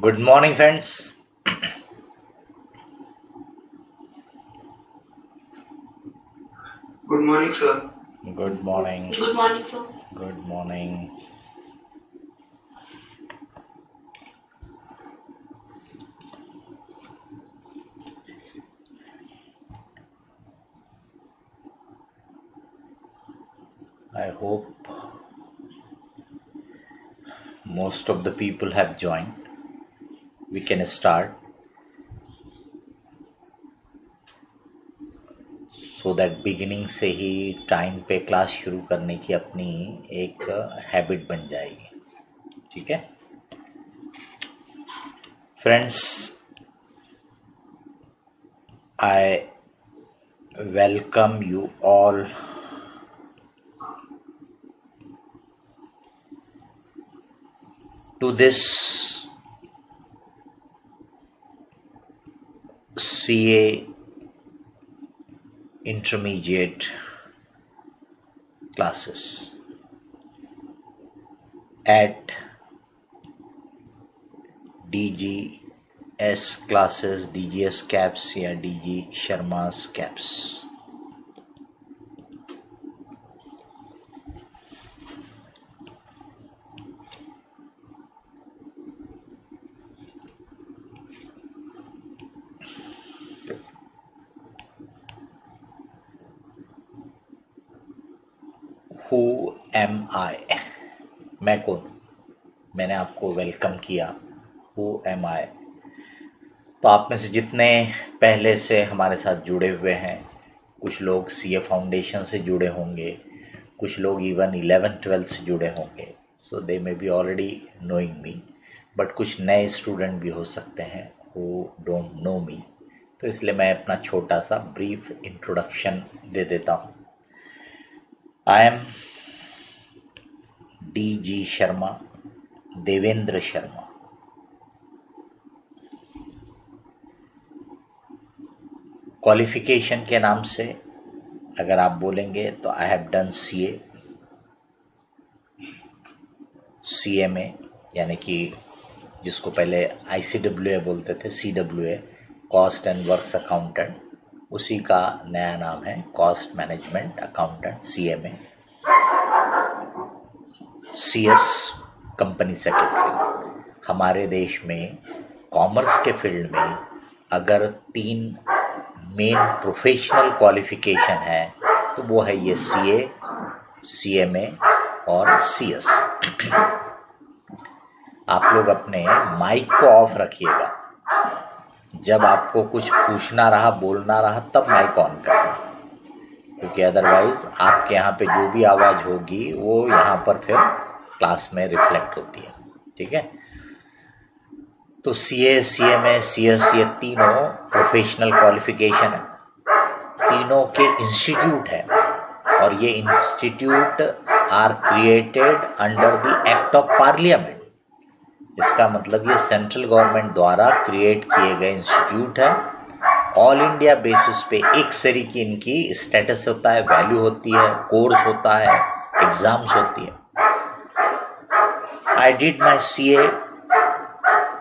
Good morning, friends. Good morning, sir. Good morning. Good morning, sir. Good morning. I hope most of the people have joined. We can start so that beginning से ही time पे class शुरू करने की अपनी एक habit बन जाएगी. ठीक है friends, I welcome you all to this CA intermediate classes at DGS classes, DGS caps या DG Sharma's caps. Who am I? मैं कौन? मैंने आपको वेलकम किया. Who am I? तो आप में से जितने पहले से हमारे साथ जुड़े हुए हैं, कुछ लोग CA फाउंडेशन से जुड़े होंगे, कुछ लोग इवन 11-12 से जुड़े होंगे, so they may be already knowing me, but कुछ नए स्टूडेंट भी हो सकते हैं हु डोंट नो मी. तो इसलिए मैं अपना छोटा सा ब्रीफ इंट्रोडक्शन दे देता हूँ. I am DG Sharma, Devendra Sharma. Qualification के नाम से अगर आप बोलेंगे तो आई हैव डन CMA यानी कि जिसको पहले ICWA बोलते थे, CWA cost and works accountant, उसी का नया नाम है cost management accountant CMA. CS company secretary. हमारे देश में कॉमर्स के फील्ड में अगर 3 मेन प्रोफेशनल क्वालिफिकेशन है तो वो है ये CA, CMA और CS. आप लोग अपने माइक को ऑफ रखिएगा. जब आपको कुछ पूछना रहा, बोलना रहा, तब माइक ऑन करना, क्योंकि अदरवाइज आपके यहाँ पे जो भी आवाज़ होगी वो यहाँ पर फिर क्लास में रिफ्लेक्ट होती है. ठीक है, तो CA, CMA, CS ये तीनों प्रोफेशनल क्वालिफिकेशन है, तीनों के इंस्टीट्यूट है, और ये institute are created under the act of parliament. इसका मतलब ये सेंट्रल गवर्नमेंट द्वारा क्रिएट किए गए इंस्टीट्यूट है. ऑल इंडिया बेसिस पे एक सरी की इनकी स्टेटस होता है, वैल्यू होती है, कोर्स होता है, एग्जाम्स होती है. I did my CA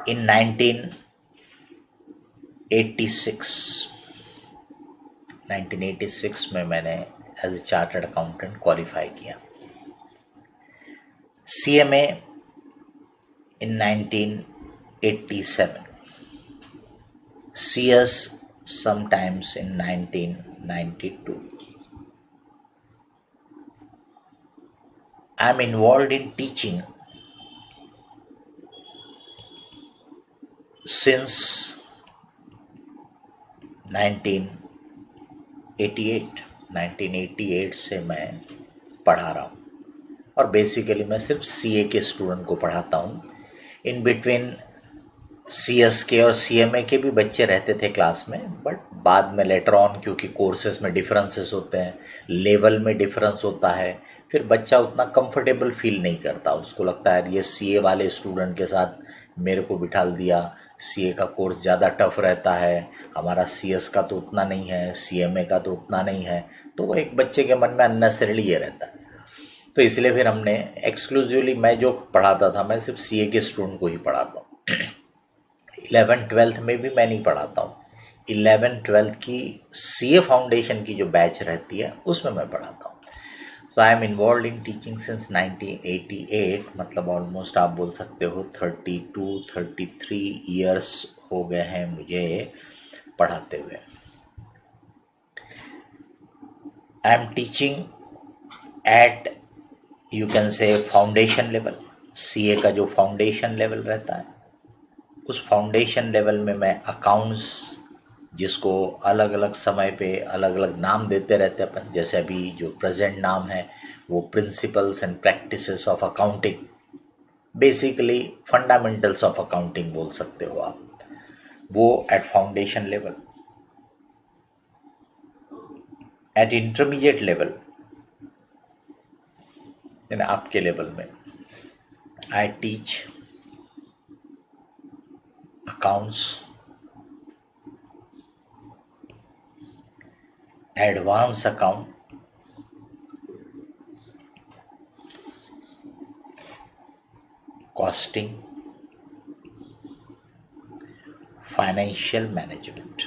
in 1986 में मैंने as a chartered accountant qualify किया. CMA in 1987, CS sometimes in 1992. I am involved in teaching since 1988 से मैं पढ़ा रहा हूँ, और बेसिकली मैं सिर्फ CA के स्टूडेंट को पढ़ाता हूँ. इन बिटवीन CS के और CMA के भी बच्चे रहते थे क्लास में, बट बाद में लेटर ऑन क्योंकि कोर्सेज में डिफरेंसेस होते हैं, लेवल में डिफरेंस होता है, फिर बच्चा उतना कंफर्टेबल फील नहीं करता. उसको लगता है ये CA वाले स्टूडेंट के साथ मेरे को बिठाल दिया, CA का कोर्स ज़्यादा टफ रहता है, हमारा CS का तो उतना नहीं है, CMA का तो उतना नहीं है. तो वो एक बच्चे के मन में अननेसेसरीली ये रहता है. तो इसलिए फिर हमने एक्सक्लूसिवली, मैं जो पढ़ाता था मैं सिर्फ CA के स्टूडेंट को ही पढ़ाता हूँ. 11th-12th में भी मैं नहीं पढ़ाता हूँ। 11th-12th की CA फाउंडेशन की जो बैच रहती है उसमें मैं पढ़ाता हूँ। So I am involve in teaching since 1988, मतलब ऑलमोस्ट आप बोल सकते हो 32-33 ईयर्स हो गए हैं मुझे पढ़ाते हुए। I am teaching eight you can say foundation level. CA का जो फाउंडेशन लेवल रहता है उस फाउंडेशन लेवल में मैं अकाउंट्स, जिसको अलग अलग समय पे अलग अलग नाम देते रहते हैं अपन, जैसे अभी जो प्रेजेंट नाम है वो principles and practices of accounting, basically fundamentals of accounting बोल सकते हो आप, वो at foundation level. At intermediate level, यानी आपके लेवल में, I teach accounts, advance account, costing, financial management.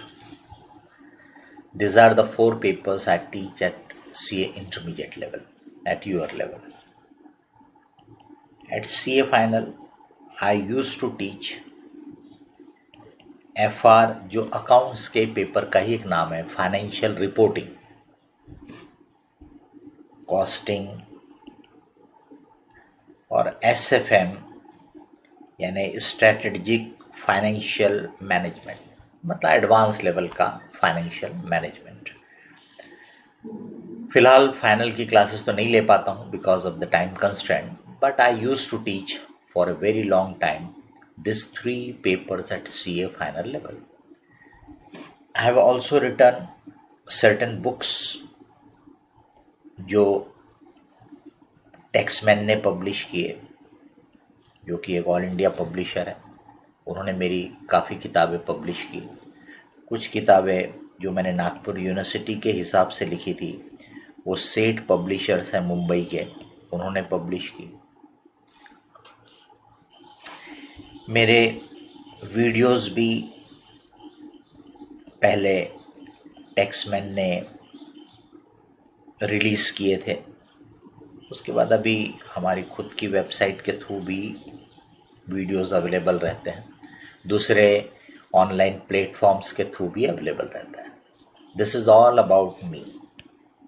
These are the 4 papers I teach at CA intermediate level, at your level. At CA final, I used to teach FR, जो accounts के paper का ही एक नाम है, financial reporting, costing, और SFM यानी strategic financial management, मतलब एडवांस लेवल का फाइनेंशियल मैनेजमेंट। फिलहाल फाइनल की क्लासेस तो नहीं ले पाता हूँ because of the time constraint, but I used to teach for a very long time these 3 papers at CA final level. I have also written certain books जो टेक्समैन ने publish किए, जो कि एक ऑल इंडिया पब्लिशर है। उन्होंने मेरी काफ़ी किताबें पब्लिश की। कुछ किताबें जो मैंने नागपुर यूनिवर्सिटी के हिसाब से लिखी थी वो सेठ पब्लिशर्स हैं मुंबई के, उन्होंने पब्लिश की। मेरे वीडियोस भी पहले टेक्समैन ने रिलीज़ किए थे, उसके बाद अभी हमारी खुद की वेबसाइट के थ्रू भी वीडियोस अवेलेबल रहते हैं, दूसरे ऑनलाइन प्लेटफॉर्म्स के थ्रू भी अवेलेबल रहता है। This is all about me,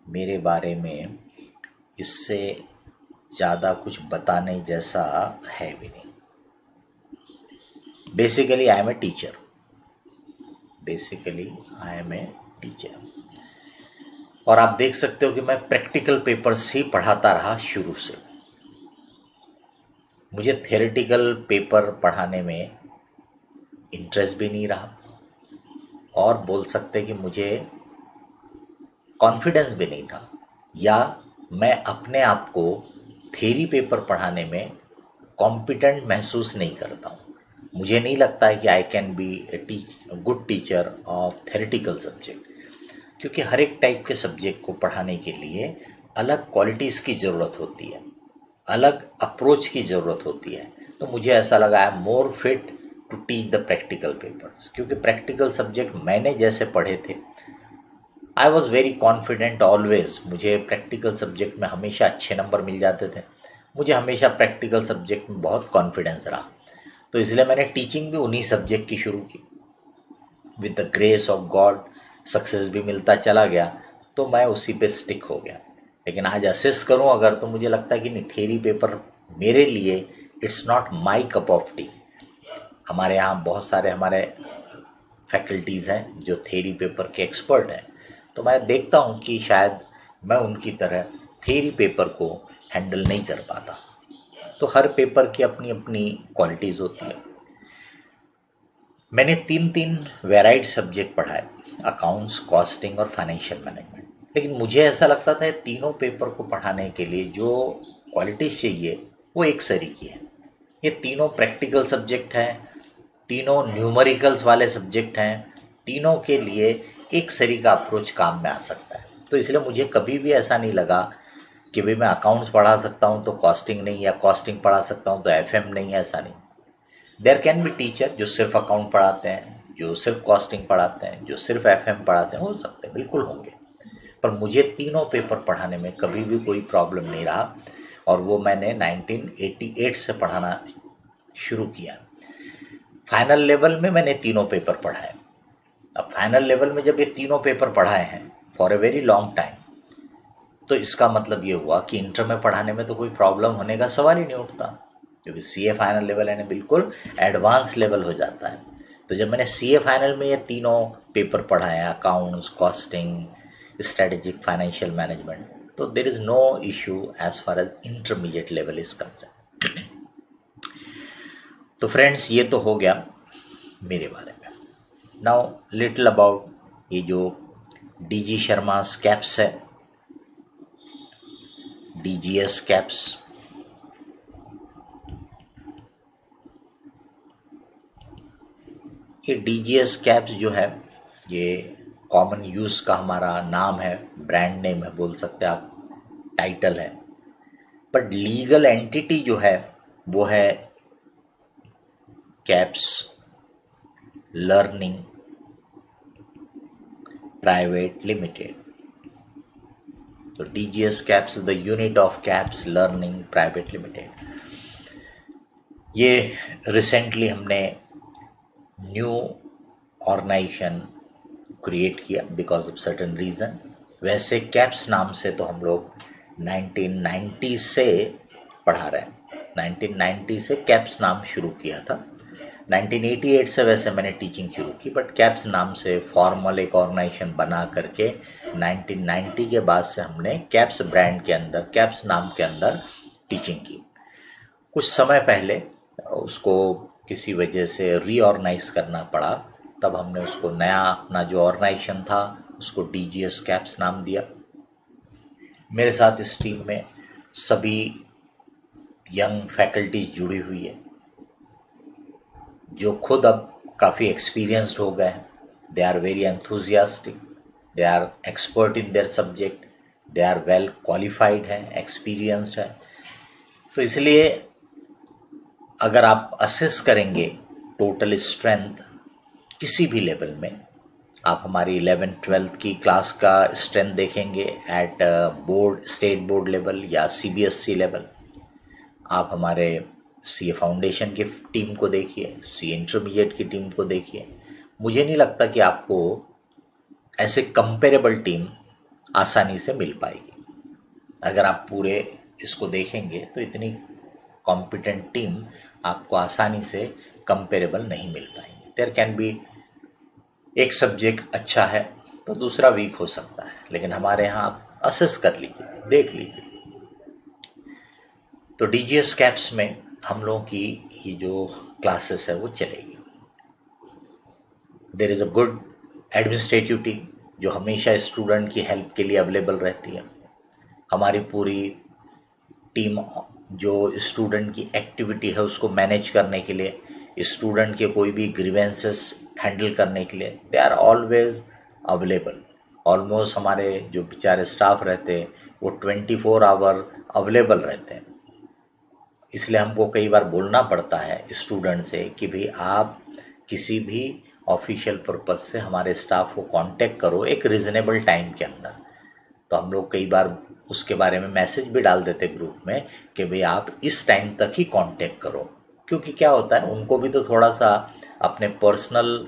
मेरे बारे में इससे ज़्यादा कुछ बताने जैसा है भी नहीं। Basically I am a teacher, और आप देख सकते हो कि मैं प्रैक्टिकल पेपर्स ही पढ़ाता रहा शुरू से। मुझे थ्योरेटिकल पेपर पढ़ाने में इंटरेस्ट भी नहीं रहा, और बोल सकते कि मुझे कॉन्फिडेंस भी नहीं था, या मैं अपने आप को थ्योरी पेपर पढ़ाने में कॉम्पिटेंट महसूस नहीं करता हूँ। मुझे नहीं लगता है कि I can be a good teacher of theoretical subject, क्योंकि हर एक टाइप के सब्जेक्ट को पढ़ाने के लिए अलग क्वालिटीज़ की ज़रूरत होती है, अलग अप्रोच की ज़रूरत होती है। तो मुझे ऐसा लगा I am more fit to teach the practical papers, क्योंकि प्रैक्टिकल सब्जेक्ट मैंने जैसे पढ़े थे, I was very confident always. मुझे प्रैक्टिकल सब्जेक्ट में हमेशा अच्छे नंबर मिल जाते थे, मुझे हमेशा प्रैक्टिकल सब्जेक्ट में बहुत कॉन्फिडेंस रहा। तो इसलिए मैंने टीचिंग भी उन्हीं सब्जेक्ट की शुरू की। With the grace of God success भी मिलता चला गया, तो मैं उसी पे स्टिक हो गया। लेकिन आज असेस करूं अगर, तो मुझे लगता है कि नहीं, थ्योरी पेपर मेरे लिए it's not my cup of T. हमारे यहाँ बहुत सारे हमारे फैकल्टीज़ हैं जो थ्योरी पेपर के एक्सपर्ट हैं, तो मैं देखता हूँ कि शायद मैं उनकी तरह थ्योरी पेपर को हैंडल नहीं कर पाता। तो हर पेपर की अपनी अपनी क्वालिटीज़ होती है। मैंने 3 वेराइड सब्जेक्ट पढ़ाए, अकाउंट्स, कॉस्टिंग और फाइनेंशियल मैनेजमेंट। लेकिन मुझे ऐसा लगता था तीनों पेपर को पढ़ाने के लिए जो क्वालिटीज़ चाहिए वो एक सरी की है। ये तीनों प्रैक्टिकल सब्जेक्ट हैं, तीनों न्यूमेरिकल्स वाले सब्जेक्ट हैं, तीनों के लिए एक सरी का अप्रोच काम में आ सकता है। तो इसलिए मुझे कभी भी ऐसा नहीं लगा कि भाई मैं अकाउंट्स पढ़ा सकता हूँ तो कॉस्टिंग नहीं, या कॉस्टिंग पढ़ा सकता हूँ तो FM नहीं, ऐसा नहीं। देयर कैन बी टीचर जो सिर्फ अकाउंट पढ़ाते हैं, जो सिर्फ कॉस्टिंग पढ़ाते हैं, जो सिर्फ एफएम पढ़ाते हैं, हो सकते हैं, बिल्कुल होंगे। पर मुझे तीनों पेपर पढ़ाने में कभी भी कोई प्रॉब्लम नहीं रहा, और वो मैंने 1988 से पढ़ाना शुरू किया। फाइनल लेवल में मैंने तीनों पेपर पढ़ाए। अब फाइनल लेवल में जब ये तीनों पेपर पढ़ाए हैं for a very long time, तो इसका मतलब ये हुआ कि इंटर में पढ़ाने में तो कोई प्रॉब्लम होने का सवाल ही नहीं उठता, क्योंकि सीए फाइनल लेवल यानी बिल्कुल एडवांस लेवल हो जाता है। तो जब मैंने सीए फाइनल में ये तीनों पेपर पढ़ाए, accounts, costing, strategic financial management, तो there is no issue as far as intermediate level is concern. तो फ्रेंड्स, ये तो हो गया मेरे बारे में। नाउ लिटिल अबाउट ये जो डीजी शर्मा कैप्स है, डीजीएस कैप्स। ये डीजीएस कैप्स जो है, ये कॉमन यूज का हमारा नाम है, ब्रांड नेम है, बोल सकते हैं आप, टाइटल है। बट लीगल एंटिटी जो है वो है कैप्स लर्निंग प्राइवेट लिमिटेड। तो DGS caps the unit of caps learning private limited. ये रिसेंटली हमने न्यू ऑर्गेनाइजेशन क्रिएट किया बिकॉज ऑफ सर्टेन रीजन। वैसे कैप्स नाम से तो हम लोग 1990 से पढ़ा रहे हैं, 1990 से कैप्स नाम शुरू किया था। 1988 से वैसे मैंने टीचिंग शुरू की, बट कैप्स नाम से फॉर्मल एक ऑर्गेनाइजेशन बना करके 1990 के बाद से हमने कैप्स ब्रांड के अंदर, कैप्स नाम के अंदर टीचिंग की। कुछ समय पहले उसको किसी वजह से रीऑर्गेनाइज करना पड़ा, तब हमने उसको नया अपना जो ऑर्गेनाइजेशन था उसको डीजीएस कैप्स नाम दिया। मेरे साथ इस टीम में सभी यंग फैकल्टीज जुड़ी हुई है, जो खुद अब काफ़ी एक्सपीरियंस्ड हो गए हैं। They are very enthusiastic, they are expert in their subject, they are well qualified हैं, एक्सपीरियंस्ड है। तो इसलिए अगर आप असेस करेंगे टोटल स्ट्रेंथ किसी भी लेवल में, आप हमारी 11th-12th की क्लास का स्ट्रेंथ देखेंगे at board, state board level या सीबीएसई लेवल, आप हमारे सीए फाउंडेशन की टीम को देखिए, सीए इंटरमीडिएट की टीम को देखिए, मुझे नहीं लगता कि आपको ऐसे कंपेरेबल टीम आसानी से मिल पाएगी। अगर आप पूरे इसको देखेंगे तो इतनी कॉम्पिटेंट टीम आपको आसानी से कंपेरेबल नहीं मिल पाएगी। देयर कैन बी एक सब्जेक्ट अच्छा है तो दूसरा वीक हो सकता है, लेकिन हमारे यहाँ आप असेस कर लीजिए, देख लीजिए। तो डीजीएस कैप्स में हम लोगों की ये जो क्लासेस है वो चलेगी। There is a good administrative team जो हमेशा स्टूडेंट की हेल्प के लिए अवेलेबल रहती है। हमारी पूरी टीम जो स्टूडेंट की एक्टिविटी है उसको मैनेज करने के लिए, स्टूडेंट के कोई भी ग्रीवेंसेस हैंडल करने के लिए, they are always available. Almost हमारे जो बेचारे स्टाफ रहते हैं वो 24 आवर अवेलेबल रहते हैं। इसलिए हमको कई बार बोलना पड़ता है स्टूडेंट से कि भाई आप किसी भी ऑफिशियल पर्पज से हमारे स्टाफ को कांटेक्ट करो एक रीजनेबल टाइम के अंदर। तो हम लोग कई बार उसके बारे में मैसेज भी डाल देते ग्रुप में कि भाई आप इस टाइम तक ही कांटेक्ट करो, क्योंकि क्या होता है उनको भी तो थोड़ा सा अपने पर्सनल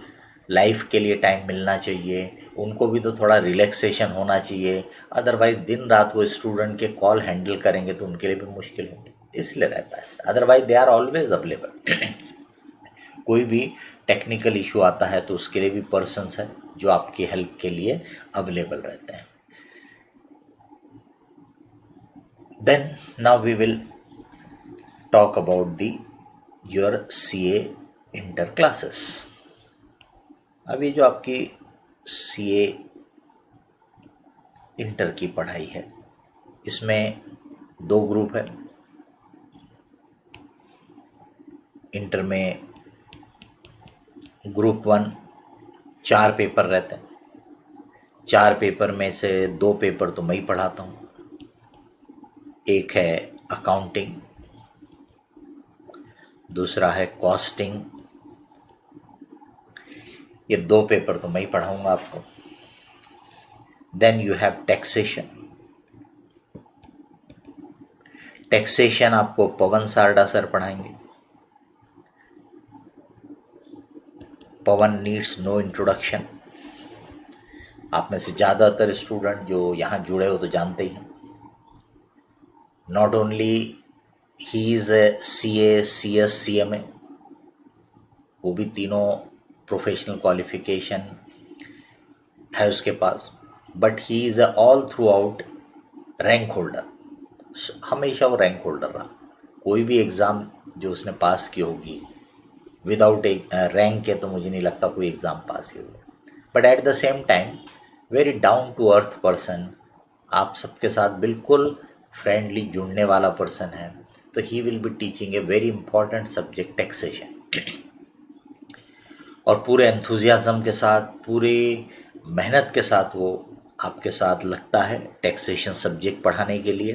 लाइफ के लिए टाइम मिलना चाहिए, उनको भी तो थोड़ा रिलैक्सेशन होना चाहिए। अदरवाइज दिन रात वो स्टूडेंट के कॉल हैंडल करेंगे तो उनके लिए भी मुश्किल होगी, इसलिए रहता है। Otherwise they are always available. कोई भी टेक्निकल इशू आता है तो उसके लिए भी पर्सन्स है जो आपकी हेल्प के लिए अवेलेबल रहते हैं। Then now we will talk about the your CA inter classes. अब ये जो आपकी सीए इंटर की पढ़ाई है इसमें 2 ग्रुप है। इंटर में ग्रुप 1 4 पेपर रहते हैं। 4 पेपर में से 2 पेपर तो मैं ही पढ़ाता हूँ। एक है अकाउंटिंग, दूसरा है कॉस्टिंग। ये 2 पेपर तो मैं ही पढ़ाऊंगा आपको। Then you have taxation. Taxation आपको पवन सारडा सर पढ़ाएंगे। Pawan needs no introduction. आप में से ज़्यादातर स्टूडेंट जो यहाँ जुड़े हो तो जानते ही हैं। Not only he is a CA, CS, CMA, वो भी तीनों प्रोफेशनल क्वालिफिकेशन है उसके पास, but he is all throughout rank holder. हमेशा वो रैंक होल्डर रहा। कोई भी एग्ज़ाम जो उसने पास की होगी विदाउट रैंक के तो मुझे नहीं लगता कोई एग्ज़ाम पास की होगी। But at the same time very down to earth person, आप सबके साथ बिल्कुल फ्रेंडली जुड़ने वाला पर्सन है। तो he will be teaching a very important subject taxation, और पूरे एंथुजियाज्म के साथ, पूरी मेहनत के साथ वो आपके साथ लगता है टैक्सेशन सब्जेक्ट पढ़ाने के लिए।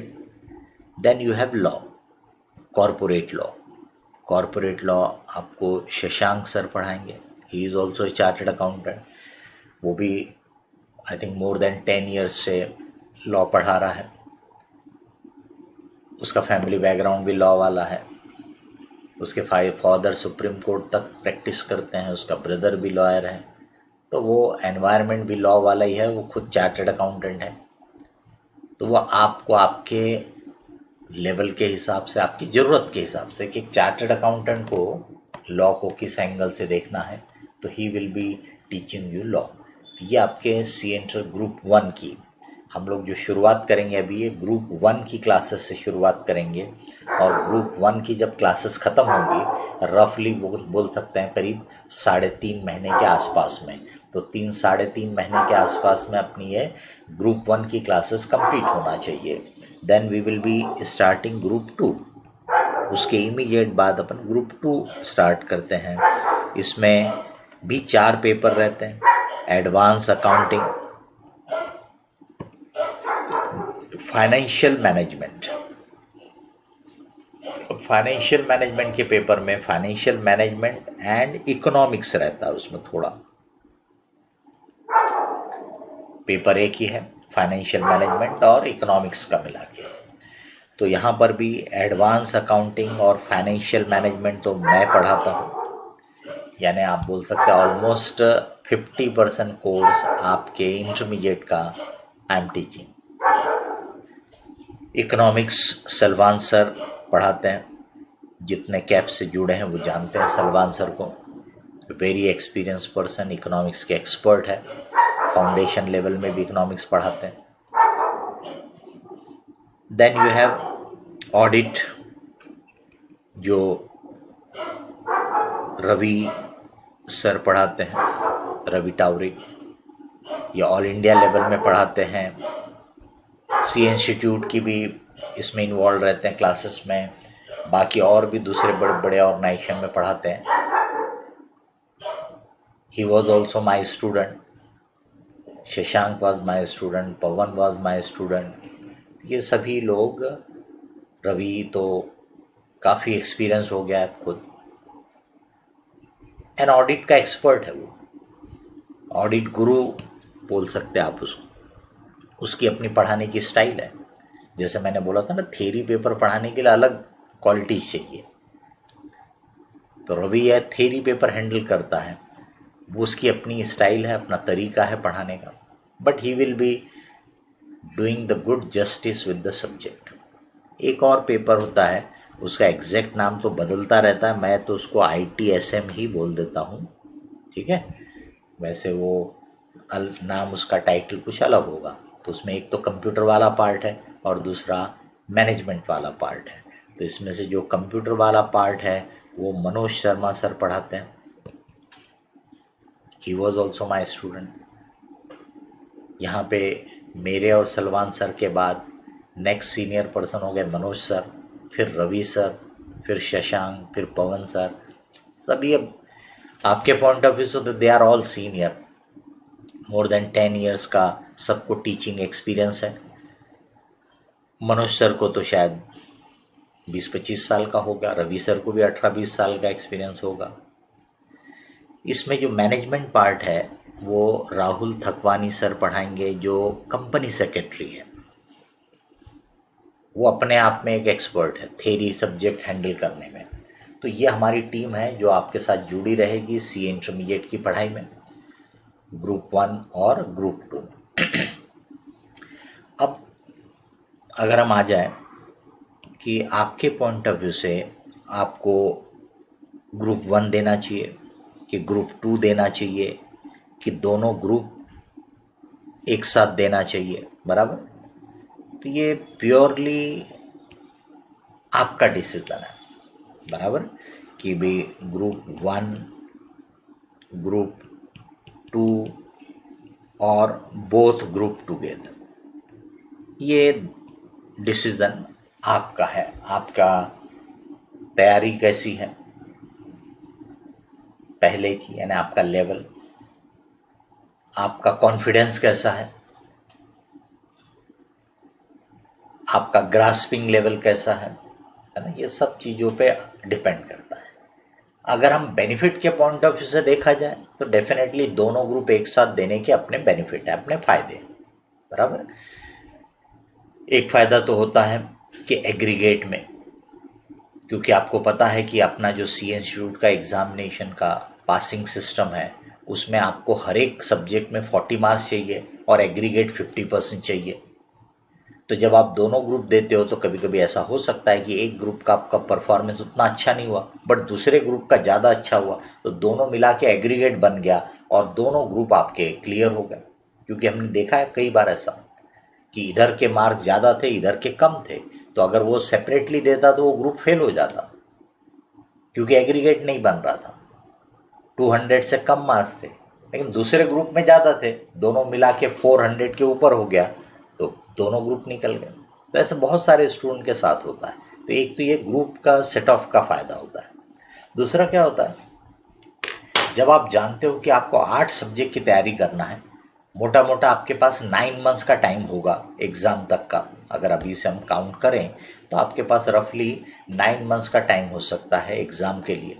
Then you have law, corporate law. Corporate law आपको शशांक सर पढ़ाएंगे। He is also a chartered accountant. वो भी I think more than 10 years से लॉ पढ़ा रहा है। उसका फैमिली बैकग्राउंड भी लॉ वाला है। उसके फादर सुप्रीम कोर्ट तक प्रैक्टिस करते हैं, उसका ब्रदर भी लॉयर है। तो वो एनवायरनमेंट भी लॉ वाला ही है। वो खुद चार्टर्ड अकाउंटेंट है। तो वो आपको आपके लेवल के हिसाब से, आपकी ज़रूरत के हिसाब से कि एक चार्टर्ड अकाउंटेंट को लॉ को किस एंगल से देखना है, तो he will be teaching you law. ये आपके CA ग्रुप 1 की हम लोग जो शुरुआत करेंगे अभी, ये ग्रुप 1 की क्लासेस से शुरुआत करेंगे। और ग्रुप 1 की जब क्लासेस ख़त्म होंगी, रफली बोल सकते हैं करीब 3.5 महीने के आसपास में, तो 3-3.5 महीने के आसपास में अपनी ये ग्रुप 1 की क्लासेस कंप्लीट होना चाहिए। Then we will be starting group 2। उसके इमीडिएट बाद अपन ग्रुप 2 स्टार्ट करते हैं। इसमें भी 4 पेपर रहते हैं। Advance accounting, financial management. Financial management के पेपर में फाइनेंशियल मैनेजमेंट एंड इकोनॉमिक्स रहता है। उसमें थोड़ा पेपर एक ही है, फाइनेंशियल मैनेजमेंट और इकोनॉमिक्स का मिला के। तो यहाँ पर भी एडवांस अकाउंटिंग और फाइनेंशियल मैनेजमेंट तो मैं पढ़ाता हूँ। यानी आप बोल सकते हैं ऑलमोस्ट 50% कोर्स आपके इंटरमीडिएट का I am teaching. Economics Salman sir पढ़ाते हैं। जितने कैप से जुड़े हैं वो जानते हैं सलमान सर को। वेरी एक्सपीरियंस पर्सन, इकोनॉमिक्स के एक्सपर्ट है। फाउंडेशन लेवल में भी इकोनॉमिक्स पढ़ाते हैं। देन यू हैव ऑडिट, जो रवि सर पढ़ाते हैं, रवि टावरी। ये ऑल इंडिया लेवल में पढ़ाते हैं। CA इंस्टीट्यूट की भी इसमें इन्वॉल्व रहते हैं क्लासेस में। बाकी और भी दूसरे बड़े बड़े ऑर्गेनाइजेशन में पढ़ाते हैं। He was also my student. Shashank was my student, Pawan was my student. ये सभी लोग, रवि तो काफ़ी एक्सपीरियंस हो गया है खुद। एन ऑडिट का एक्सपर्ट है वो, ऑडिट गुरु बोल सकते हैं आप उसको। उसकी अपनी पढ़ाने की स्टाइल है। जैसे मैंने बोला था ना, थ्योरी पेपर पढ़ाने के लिए अलग क्वालिटीज चाहिए। तो रवि यह थ्योरी पेपर हैंडल करता है, वो उसकी अपनी स्टाइल है, अपना तरीका है पढ़ाने का। But he will be doing the good justice with the subject. एक और पेपर होता है, उसका एग्जैक्ट नाम तो बदलता रहता है। मैं तो उसको ITSM ही बोल देता हूँ, ठीक है। वैसे वो नाम, उसका टाइटल कुछ अलग होगा। तो उसमें एक तो कंप्यूटर वाला पार्ट है और दूसरा मैनेजमेंट वाला पार्ट है। तो इसमें से जो कंप्यूटर वाला पार्ट है वो मनोज शर्मा सर पढ़ाते हैं। He was also my student. यहाँ पे मेरे और सलमान सर के बाद नेक्स्ट सीनियर पर्सन हो गए मनोज सर, फिर रवि सर, फिर शशांक, फिर पवन सर। सभी अब आपके पॉइंट ऑफ व्यू से तो they are all senior. More than 10 years का सबको टीचिंग एक्सपीरियंस है। मनोज सर को तो शायद 20-25 साल का होगा, रवि सर को भी 18-20 साल का एक्सपीरियंस होगा। इसमें जो मैनेजमेंट पार्ट है वो राहुल थकवानी सर पढ़ाएंगे, जो कंपनी सेक्रेटरी है। वो अपने आप में एक एक्सपर्ट है थ्योरी सब्जेक्ट हैंडल करने में। तो ये हमारी टीम है जो आपके साथ जुड़ी रहेगी सीए इंटरमीडिएट की पढ़ाई में, ग्रुप 1 और ग्रुप 2 में। अब अगर हम आ जाए कि आपके पॉइंट ऑफ व्यू से आपको ग्रुप 1 देना चाहिए कि ग्रुप 2 देना चाहिए कि दोनों ग्रुप एक साथ देना चाहिए, बराबर, तो ये प्योरली आपका डिसीजन है, बराबर, कि भी ग्रुप 1, ग्रुप 2 और बोथ ग्रुप टुगेदर, ये डिसीजन आपका है। आपका तैयारी कैसी है पहले की, यानी आपका लेवल, आपका कॉन्फिडेंस कैसा है, आपका ग्रास्पिंग लेवल कैसा है ना, ये सब चीज़ों पे डिपेंड करता है। अगर हम बेनिफिट के पॉइंट ऑफ व्यू से देखा जाए तो डेफिनेटली दोनों ग्रुप एक साथ देने के अपने बेनिफिट है, अपने फायदे, बराबर। एक फायदा तो होता है कि एग्रीगेट में, क्योंकि आपको पता है कि अपना जो सी इंस्टीट्यूट का एग्जामिनेशन का पासिंग सिस्टम है उसमें आपको हर एक सब्जेक्ट में 40 मार्क्स चाहिए और एग्रीगेट 50% चाहिए। तो जब आप दोनों ग्रुप देते हो तो कभी कभी ऐसा हो सकता है कि एक ग्रुप का आपका परफॉर्मेंस उतना अच्छा नहीं हुआ बट दूसरे ग्रुप का ज़्यादा अच्छा हुआ, तो दोनों मिला के एग्रीगेट बन गया और दोनों ग्रुप आपके क्लियर हो गए। क्योंकि हमने देखा है कई बार ऐसा कि इधर के मार्क्स ज़्यादा थे, इधर के कम थे, तो अगर वो सेपरेटली देता तो वो ग्रुप फेल हो जाता क्योंकि एग्रीगेट नहीं बन रहा था। 200 से कम मार्क्स थे लेकिन दूसरे ग्रुप में ज़्यादा थे, दोनों मिला के 400 के ऊपर हो गया, तो दोनों ग्रुप निकल गए। तो ऐसे बहुत सारे स्टूडेंट के साथ होता है। तो एक तो ये ग्रुप का सेट ऑफ का फ़ायदा होता है। दूसरा क्या होता है, जब आप जानते हो कि आपको 8 सब्जेक्ट की तैयारी करना है, मोटा मोटा आपके पास 9 मंथ्स का टाइम होगा एग्ज़ाम तक का। अगर अभी से हम काउंट करें तो आपके पास रफली 9 मंथ्स का टाइम हो सकता है एग्ज़ाम के लिए।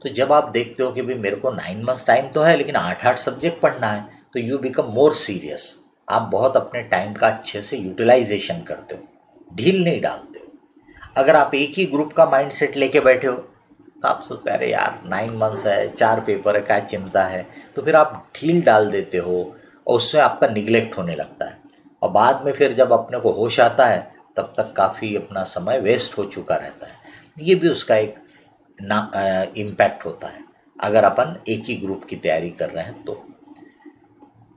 तो जब आप देखते हो कि भाई मेरे को 9 मंथ्स टाइम तो है लेकिन 8 सब्जेक्ट पढ़ना है, तो यू बिकम मोर सीरियस। आप बहुत अपने टाइम का अच्छे से यूटिलाइजेशन करते हो, ढील नहीं डालते हो। अगर आप एक ही ग्रुप का माइंड सेट लेके बैठे हो तो आप सोचते हैं अरे यार 9 मंथ्स है, 4 पेपर है, क्या चिंता है, तो फिर आप ढील डाल देते हो और उससे आपका निगलेक्ट होने लगता है। और बाद में फिर जब अपने को होश आता है तब तक काफ़ी अपना समय वेस्ट हो चुका रहता है। ये भी उसका एक इम्पैक्ट होता है अगर अपन एक ही ग्रुप की तैयारी कर रहे हैं तो।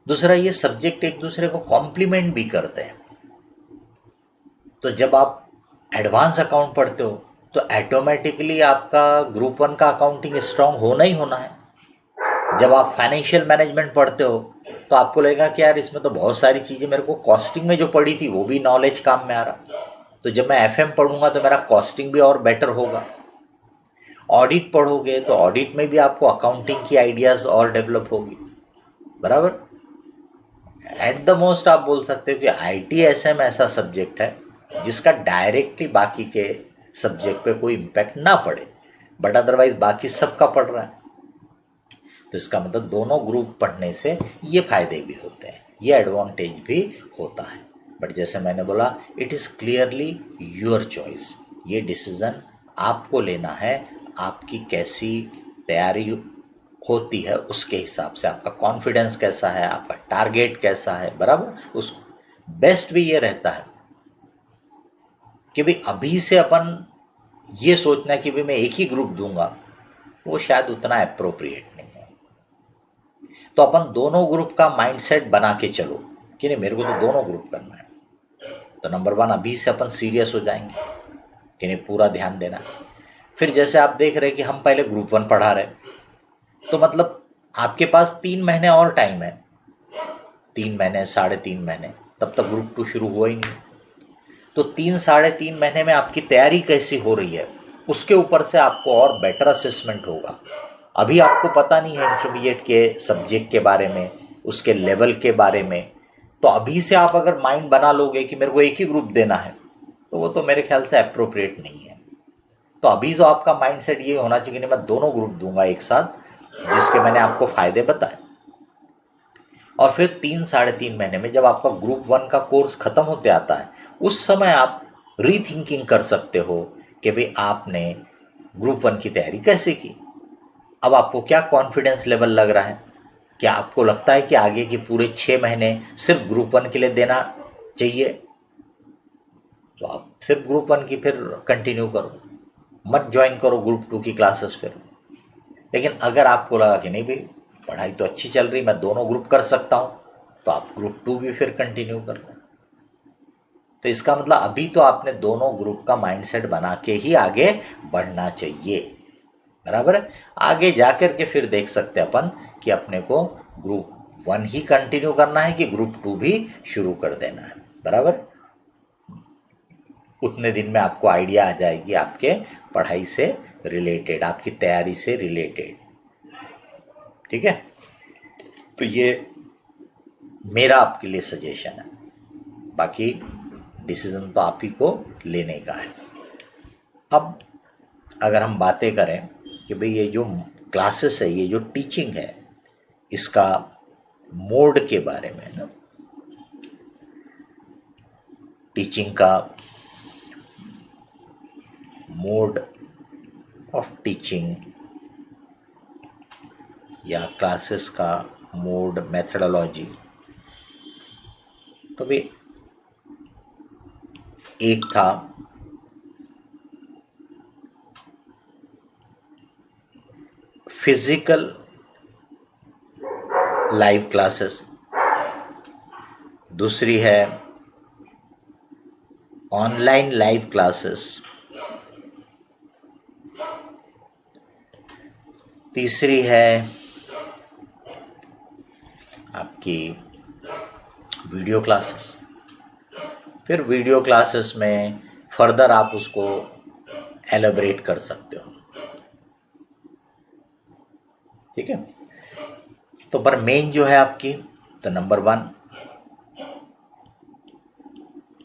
दूसरा, ये सब्जेक्ट एक दूसरे को कॉम्प्लीमेंट भी करते हैं। तो जब आप एडवांस अकाउंट पढ़ते हो तो ऑटोमेटिकली आपका ग्रुप 1 का अकाउंटिंग स्ट्रांग होना ही होना है। जब आप फाइनेंशियल मैनेजमेंट पढ़ते हो तो आपको लगेगा कि यार इसमें तो बहुत सारी चीज़ें मेरे को कॉस्टिंग में जो पढ़ी थी वो भी नॉलेज काम में आ रहा, तो जब मैं एफएम पढ़ूंगा तो मेरा कॉस्टिंग भी और बेटर होगा। ऑडिट पढ़ोगे तो ऑडिट में भी आपको अकाउंटिंग की आइडियाज़ और डेवलप होगी, बराबर। एट द मोस्ट आप बोल सकते हो कि ITSM ऐसा सब्जेक्ट है जिसका डायरेक्टली बाकी के सब्जेक्ट पे कोई इम्पैक्ट ना पड़े, बट अदरवाइज बाकी सबका पड़ रहा है। तो इसका मतलब दोनों ग्रुप पढ़ने से ये फायदे भी होते हैं, ये एडवांटेज भी होता है। बट जैसे मैंने बोला, it is clearly your choice. ये डिसीज़न आपको लेना है, आपकी कैसी तैयारी होती है उसके हिसाब से, आपका कॉन्फिडेंस कैसा है, आपका टारगेट कैसा है, बराबर। उस बेस्ट भी ये रहता है कि भाई अभी से अपन ये सोचना कि भाई मैं एक ही ग्रुप दूंगा, वो शायद उतना अप्रोप्रिएट नहीं है। तो अपन दोनों ग्रुप का माइंडसेट बना के चलो कि नहीं मेरे को तो दोनों ग्रुप करना है। तो नंबर 1 अभी से अपन सीरियस हो जाएंगे कि नहीं पूरा ध्यान देना है। फिर जैसे आप देख रहे हैं कि हम पहले ग्रुप 1 पढ़ा रहे, तो मतलब आपके पास 3 महीने और टाइम है, 3 महीने 3.5 महीने, तब तक ग्रुप 2 शुरू हुआ ही नहीं। तो 3-3.5 महीने में आपकी तैयारी कैसी हो रही है उसके ऊपर से आपको और बेटर असेसमेंट होगा। अभी आपको पता नहीं है इंटरमीडिएट के सब्जेक्ट के बारे में, उसके लेवल के बारे में, तो अभी से आप अगर माइंड बना लोगे कि मेरे को एक ही ग्रुप देना है, तो वो तो मेरे ख्याल से अप्रोप्रिएट नहीं है। तो अभी तो आपका माइंडसेट ये होना चाहिए कि मैं दोनों ग्रुप दूंगा एक साथ, जिसके मैंने आपको फायदे बताए। और फिर 3-3.5 महीने में जब आपका ग्रुप 1 का कोर्स खत्म होते आता है, उस समय आप रीथिंकिंग कर सकते हो कि भाई आपने ग्रुप 1 की तैयारी कैसे की, अब आपको क्या कॉन्फिडेंस लेवल लग रहा है, क्या आपको लगता है कि आगे के पूरे 6 महीने सिर्फ ग्रुप 1 के लिए देना चाहिए, तो आप सिर्फ ग्रुप 1 की फिर कंटिन्यू करो, मत ज्वाइन करो ग्रुप 2 की क्लासेस फिर। लेकिन अगर आपको लगा कि नहीं भाई पढ़ाई तो अच्छी चल रही, मैं दोनों ग्रुप कर सकता हूं, तो आप ग्रुप 2 भी फिर कंटिन्यू कर लो। तो इसका मतलब अभी तो आपने दोनों ग्रुप का माइंडसेट बना के ही आगे बढ़ना चाहिए, बराबर है। आगे जाकर के फिर देख सकते हैं अपन कि अपने को ग्रुप 1 ही कंटिन्यू करना है कि ग्रुप 2 भी शुरू कर देना है, बराबर। उतने दिन में आपको आइडिया आ जाएगी आपके पढ़ाई से रिलेटेड, आपकी तैयारी से रिलेटेड, ठीक है। तो ये मेरा आपके लिए सजेशन है, बाकी डिसीजन तो आप ही को लेने का है। अब अगर हम बातें करें कि भाई ये जो क्लासेस है, ये जो टीचिंग है, इसका मोड के बारे में ना, टीचिंग का मोड ऑफ टीचिंग या क्लासेस का मोड, मेथडोलॉजी, तो भी एक था फिजिकल लाइव क्लासेस, दूसरी है ऑनलाइन लाइव क्लासेस, तीसरी है आपकी वीडियो क्लासेस। फिर वीडियो क्लासेस में फर्दर आप उसको एलेबरेट कर सकते हो, ठीक है। तो पर मेन जो है आपकी, तो नंबर 1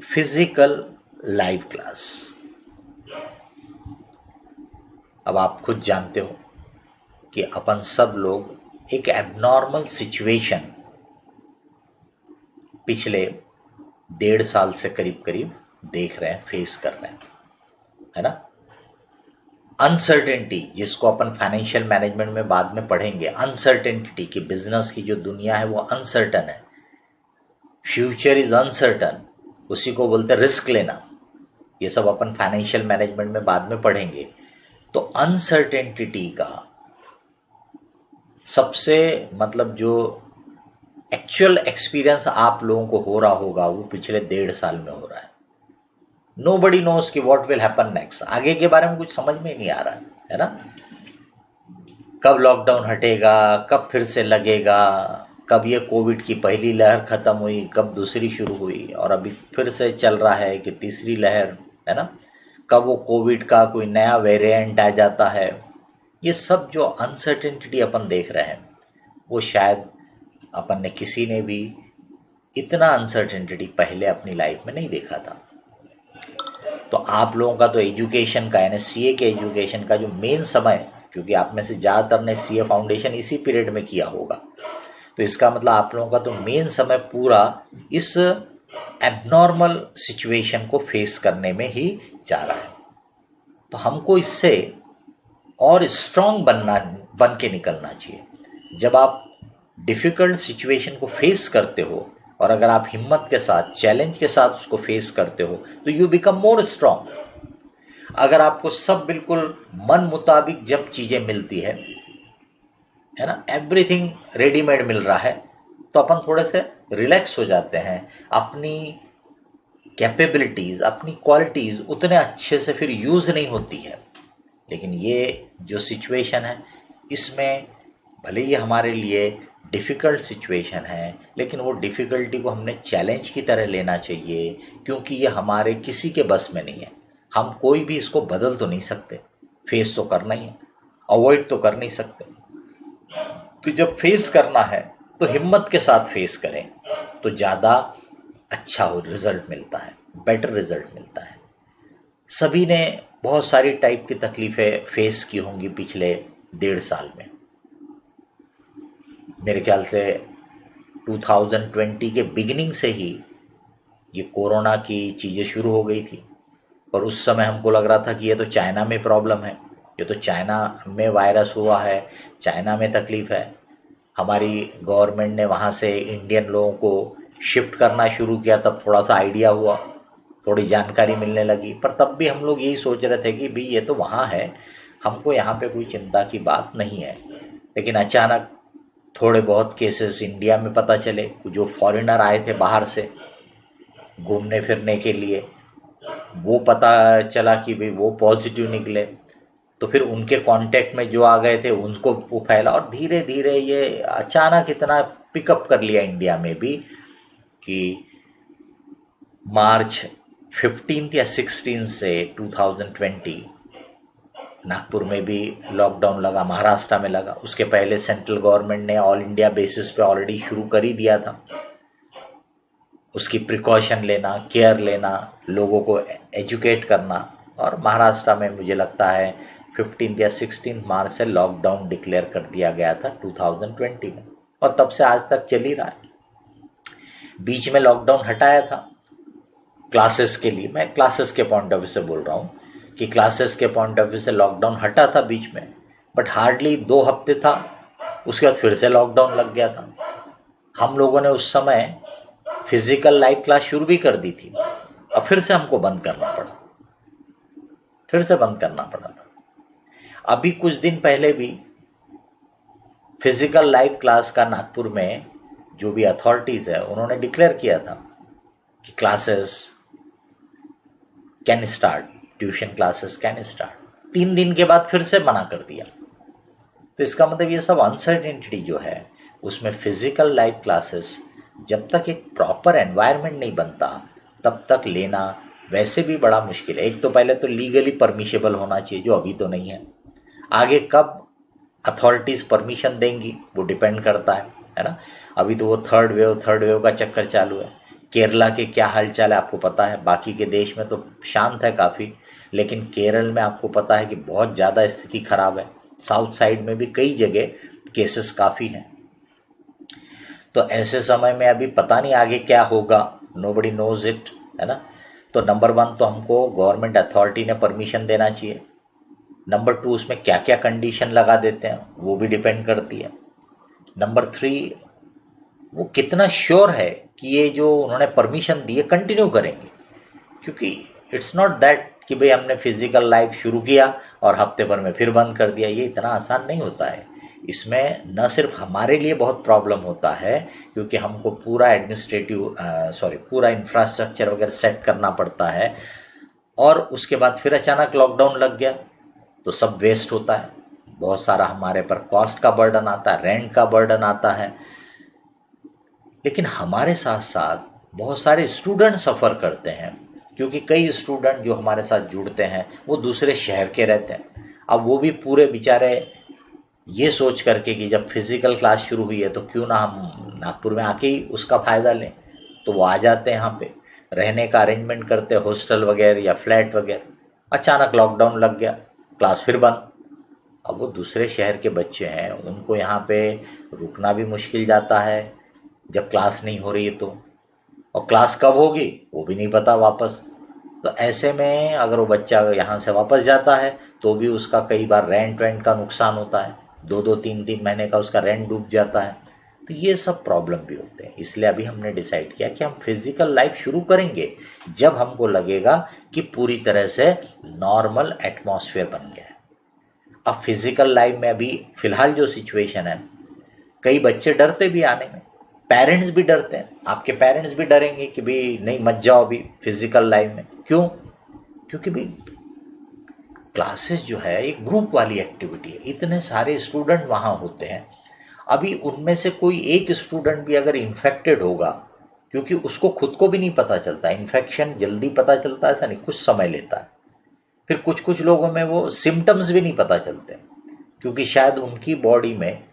फिजिकल लाइव क्लास। अब आप खुद जानते हो कि अपन सब लोग एक एबनॉर्मल सिचुएशन पिछले 1.5 साल से करीब करीब देख रहे हैं, फेस कर रहे हैं, है ना। अनसर्टेनिटी, जिसको अपन फाइनेंशियल मैनेजमेंट में बाद में पढ़ेंगे, अनसर्टेनिटी की बिजनेस की जो दुनिया है वो अनसर्टन है, फ्यूचर इज अनसर्टन, उसी को बोलते हैं रिस्क लेना। ये सब अपन फाइनेंशियल मैनेजमेंट में बाद में पढ़ेंगे। तो अनसर्टेनिटी का सबसे मतलब जो एक्चुअल एक्सपीरियंस आप लोगों को हो रहा होगा वो पिछले 1.5 साल में हो रहा है। नोबडी नोस कि व्हाट विल हैपन नेक्स्ट, आगे के बारे में कुछ समझ में ही नहीं आ रहा है ना। कब लॉकडाउन हटेगा, कब फिर से लगेगा, कब ये कोविड की पहली लहर खत्म हुई, कब दूसरी शुरू हुई, और अभी फिर से चल रहा है कि तीसरी लहर, है ना। कब वो कोविड का कोई नया वेरिएंट आ जाता है। ये सब जो अनसर्टेनिटी अपन देख रहे हैं वो शायद अपन ने किसी ने भी इतना अनसर्टेनिटी पहले अपनी लाइफ में नहीं देखा था। तो आप लोगों का तो एजुकेशन का, यानी सीए के एजुकेशन का जो मेन समय, क्योंकि आप में से ज़्यादातर ने सीए फाउंडेशन इसी पीरियड में किया होगा, तो इसका मतलब आप लोगों का तो मेन समय पूरा इस एबनॉर्मल सिचुएशन को फेस करने में ही जा रहा है। तो हमको इससे और स्ट्रांग बन के निकलना चाहिए। जब आप डिफ़िकल्ट सिचुएशन को फेस करते हो और अगर आप हिम्मत के साथ, चैलेंज के साथ उसको फेस करते हो, तो यू बिकम मोर स्ट्रांग। अगर आपको सब बिल्कुल मन मुताबिक जब चीज़ें मिलती है ना, एवरीथिंग रेडीमेड मिल रहा है, तो अपन थोड़े से रिलैक्स हो जाते हैं, अपनी कैपेबिलिटीज़, अपनी क्वालिटीज़ उतने अच्छे से फिर यूज़ नहीं होती है। लेकिन ये जो सिचुएशन है, इसमें भले ही हमारे लिए डिफ़िकल्ट सिचुएशन है, लेकिन वो डिफ़िकल्टी को हमने चैलेंज की तरह लेना चाहिए, क्योंकि ये हमारे किसी के बस में नहीं है। हम कोई भी इसको बदल तो नहीं सकते, फेस तो करना ही है, अवॉइड तो कर नहीं सकते। तो जब फेस करना है तो हिम्मत के साथ फेस करें, तो ज़्यादा अच्छा रिजल्ट मिलता है, बेटर रिजल्ट मिलता है। सभी ने बहुत सारी टाइप की तकलीफ़ें फेस की होंगी पिछले 1.5 साल में। मेरे ख्याल से 2020 के बिगिनिंग से ही ये कोरोना की चीज़ें शुरू हो गई थी, पर उस समय हमको लग रहा था कि ये तो चाइना में प्रॉब्लम है, ये तो चाइना में वायरस हुआ है, चाइना में तकलीफ़ है। हमारी गवर्नमेंट ने वहाँ से इंडियन लोगों को शिफ्ट करना शुरू किया, तब थोड़ा सा आइडिया हुआ, थोड़ी जानकारी मिलने लगी। पर तब भी हम लोग यही सोच रहे थे कि भाई ये तो वहाँ है, हमको यहाँ पे कोई चिंता की बात नहीं है। लेकिन अचानक थोड़े बहुत केसेस इंडिया में पता चले। जो फॉरेनर आए थे बाहर से घूमने फिरने के लिए, वो पता चला कि भाई वो पॉजिटिव निकले, तो फिर उनके कांटेक्ट में जो आ गए थे उनको वो फैला, और धीरे धीरे ये अचानक इतना पिकअप कर लिया इंडिया में भी कि मार्च 15 या 16 से 2020 नागपुर में भी लॉकडाउन लगा, महाराष्ट्र में लगा। उसके पहले सेंट्रल गवर्नमेंट ने ऑल इंडिया बेसिस पे ऑलरेडी शुरू कर ही दिया था। उसकी प्रिकॉशन लेना, केयर लेना, लोगों को एजुकेट करना, और महाराष्ट्र में मुझे लगता है 15 या 16 मार्च से लॉकडाउन डिक्लेयर कर दिया गया था 2020 में, और तब से आज तक चल ही रहा है। बीच में लॉकडाउन हटाया था क्लासेस के लिए, मैं क्लासेस के पॉइंट ऑफ व्यू से बोल रहा हूँ कि क्लासेस के पॉइंट ऑफ व्यू से लॉकडाउन हटा था बीच में, बट हार्डली 2 हफ्ते था, उसके बाद फिर से लॉकडाउन लग गया था। हम लोगों ने उस समय फिजिकल लाइव क्लास शुरू भी कर दी थी, अब फिर से हमको बंद करना पड़ा था। अभी कुछ दिन पहले भी फिजिकल लाइव क्लास का नागपुर में जो भी अथॉरिटीज़ है उन्होंने डिक्लेयर किया था कि classes can start, tuition classes can start. 3 दिन के बाद फिर से मना कर दिया। तो इसका मतलब ये सब अनसर्टेनिटी जो है उसमें फिजिकल लाइव क्लासेस जब तक एक प्रॉपर एनवायरनमेंट नहीं बनता तब तक लेना वैसे भी बड़ा मुश्किल है। एक तो पहले तो लीगली परमिशेबल होना चाहिए, जो अभी तो नहीं है। आगे कब अथॉरिटीज़ परमिशन देंगी वो डिपेंड करता है ना। अभी तो वो थर्ड वेव का चक्कर चालू है। केरला के क्या हालचाल है आपको पता है। बाकी के देश में तो शांत है काफ़ी, लेकिन केरल में आपको पता है कि बहुत ज़्यादा स्थिति खराब है। साउथ साइड में भी कई जगह केसेस काफ़ी हैं। तो ऐसे समय में अभी पता नहीं आगे क्या होगा, नोबडी नोज इट, है ना। तो नंबर 1 तो हमको गवर्नमेंट अथॉरिटी ने परमिशन देना चाहिए। नंबर 2 उसमें क्या क्या कंडीशन लगा देते हैं वो भी डिपेंड करती है। नंबर 3 वो कितना श्योर है कि ये जो उन्होंने परमिशन दी है कंटिन्यू करेंगे, क्योंकि इट्स नॉट दैट कि भाई हमने फिजिकल लाइफ शुरू किया और हफ्ते भर में फिर बंद कर दिया। ये इतना आसान नहीं होता है। इसमें न सिर्फ हमारे लिए बहुत प्रॉब्लम होता है, क्योंकि हमको पूरा पूरा इंफ्रास्ट्रक्चर वगैरह सेट करना पड़ता है, और उसके बाद फिर अचानक लॉकडाउन लग गया तो सब वेस्ट होता है। बहुत सारा हमारे पर कॉस्ट का बर्डन आता है, रेंट का बर्डन आता है। लेकिन हमारे साथ साथ बहुत सारे स्टूडेंट सफ़र करते हैं, क्योंकि कई स्टूडेंट जो हमारे साथ जुड़ते हैं वो दूसरे शहर के रहते हैं। अब वो भी पूरे बेचारे ये सोच करके कि जब फिज़िकल क्लास शुरू हुई है तो क्यों ना हम नागपुर में आके ही उसका फ़ायदा लें, तो वो आ जाते हैं। यहाँ पे रहने का अरेंजमेंट करते हैं, हॉस्टल वगैरह या फ्लैट वगैरह। अचानक लॉकडाउन लग गया, क्लास फिर बंद। अब वो दूसरे शहर के बच्चे हैं, उनको यहाँ पे रुकना भी मुश्किल जाता है जब क्लास नहीं हो रही है तो, और क्लास कब होगी वो भी नहीं पता वापस। तो ऐसे में अगर वो बच्चा यहाँ से वापस जाता है तो भी उसका कई बार रेंट का नुकसान होता है, 2-2, 3-3 महीने का उसका रेंट डूब जाता है। तो ये सब प्रॉब्लम भी होते हैं। इसलिए अभी हमने डिसाइड किया कि हम फिजिकल लाइफ शुरू करेंगे जब हमको लगेगा कि पूरी तरह से नॉर्मल एटमॉस्फेयर बन गया है। अब फिजिकल लाइफ में अभी फ़िलहाल जो सिचुएशन है, कई बच्चे डरते भी आने में, पेरेंट्स भी डरते हैं। आपके पेरेंट्स भी डरेंगे कि भाई नहीं मत जाओ अभी फिजिकल लाइफ में। क्यों? क्योंकि भाई क्लासेस जो है एक ग्रुप वाली एक्टिविटी है, इतने सारे स्टूडेंट वहाँ होते हैं। अभी उनमें से कोई एक स्टूडेंट भी अगर इन्फेक्टेड होगा, क्योंकि उसको खुद को भी नहीं पता चलता, इन्फेक्शन जल्दी पता चलता है ऐसा नहीं, कुछ समय लेता है। फिर कुछ लोगों में वो सिम्टम्स भी नहीं पता चलते, क्योंकि शायद उनकी बॉडी में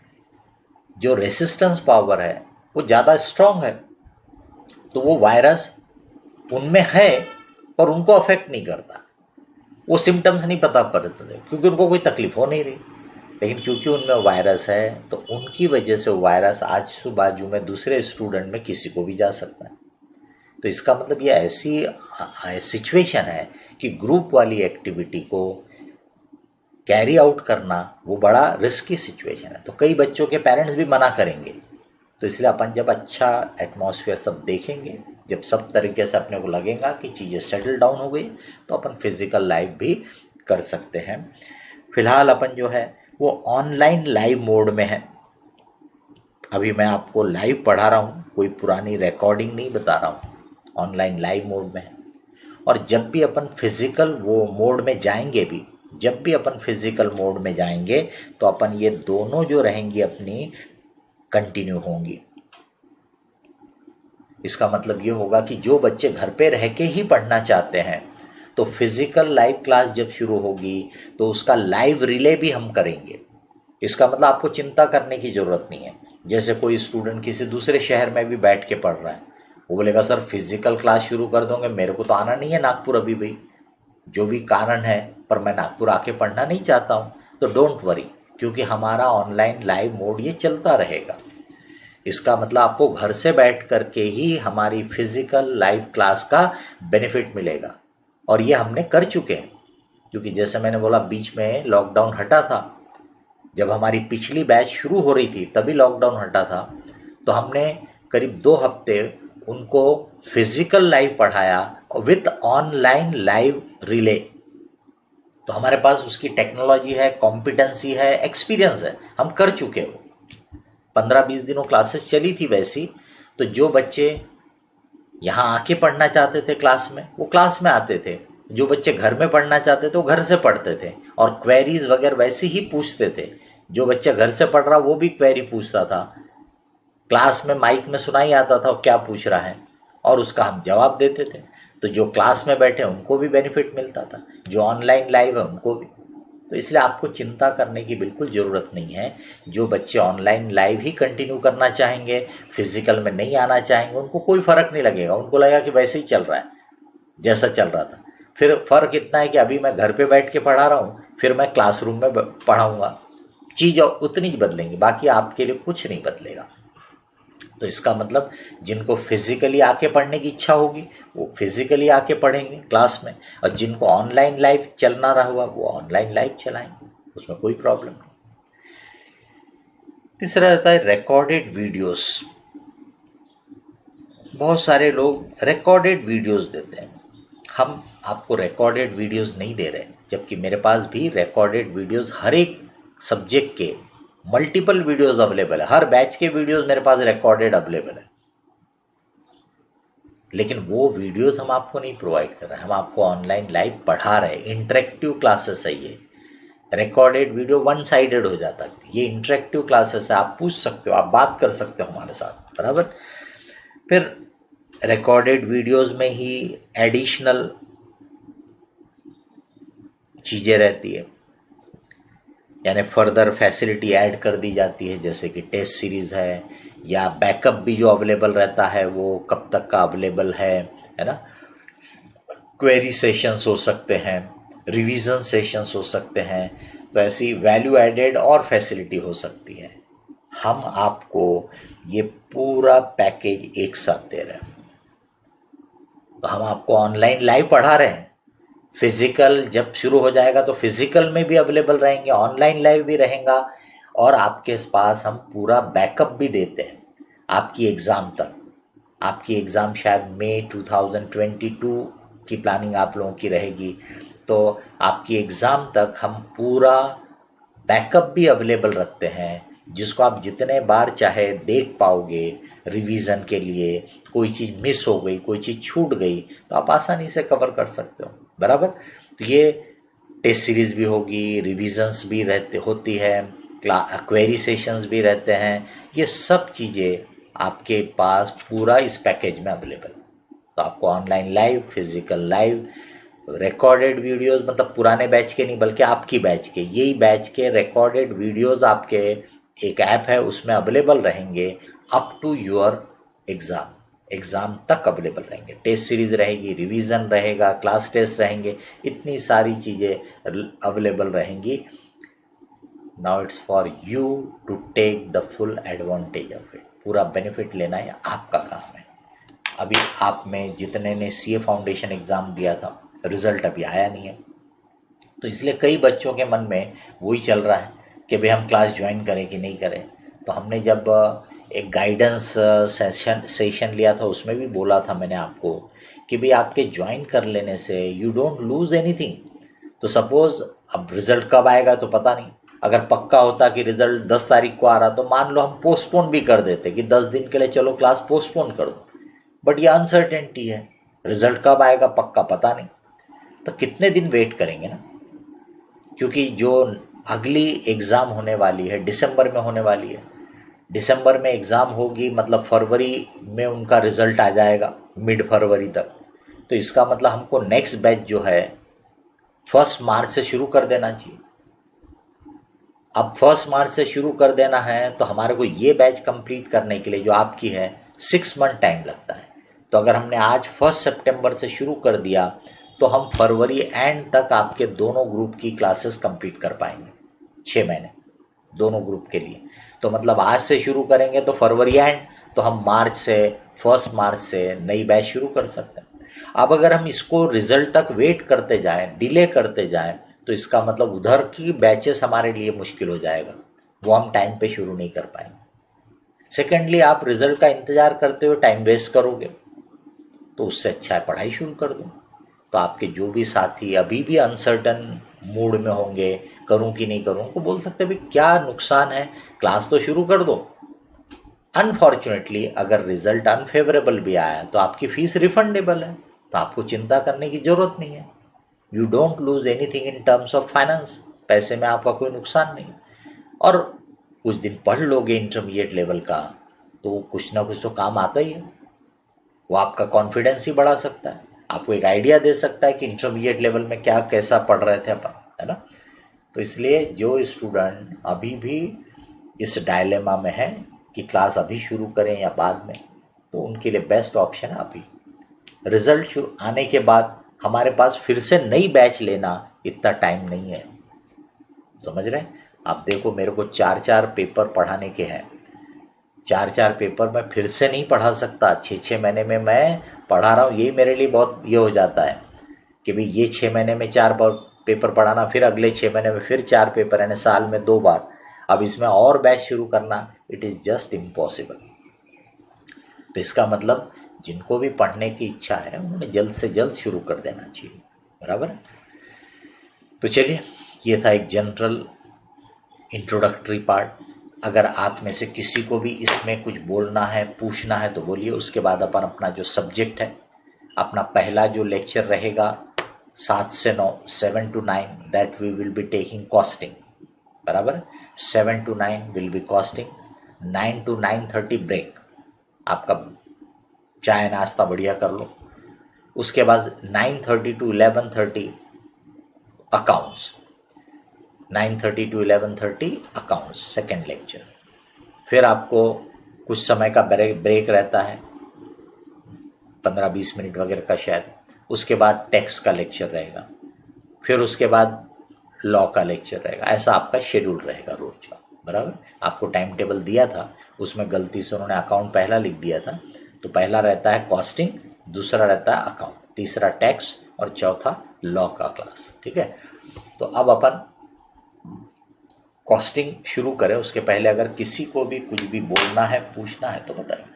जो रेसिस्टेंस पावर है वो ज़्यादा स्ट्रांग है, तो वो वायरस उनमें है पर उनको अफेक्ट नहीं करता। वो सिम्टम्स नहीं पता पड़ते थे क्योंकि उनको कोई तकलीफ हो नहीं रही, लेकिन क्योंकि उनमें वायरस है तो उनकी वजह से वायरस आजू बाजू में दूसरे स्टूडेंट में किसी को भी जा सकता है। तो इसका मतलब ये ऐसी सिचुएशन है कि ग्रुप वाली एक्टिविटी को कैरी आउट करना वो बड़ा रिस्की सिचुएशन है। तो कई बच्चों के पेरेंट्स भी मना करेंगे, तो इसलिए अपन जब अच्छा एटमॉस्फेयर सब देखेंगे, जब सब तरीके से अपने को लगेगा कि चीज़ें सेटल डाउन हो गई, तो अपन फिजिकल लाइव भी कर सकते हैं। फिलहाल अपन जो है वो ऑनलाइन लाइव मोड में है। अभी मैं आपको लाइव पढ़ा रहा हूँ, कोई पुरानी रिकॉर्डिंग नहीं बता रहा हूँ, ऑनलाइन लाइव मोड में है। और जब भी अपन फिजिकल वो मोड में जाएंगे भी, जब भी अपन फिजिकल मोड में जाएंगे तो अपन ये दोनों जो रहेंगी अपनी कंटिन्यू होंगी। इसका मतलब ये होगा कि जो बच्चे घर पे रह के ही पढ़ना चाहते हैं तो फिजिकल लाइव क्लास जब शुरू होगी तो उसका लाइव रिले भी हम करेंगे। इसका मतलब आपको चिंता करने की ज़रूरत नहीं है। जैसे कोई स्टूडेंट किसी दूसरे शहर में भी बैठ के पढ़ रहा है, वो बोलेगा सर फिजिकल क्लास शुरू कर दोगे, मेरे को तो आना नहीं है नागपुर अभी भाई, जो भी कारण है, पर मैं नागपुर आके पढ़ना नहीं चाहता हूँ। तो डोंट वरी, क्योंकि हमारा ऑनलाइन लाइव मोड ये चलता रहेगा। इसका मतलब आपको घर से बैठ करके ही हमारी फिजिकल लाइव क्लास का बेनिफिट मिलेगा, और ये हमने कर चुके हैं। क्योंकि जैसे मैंने बोला बीच में लॉकडाउन हटा था, जब हमारी पिछली बैच शुरू हो रही थी तभी लॉकडाउन हटा था, तो हमने करीब 2 हफ्ते उनको फिजिकल लाइव पढ़ाया विथ ऑनलाइन लाइव रिले। तो हमारे पास उसकी टेक्नोलॉजी है, कॉम्पिटेंसी है, एक्सपीरियंस है, हम कर चुके हो। 15-20 दिनों क्लासेस चली थी वैसी। तो जो बच्चे यहाँ आके पढ़ना चाहते थे क्लास में, वो क्लास में आते थे। जो बच्चे घर में पढ़ना चाहते थे वो घर से पढ़ते थे और क्वेरीज वगैरह वैसे ही पूछते थे। जो बच्चे घर से पढ़ रहा वो भी क्वेरी पूछता था, क्लास में माइक में सुनाई आता था क्या पूछ रहा है, और उसका हम जवाब देते थे। तो जो क्लास में बैठे उनको भी बेनिफिट मिलता था, जो ऑनलाइन लाइव है उनको भी। तो इसलिए आपको चिंता करने की बिल्कुल ज़रूरत नहीं है। जो बच्चे ऑनलाइन लाइव ही कंटिन्यू करना चाहेंगे, फिजिकल में नहीं आना चाहेंगे, उनको कोई फ़र्क नहीं लगेगा। उनको लगेगा कि वैसे ही चल रहा है जैसा चल रहा था। फिर फ़र्क इतना है कि अभी मैं घर पे बैठ के पढ़ा रहा हूँ, फिर मैं क्लासरूम में पढ़ाऊँगा, चीज़ उतनी ही बदलेंगी, बाकी आपके लिए कुछ नहीं बदलेगा। तो इसका मतलब जिनको फिजिकली आके पढ़ने की इच्छा होगी वो फिजिकली आके पढ़ेंगे क्लास में, और जिनको ऑनलाइन लाइव चलना रहा हुआ वो ऑनलाइन लाइव चलाएंगे, उसमें कोई प्रॉब्लम नहीं। तीसरा रहता है रिकॉर्डेड वीडियोस। बहुत सारे लोग रिकॉर्डेड वीडियोस देते हैं। हम आपको रिकॉर्डेड वीडियोस नहीं दे रहे, जबकि मेरे पास भी रिकॉर्डेड वीडियोस हर एक सब्जेक्ट के मल्टीपल वीडियोस अवेलेबल है। हर बैच के वीडियोस मेरे पास रिकॉर्डेड अवेलेबल है, लेकिन वो वीडियोस हम आपको नहीं प्रोवाइड कर रहे हैं। हम आपको ऑनलाइन लाइव पढ़ा रहे हैं, इंटरेक्टिव क्लासेस है ये। रिकॉर्डेड वीडियो वन साइडेड हो जाता है, ये इंटरेक्टिव क्लासेस है, आप पूछ सकते हो, आप बात कर सकते हो हमारे साथ, बराबर। फिर रिकॉर्डेड वीडियोस में ही एडिशनल चीज़ें रहती है, यानी फर्दर फैसिलिटी ऐड कर दी जाती है, जैसे कि टेस्ट सीरीज़ है, या बैकअप भी जो अवेलेबल रहता है वो कब तक का अवेलेबल है ना। क्वेरी सेशंस हो सकते हैं, रिवीजन सेशंस हो सकते हैं। तो ऐसी वैल्यू एडेड और फैसिलिटी हो सकती है। हम आपको ये पूरा पैकेज एक साथ दे रहे हैं। तो हम आपको ऑनलाइन लाइव पढ़ा रहे हैं, फिजिकल जब शुरू हो जाएगा तो फिजिकल में भी अवेलेबल रहेंगे, ऑनलाइन लाइव भी रहेगा, और आपके पास हम पूरा बैकअप भी देते हैं आपकी एग्ज़ाम तक। आपकी एग्ज़ाम शायद मई 2022 की प्लानिंग आप लोगों की रहेगी, तो आपकी एग्ज़ाम तक हम पूरा बैकअप भी अवेलेबल रखते हैं, जिसको आप जितने बार चाहे देख पाओगे रिवीजन के लिए। कोई चीज़ मिस हो गई, कोई चीज़ छूट गई, तो आप आसानी से कवर कर सकते हो, बराबर। तो ये टेस्ट सीरीज़ भी होगी, रिवीजन्स भी होती है, क्वेरी सेशंस भी रहते हैं। ये सब चीज़ें आपके पास पूरा इस पैकेज में अवेलेबल। तो आपको online live, physical live, recorded videos, मतलब पुराने बैच के नहीं बल्कि आपकी बैच के, यही बैच के रिकॉर्डेड वीडियोस आपके एक ऐप है उसमें अवेलेबल रहेंगे up to your exam. Exam तक अवेलेबल रहेंगे। टेस्ट सीरीज रहेगी, रिवीजन रहेगा, क्लास टेस्ट रहेंगे, इतनी सारी चीज़ें अवेलेबल रहेंगी। Now it's for you to take the full advantage of it. पूरा बेनिफिट लेना है, आपका काम है। अभी आप में जितने ने सीए फाउंडेशन एग्ज़ाम दिया था, रिजल्ट अभी आया नहीं है, तो इसलिए कई बच्चों के मन में वही चल रहा है कि भाई हम क्लास ज्वाइन करें कि नहीं करें। तो हमने जब एक गाइडेंस सेशन लिया था, उसमें भी बोला था मैंने आपको कि भाई आपके ज्वाइन कर लेने से यू डोंट लूज़ एनीथिंग। तो सपोज़ अब रिज़ल्ट कब आएगा तो पता नहीं, अगर पक्का होता कि रिज़ल्ट 10 तारीख को आ रहा तो मान लो हम पोस्टपोन भी कर देते कि 10 दिन के लिए चलो क्लास पोस्टपोन कर दो, बट ये अनसर्टेनिटी है, रिज़ल्ट कब आएगा पक्का पता नहीं, तो कितने दिन वेट करेंगे ना। क्योंकि जो अगली एग्ज़ाम होने वाली है दिसंबर में होने वाली है, दिसंबर में एग्ज़ाम होगी, मतलब फरवरी में उनका रिज़ल्ट आ जाएगा, मिड फरवरी तक। तो इसका मतलब हमको नेक्स्ट बैच जो है 1 मार्च से शुरू कर देना चाहिए। अब 1 मार्च से शुरू कर देना है तो हमारे को ये बैच कंप्लीट करने के लिए जो आपकी है 6 मंथ टाइम लगता है। तो अगर हमने आज 1 सितंबर से शुरू कर दिया तो हम फरवरी एंड तक आपके दोनों ग्रुप की क्लासेस कंप्लीट कर पाएंगे, 6 महीने दोनों ग्रुप के लिए। तो मतलब आज से शुरू करेंगे तो फरवरी एंड, तो हम मार्च से 1 मार्च से नई बैच शुरू कर सकते हैं। अब अगर हम इसको रिजल्ट तक वेट करते जाएं, डिले करते जाएं, तो इसका मतलब उधर की बैचेस हमारे लिए मुश्किल हो जाएगा, वो हम टाइम पे शुरू नहीं कर पाएंगे। सेकेंडली, आप रिजल्ट का इंतजार करते हुए टाइम वेस्ट करोगे, तो उससे अच्छा है पढ़ाई शुरू कर दो। तो आपके जो भी साथी अभी भी अनसर्टन मूड में होंगे, करूं कि नहीं करूं, को बोल सकते भाई क्या नुकसान है, क्लास तो शुरू कर दो। अनफॉर्चुनेटली अगर रिजल्ट अनफेवरेबल भी आया तो आपकी फीस रिफंडेबल है, तो आपको चिंता करने की जरूरत नहीं है। You don't lose anything in terms of finance, पैसे में आपका कोई नुकसान नहीं। और कुछ दिन पढ़ लोगे इंटरमीडिएट लेवल का तो कुछ ना कुछ तो काम आता ही है। वो आपका कॉन्फिडेंस ही बढ़ा सकता है, आपको एक आइडिया दे सकता है कि इंटरमीडिएट लेवल में क्या कैसा पढ़ रहे थे अपन, है ना। तो इसलिए जो स्टूडेंट अभी भी इस डायलेमा में है कि क्लास अभी शुरू करें या बाद में, तो उनके लिए बेस्ट ऑप्शन है अभी। रिजल्ट आने के बाद हमारे पास फिर से नई बैच लेना इतना टाइम नहीं है, समझ रहे हैं आप। देखो मेरे को 4-4 पेपर पढ़ाने के हैं, 4-4 पेपर मैं फिर से नहीं पढ़ा सकता। 6-6 महीने में मैं पढ़ा रहा हूँ, यही मेरे लिए बहुत ये हो जाता है कि भाई ये 6 महीने में 4 पेपर पढ़ाना, फिर अगले 6 महीने में फिर 4 पेपर, यानी साल में 2 बार। अब इसमें और बैच शुरू करना, इट इज़ जस्ट इम्पॉसिबल। तो इसका मतलब जिनको भी पढ़ने की इच्छा है उन्हें जल्द से जल्द शुरू कर देना चाहिए, बराबर है। तो चलिए, ये था एक जनरल इंट्रोडक्टरी पार्ट। अगर आप में से किसी को भी इसमें कुछ बोलना है, पूछना है तो बोलिए। उसके बाद अपन अपना जो सब्जेक्ट है, अपना पहला जो लेक्चर रहेगा 7 से 9, 7 to 9, that we will be taking costing, बराबर। 7 to 9 will be costing, 9 to 9:30 break, आपका चाय नाश्ता बढ़िया कर लो। उसके बाद 9:30 to 11:30 accounts, 9:30 to 11:30 accounts second lecture. फिर आपको कुछ समय का ब्रेक रहता है, 15-20 मिनट वगैरह का शायद। उसके बाद टैक्स का लेक्चर रहेगा, फिर उसके बाद लॉ का लेक्चर रहेगा। ऐसा आपका शेड्यूल रहेगा रोज का, बराबर। आपको टाइम टेबल दिया था, उसमें गलती से उन्होंने अकाउंट पहला लिख दिया था। तो पहला रहता है कॉस्टिंग, दूसरा रहता है अकाउंट, तीसरा टैक्स और चौथा लॉ का क्लास, ठीक है। तो अब अपन कॉस्टिंग शुरू करें। उसके पहले अगर किसी को भी कुछ भी बोलना है, पूछना है तो बताइए।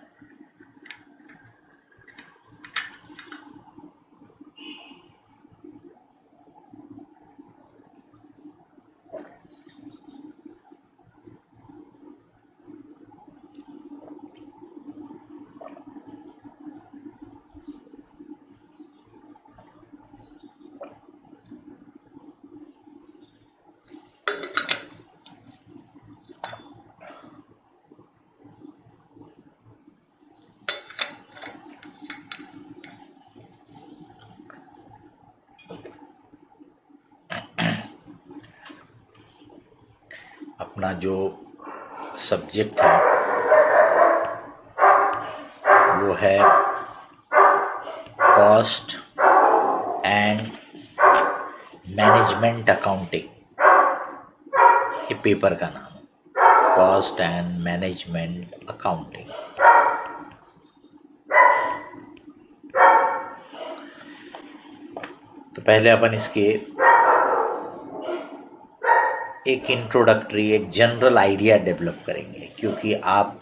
अपना जो सब्जेक्ट है वो वो है कॉस्ट एंड मैनेजमेंट अकाउंटिंग, ये पेपर का नाम है, कॉस्ट एंड मैनेजमेंट अकाउंटिंग। तो पहले अपन इसके एक इंट्रोडक्टरी, एक जनरल आइडिया डेवलप करेंगे, क्योंकि आप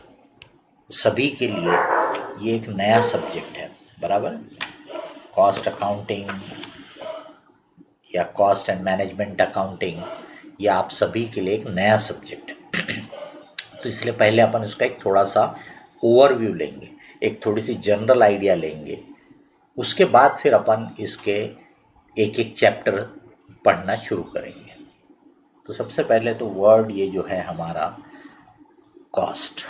सभी के लिए ये एक नया सब्जेक्ट है, बराबर। कॉस्ट अकाउंटिंग या कॉस्ट एंड मैनेजमेंट अकाउंटिंग, ये आप सभी के लिए एक नया सब्जेक्ट है। तो इसलिए पहले अपन उसका एक थोड़ा सा ओवरव्यू लेंगे, एक थोड़ी सी जनरल आइडिया लेंगे, उसके बाद फिर अपन इसके एक एक चैप्टर पढ़ना शुरू करेंगे। तो सबसे पहले तो वर्ड ये जो है हमारा कॉस्ट,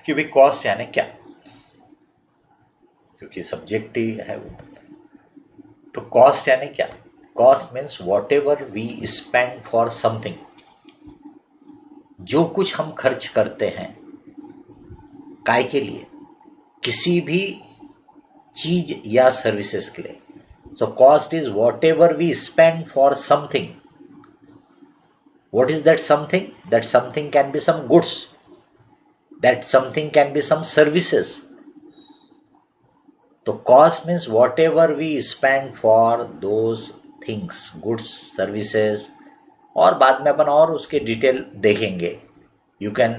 कि भाई कॉस्ट यानी क्या, क्योंकि सब्जेक्ट ही है वो। तो कॉस्ट यानी क्या? Cost means whatever we spend for something, जो कुछ हम खर्च करते हैं, काय के लिए? किसी भी चीज या सर्विसेज के लिए। So cost is whatever we spend for something. What is that something? That something can be some goods. That something can be some services. So cost means whatever we spend for those things, goods, services. और बाद में अपन और उसके detail देखेंगे. You can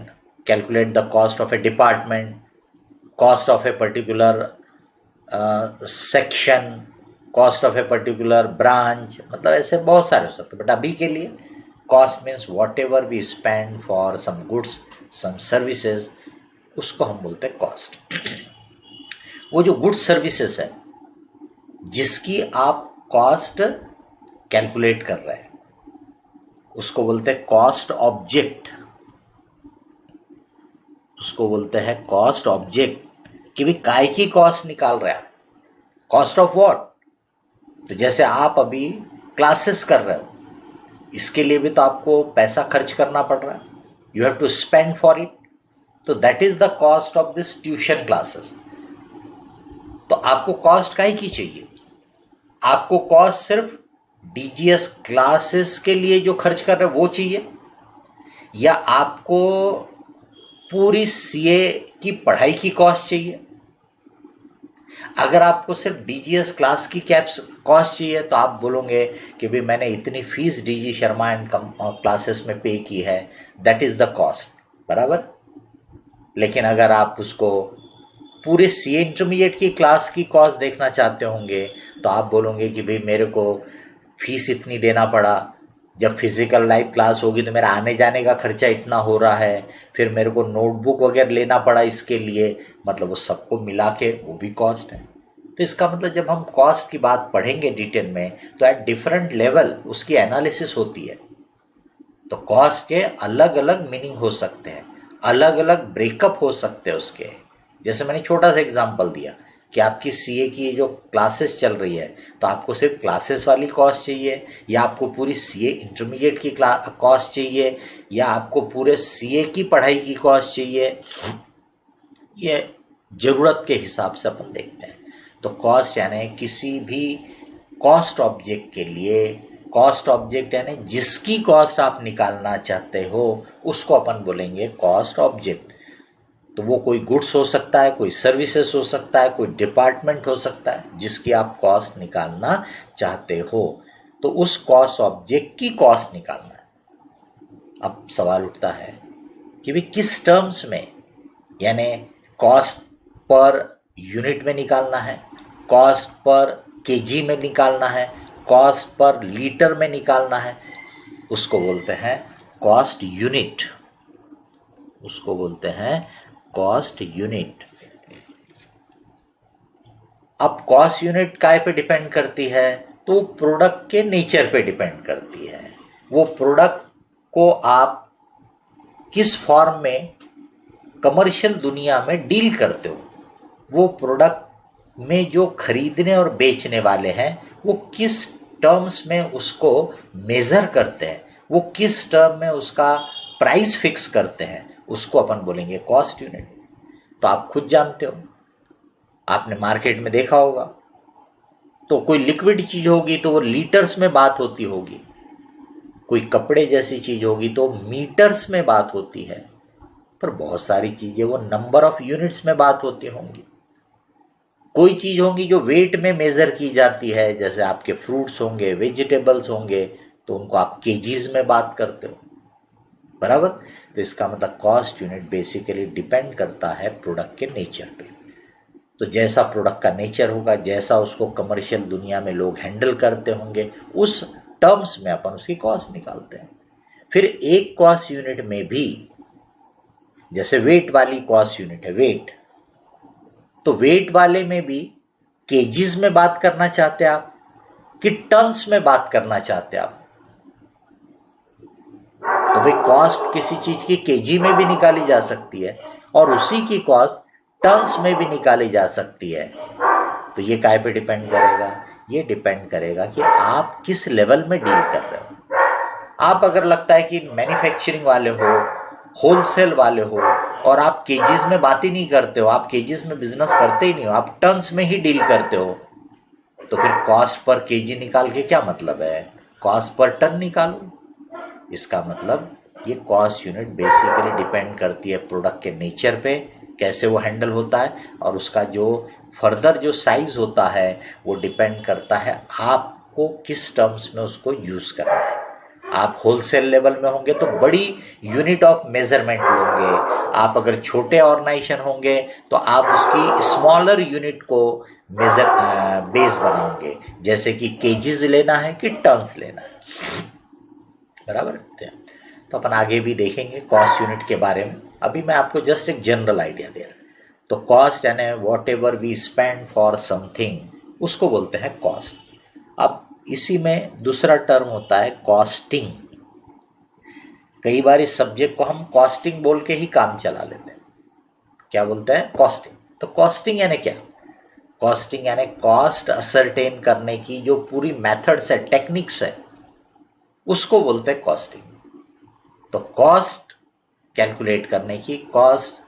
calculate the cost of a department, cost of a particular section, cost of a particular branch. मतलब ऐसे बहुत सारे हो सकते हैं, बट अभी के लिए cost means whatever we spend for some goods, some services, उसको हम बोलते हैं कॉस्ट। वो जो गुड्स सर्विसेज है जिसकी आप कॉस्ट कैलकुलेट कर रहे हैं, उसको बोलते हैं कॉस्ट ऑब्जेक्ट। उसको बोलते हैं कॉस्ट ऑब्जेक्ट, कि भाई काय की कॉस्ट निकाल रहे हैं, कॉस्ट ऑफ व्हाट। तो जैसे आप अभी क्लासेस कर रहे हो, इसके लिए भी तो आपको पैसा खर्च करना पड़ रहा है, you have to spend for it. तो that is the cost of this tuition classes. तो आपको कॉस्ट काहे की चाहिए? आपको कॉस्ट सिर्फ डीजीएस क्लासेस के लिए जो खर्च कर रहे हैं वो चाहिए, या आपको पूरी सीए की पढ़ाई की कॉस्ट चाहिए? अगर आपको सिर्फ डीजीएस क्लास की कॉस्ट चाहिए तो आप बोलोगे कि भाई मैंने इतनी fees DG Sharma and classes में पे की है, दैट इज द कॉस्ट, बराबर। लेकिन अगर आप उसको पूरे सीए इंटरमीडिएट की क्लास की कॉस्ट देखना चाहते होंगे तो आप बोलोगे कि भाई मेरे को फीस इतनी देना पड़ा, जब फिजिकल लाइव क्लास होगी तो मेरा आने जाने का खर्चा इतना हो रहा है, फिर मेरे को नोटबुक वगैरह लेना पड़ा इसके लिए, मतलब वो सबको मिला के वो भी कॉस्ट है। तो इसका मतलब जब हम कॉस्ट की बात पढ़ेंगे डिटेल में तो एट डिफरेंट लेवल उसकी एनालिसिस होती है। तो कॉस्ट के अलग अलग मीनिंग हो सकते हैं, अलग अलग ब्रेकअप हो सकते हैं उसके। जैसे मैंने छोटा सा एग्जांपल दिया कि आपकी सीए की जो क्लासेस चल रही है तो आपको सिर्फ क्लासेस वाली कॉस्ट चाहिए, या आपको पूरी सीए इंटरमीडिएट की कॉस्ट चाहिए, या आपको पूरे सीए की पढ़ाई की कॉस्ट चाहिए, ये ज़रूरत के हिसाब से अपन देखते हैं। तो कॉस्ट यानी किसी भी कॉस्ट ऑब्जेक्ट के लिए, कॉस्ट ऑब्जेक्ट यानी जिसकी कॉस्ट आप निकालना चाहते हो उसको अपन बोलेंगे कॉस्ट ऑब्जेक्ट। तो वो कोई गुड्स हो सकता है, कोई सर्विसेज हो सकता है, कोई डिपार्टमेंट हो सकता है जिसकी आप कॉस्ट निकालना चाहते हो, तो उस कॉस्ट ऑब्जेक्ट की कॉस्ट निकालना है। अब सवाल उठता है कि भाई किस टर्म्स में, यानी कॉस्ट पर यूनिट में निकालना है, कॉस्ट पर केजी में निकालना है, कॉस्ट पर लीटर में निकालना है, उसको बोलते हैं कॉस्ट यूनिट। उसको बोलते हैं कॉस्ट यूनिट। अब कॉस्ट यूनिट काय पे डिपेंड करती है? तो प्रोडक्ट के नेचर पे डिपेंड करती है। वो प्रोडक्ट को आप किस फॉर्म में कमर्शियल दुनिया में डील करते हो, वो प्रोडक्ट में जो खरीदने और बेचने वाले हैं वो किस टर्म्स में उसको मेजर करते हैं, वो किस टर्म में उसका प्राइस फिक्स करते हैं, उसको अपन बोलेंगे कॉस्ट यूनिट। तो आप खुद जानते हो, आपने मार्केट में देखा होगा, तो कोई लिक्विड चीज होगी तो वो लीटर्स में बात होती होगी, कोई कपड़े जैसी चीज होगी तो मीटर्स में बात होती है, पर बहुत सारी चीजें वो नंबर ऑफ यूनिट्स में बात होती होंगी। कोई चीज होंगी जो वेट में मेजर की जाती है, जैसे आपके फ्रूट्स होंगे, वेजिटेबल्स होंगे, तो उनको आप केजीज में बात करते हो, बराबर। तो इसका मतलब कॉस्ट यूनिट बेसिकली डिपेंड करता है प्रोडक्ट के नेचर पे। तो जैसा प्रोडक्ट का नेचर होगा, जैसा उसको कमर्शियल दुनिया में लोग हैंडल करते होंगे, उस टर्म्स में अपन उसकी कॉस्ट निकालते हैं। फिर एक कॉस्ट यूनिट में भी, जैसे वेट वाली कॉस्ट यूनिट है वेट, तो वेट वाले में भी केजीज में बात करना चाहते हैं आप कि टन्स में बात करना चाहते हैं आप? तो भाई कॉस्ट किसी चीज की केजी में भी निकाली जा सकती है और उसी की कॉस्ट टन्स में भी निकाली जा सकती है। तो ये काय पे डिपेंड करेगा? ये डिपेंड करेगा कि आप किस लेवल में डील कर रहे हो। आप अगर लगता है कि मैन्युफैक्चरिंग वाले हो, होलसेल वाले हो, और आप केजीज में बात ही नहीं करते हो, आप केजीज में बिजनेस करते ही नहीं हो, आप टन्स में ही डील करते हो, तो फिर कॉस्ट पर केजी निकाल के क्या मतलब है? कॉस्ट पर टन निकालो। इसका मतलब ये कॉस्ट यूनिट बेसिकली डिपेंड करती है प्रोडक्ट के नेचर पे, कैसे वो हैंडल होता है, और उसका जो फर्दर जो साइज होता है वो डिपेंड करता है आपको किस टर्म्स में उसको यूज करना है। आप होलसेल लेवल में होंगे तो बड़ी यूनिट ऑफ मेजरमेंट लोगे, आप अगर छोटे ऑर्गेनाइजेशन होंगे तो आप उसकी स्मॉलर यूनिट को मेजर बेस बनाओगे, जैसे कि केजीज लेना है कि टन्स लेना है, बराबर। तो अपन आगे भी देखेंगे कॉस्ट यूनिट के बारे में। अभी मैं आपको जस्ट एक जनरल आइडिया दे रहा हूं। तो कॉस्ट यानी whatever we spend for something, उसको बोलते हैं कॉस्ट। अब इसी में दूसरा टर्म होता है कॉस्टिंग। कई बार इस सब्जेक्ट को हम कॉस्टिंग बोल के ही काम चला लेते हैं। क्या बोलते हैं? कॉस्टिंग। तो कॉस्टिंग यानी क्या? कॉस्टिंग यानी कॉस्ट असरटेन करने की जो पूरी मेथड्स है, टेक्निक्स है, उसको बोलते हैं कॉस्टिंग। तो कॉस्ट कैलकुलेट करने की, कॉस्ट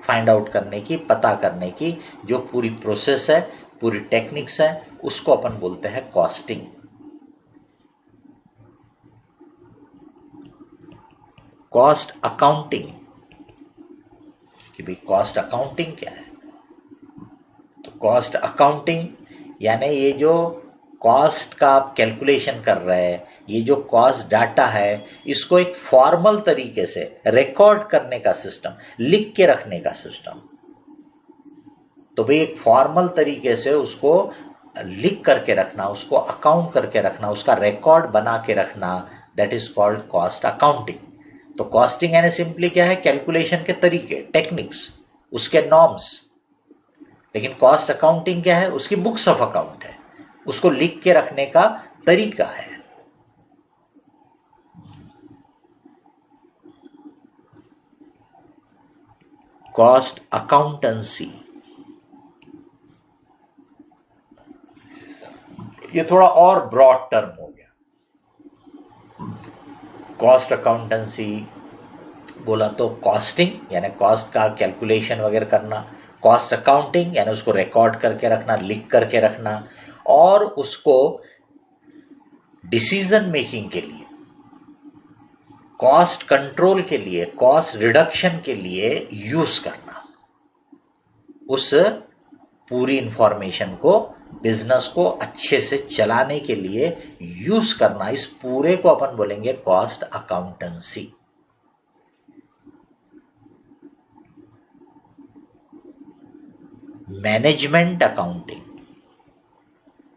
फाइंड आउट करने की, पता करने की जो पूरी प्रोसेस है, पूरी टेक्निक्स है, उसको अपन बोलते हैं कॉस्टिंग। कॉस्ट अकाउंटिंग, कि भाई कॉस्ट अकाउंटिंग क्या है? तो कॉस्ट अकाउंटिंग यानी ये जो कॉस्ट का आप कैलकुलेशन कर रहे हैं, ये जो कॉस्ट डाटा है, इसको एक फॉर्मल तरीके से रिकॉर्ड करने का सिस्टम, लिख के रखने का सिस्टम। तो भाई एक फॉर्मल तरीके से उसको लिख करके रखना, उसको अकाउंट करके रखना, उसका रिकॉर्ड बना के रखना, that is called cost accounting. तो कॉस्टिंग यानी सिंपली क्या है? कैलकुलेशन के तरीके, टेक्निक्स, उसके नॉर्म्स। लेकिन कॉस्ट अकाउंटिंग क्या है? उसकी बुक्स ऑफ अकाउंट है, उसको लिख के रखने का तरीका है। कॉस्ट अकाउंटेंसी, ये थोड़ा और ब्रॉड टर्म हो गया। कॉस्ट अकाउंटेंसी बोला तो कॉस्टिंग यानी कॉस्ट का कैलकुलेशन वगैरह करना, कॉस्ट अकाउंटिंग यानी उसको रिकॉर्ड करके रखना, लिख करके रखना, और उसको डिसीजन मेकिंग के लिए, कॉस्ट कंट्रोल के लिए, कॉस्ट रिडक्शन के लिए यूज करना, उस पूरी इंफॉर्मेशन को बिजनेस को अच्छे से चलाने के लिए यूज करना। इस पूरे को अपन बोलेंगे कॉस्ट अकाउंटेंसी। मैनेजमेंट अकाउंटिंग,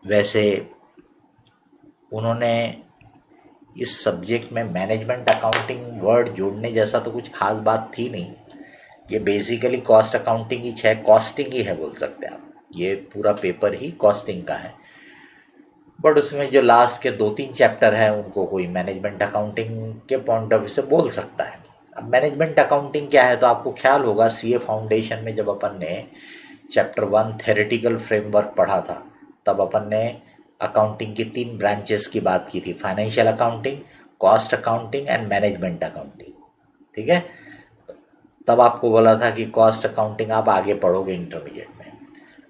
वैसे उन्होंने इस सब्जेक्ट में मैनेजमेंट अकाउंटिंग वर्ड जोड़ने जैसा तो कुछ खास बात थी नहीं। ये बेसिकली कॉस्ट अकाउंटिंग ही है, कॉस्टिंग ही है बोल सकते हैं आप। ये पूरा पेपर ही कॉस्टिंग का है, बट उसमें जो लास्ट के 2-3 चैप्टर हैं उनको कोई मैनेजमेंट अकाउंटिंग के पॉइंट ऑफ व्यू से बोल सकता है। अब मैनेजमेंट अकाउंटिंग क्या है, तो आपको ख्याल होगा सीए फाउंडेशन में जब अपन ने चैप्टर 1 थेरेटिकल फ्रेमवर्क पढ़ा था, तब अपन ने अकाउंटिंग की 3 ब्रांचेस की बात की थी, financial accounting, cost accounting and management accounting. ठीक है, तब आपको बोला था कि कॉस्ट अकाउंटिंग आप आगे पढ़ोगे इंटरमीडिएट में।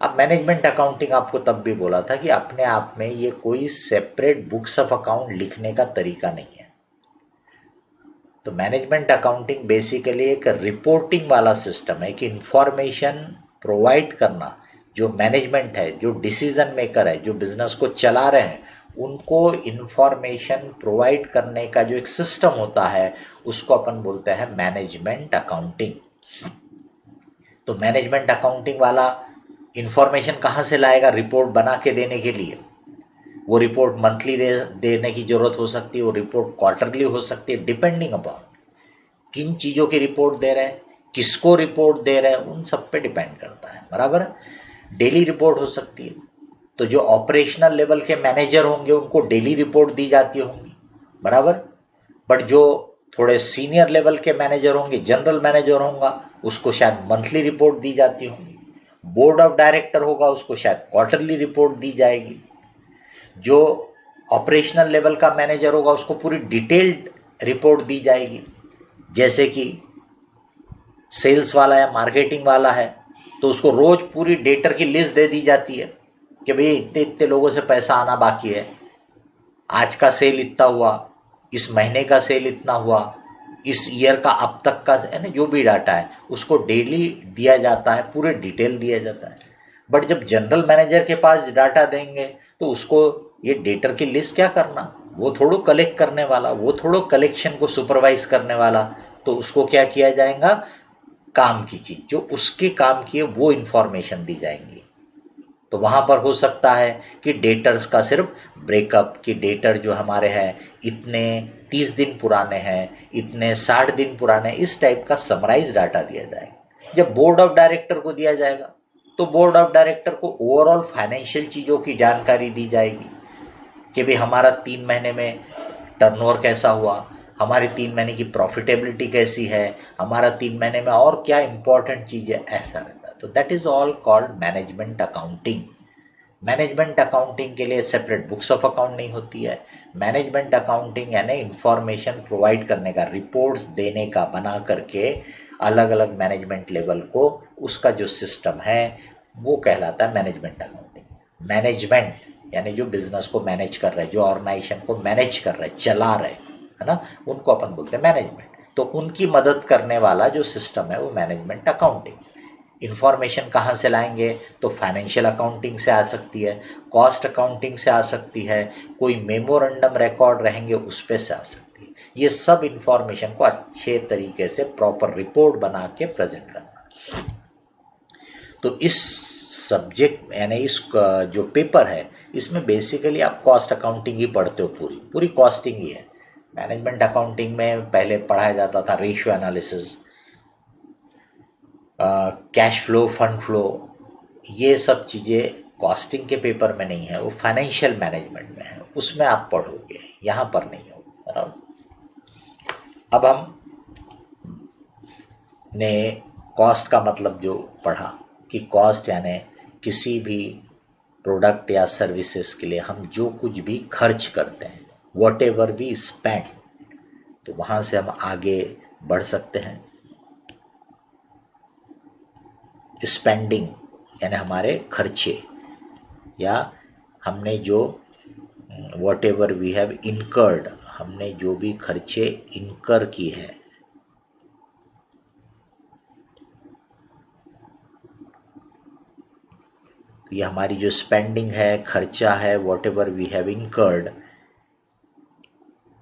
अब मैनेजमेंट अकाउंटिंग आपको तब भी बोला था कि अपने आप में ये कोई सेपरेट बुक्स ऑफ अकाउंट लिखने का तरीका नहीं है। तो मैनेजमेंट अकाउंटिंग बेसिकली एक रिपोर्टिंग वाला सिस्टम है कि इंफॉर्मेशन प्रोवाइड करना, जो मैनेजमेंट है, जो डिसीजन मेकर है, जो बिजनेस को चला रहे हैं, उनको इंफॉर्मेशन प्रोवाइड करने का जो एक सिस्टम होता है उसको अपन बोलते हैं मैनेजमेंट अकाउंटिंग। तो मैनेजमेंट अकाउंटिंग वाला इंफॉर्मेशन कहाँ से लाएगा? रिपोर्ट बना के देने के लिए। वो रिपोर्ट मंथली देने की जरूरत हो सकती है, वो रिपोर्ट क्वार्टरली हो सकती है, डिपेंडिंग अपॉन किन चीज़ों की रिपोर्ट दे रहे हैं, किसको रिपोर्ट दे रहे हैं, उन सब पे डिपेंड करता है, बराबर। डेली रिपोर्ट हो सकती है, तो जो ऑपरेशनल लेवल के मैनेजर होंगे उनको डेली रिपोर्ट दी जाती होंगी, बराबर। बट जो थोड़े सीनियर लेवल के मैनेजर होंगे, जनरल मैनेजर होगा, उसको शायद मंथली रिपोर्ट दी जाती होंगी। बोर्ड ऑफ डायरेक्टर होगा, उसको शायद क्वार्टरली रिपोर्ट दी जाएगी। जो ऑपरेशनल लेवल का मैनेजर होगा उसको पूरी डिटेल्ड रिपोर्ट दी जाएगी। जैसे कि सेल्स वाला या मार्केटिंग वाला है तो उसको रोज पूरी डेटर की लिस्ट दे दी जाती है कि भाई इतने इतने लोगों से पैसा आना बाकी है, आज का सेल इतना हुआ, इस महीने का सेल इतना हुआ, इस ईयर का अब तक का है ना, जो भी डाटा है उसको डेली दिया जाता है, पूरे डिटेल दिया जाता है। बट जब जनरल मैनेजर के पास डाटा देंगे तो उसको ये डेटर की लिस्ट क्या करना, वो थोड़ो कलेक्ट करने वाला, वो थोड़ो कलेक्शन को सुपरवाइज करने वाला। तो उसको क्या किया जाएगा, काम की चीज जो उसके काम की है वो इंफॉर्मेशन दी जाएंगी। तो वहां पर हो सकता है कि डेटर्स का सिर्फ ब्रेकअप, कि डेटर जो हमारे हैं इतने 30 दिन पुराने हैं, इतने 60 दिन पुराने, इस टाइप का समराइज डाटा दिया जाएगा। जब बोर्ड ऑफ डायरेक्टर को दिया जाएगा तो बोर्ड ऑफ डायरेक्टर को ओवरऑल फाइनेंशियल चीज़ों की जानकारी दी जाएगी कि भाई हमारा 3 महीने में टर्नओवर कैसा हुआ, हमारी 3 महीने की प्रॉफिटेबिलिटी कैसी है, हमारा 3 महीने में और क्या इंपॉर्टेंट चीज़ है, ऐसा रहता है। तो that is all called management accounting. Management accounting के लिए सेपरेट बुक्स ऑफ अकाउंट नहीं होती है। मैनेजमेंट अकाउंटिंग यानी इंफॉर्मेशन प्रोवाइड करने का, रिपोर्ट्स देने का, बना करके अलग अलग मैनेजमेंट लेवल को उसका जो सिस्टम है वो कहलाता है मैनेजमेंट अकाउंटिंग। मैनेजमेंट यानी जो बिजनेस को मैनेज कर रहे हैं, जो ऑर्गेनाइजेशन को मैनेज कर रहे हैं, चला रहे है ना, उनको अपन बोलते हैं मैनेजमेंट। तो उनकी मदद करने वाला जो सिस्टम है वो मैनेजमेंट अकाउंटिंग। इंफॉर्मेशन कहाँ से लाएंगे, तो फाइनेंशियल अकाउंटिंग से आ सकती है, कॉस्ट अकाउंटिंग से आ सकती है, कोई मेमोरेंडम रिकॉर्ड रहेंगे उस पे से आ सकती है। ये सब इंफॉर्मेशन को अच्छे तरीके से प्रॉपर रिपोर्ट बना के प्रेजेंट करना। तो इस सब्जेक्ट यानी इस जो पेपर है इसमें बेसिकली आप कॉस्ट अकाउंटिंग ही पढ़ते हो, पूरी पूरी कॉस्टिंग ही है। मैनेजमेंट अकाउंटिंग में पहले पढ़ाया जाता था ratio analysis, cash flow, fund flow, ये सब चीज़ें कॉस्टिंग के पेपर में नहीं है, वो फाइनेंशियल मैनेजमेंट में है, उसमें आप पढ़ोगे, यहाँ पर नहीं हो, बराबर। अब हम ने कॉस्ट का मतलब जो पढ़ा कि कॉस्ट यानी किसी भी प्रोडक्ट या सर्विसेज के लिए हम जो कुछ भी खर्च करते हैं, वॉट एवर वी स्पेंड, तो वहाँ से हम आगे बढ़ सकते हैं। स्पेंडिंग यानी हमारे खर्चे, या हमने जो whatever we have incurred, हमने जो भी खर्चे इनकर की है, ये हमारी जो स्पेंडिंग है, खर्चा है, whatever we have incurred,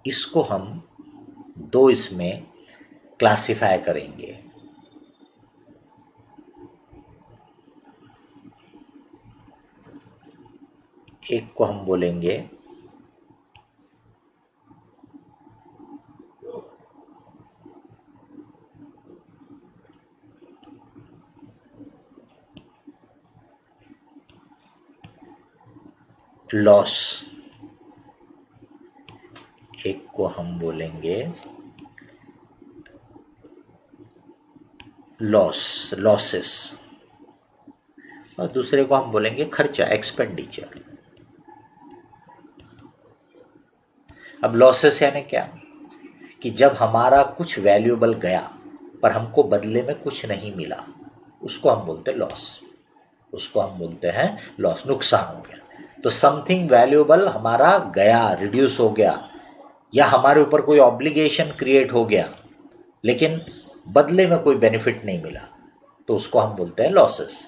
इसको हम दो इसमें क्लासिफाई करेंगे। एक को हम बोलेंगे लॉस, एक को हम बोलेंगे लॉसेस, और दूसरे को हम बोलेंगे खर्चा, एक्सपेंडिचर। अब लॉसेस यानी क्या, कि जब हमारा कुछ वैल्यूएबल गया, पर हमको बदले में कुछ नहीं मिला, उसको हम बोलते हैं लॉस, उसको हम बोलते हैं लॉस, नुकसान हो गया। तो समथिंग वैल्यूएबल हमारा गया, रिड्यूस हो गया, या हमारे ऊपर कोई ऑब्लिगेशन क्रिएट हो गया लेकिन बदले में कोई बेनिफिट नहीं मिला, तो उसको हम बोलते हैं लॉसेस।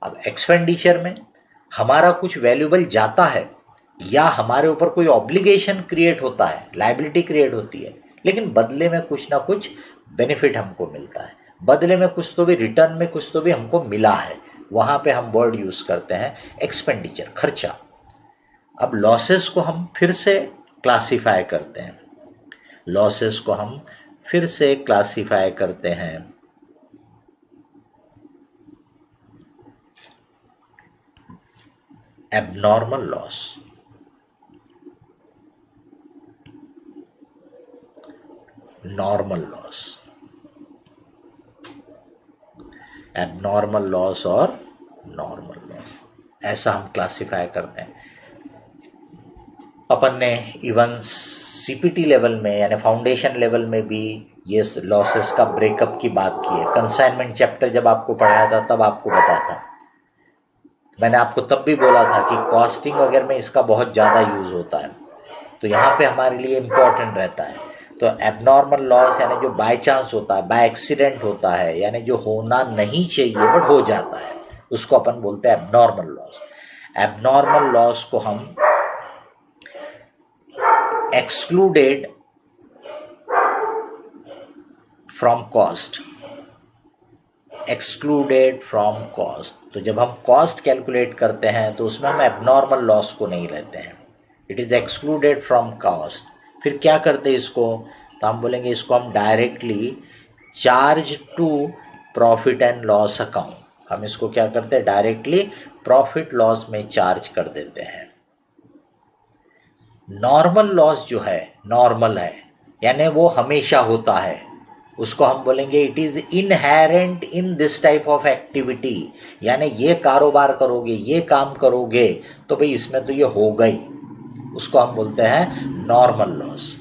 अब एक्सपेंडिचर में हमारा कुछ वैल्यूएबल जाता है या हमारे ऊपर कोई ऑब्लिगेशन क्रिएट होता है, लायबिलिटी क्रिएट होती है, लेकिन बदले में कुछ ना कुछ बेनिफिट हमको मिलता है, बदले में कुछ तो भी, रिटर्न में कुछ तो भी हमको मिला है, वहां पे हम वर्ड यूज करते हैं एक्सपेंडिचर, खर्चा। अब लॉसेस को हम फिर से क्लासिफाई करते हैं, लॉसेस को हम फिर से क्लासिफाई करते हैं abnormal loss, normal loss, abnormal loss और नॉर्मल लॉस, ऐसा हम क्लासिफाई करते हैं। अपन ने इवन सीपीटी लेवल में यानी फाउंडेशन लेवल में भी ये लॉसेस का ब्रेकअप की बात की है। कंसाइनमेंट चैप्टर जब आपको पढ़ाया था तब आपको बताया था, मैंने आपको तब भी बोला था कि कॉस्टिंग वगैरह में इसका बहुत ज़्यादा यूज होता है, तो यहाँ पे हमारे लिए इम्पोर्टेंट रहता है। तो एबनॉर्मल लॉस यानी जो बाय चांस होता है, बाय एक्सीडेंट होता है, यानी जो होना नहीं चाहिए बट हो जाता है, उसको अपन बोलते हैं एबनॉर्मल लॉस। एबनॉर्मल लॉस को हम excluded from cost, excluded from cost, तो जब हम कॉस्ट कैलकुलेट करते हैं तो उसमें हम एबनॉर्मल लॉस को नहीं लेते हैं, it is excluded from cost. फिर क्या करते हैं इसको, तो हम बोलेंगे इसको हम directly charge to profit and loss account, हम इसको क्या करते हैं डायरेक्टली प्रॉफिट लॉस में चार्ज कर देते हैं। नॉर्मल लॉस जो है, नॉर्मल है यानी वो हमेशा होता है, उसको हम बोलेंगे it is inherent in this type of activity, यानी ये कारोबार करोगे, ये काम करोगे तो भाई इसमें तो ये होगा ही, उसको हम बोलते हैं नॉर्मल लॉस।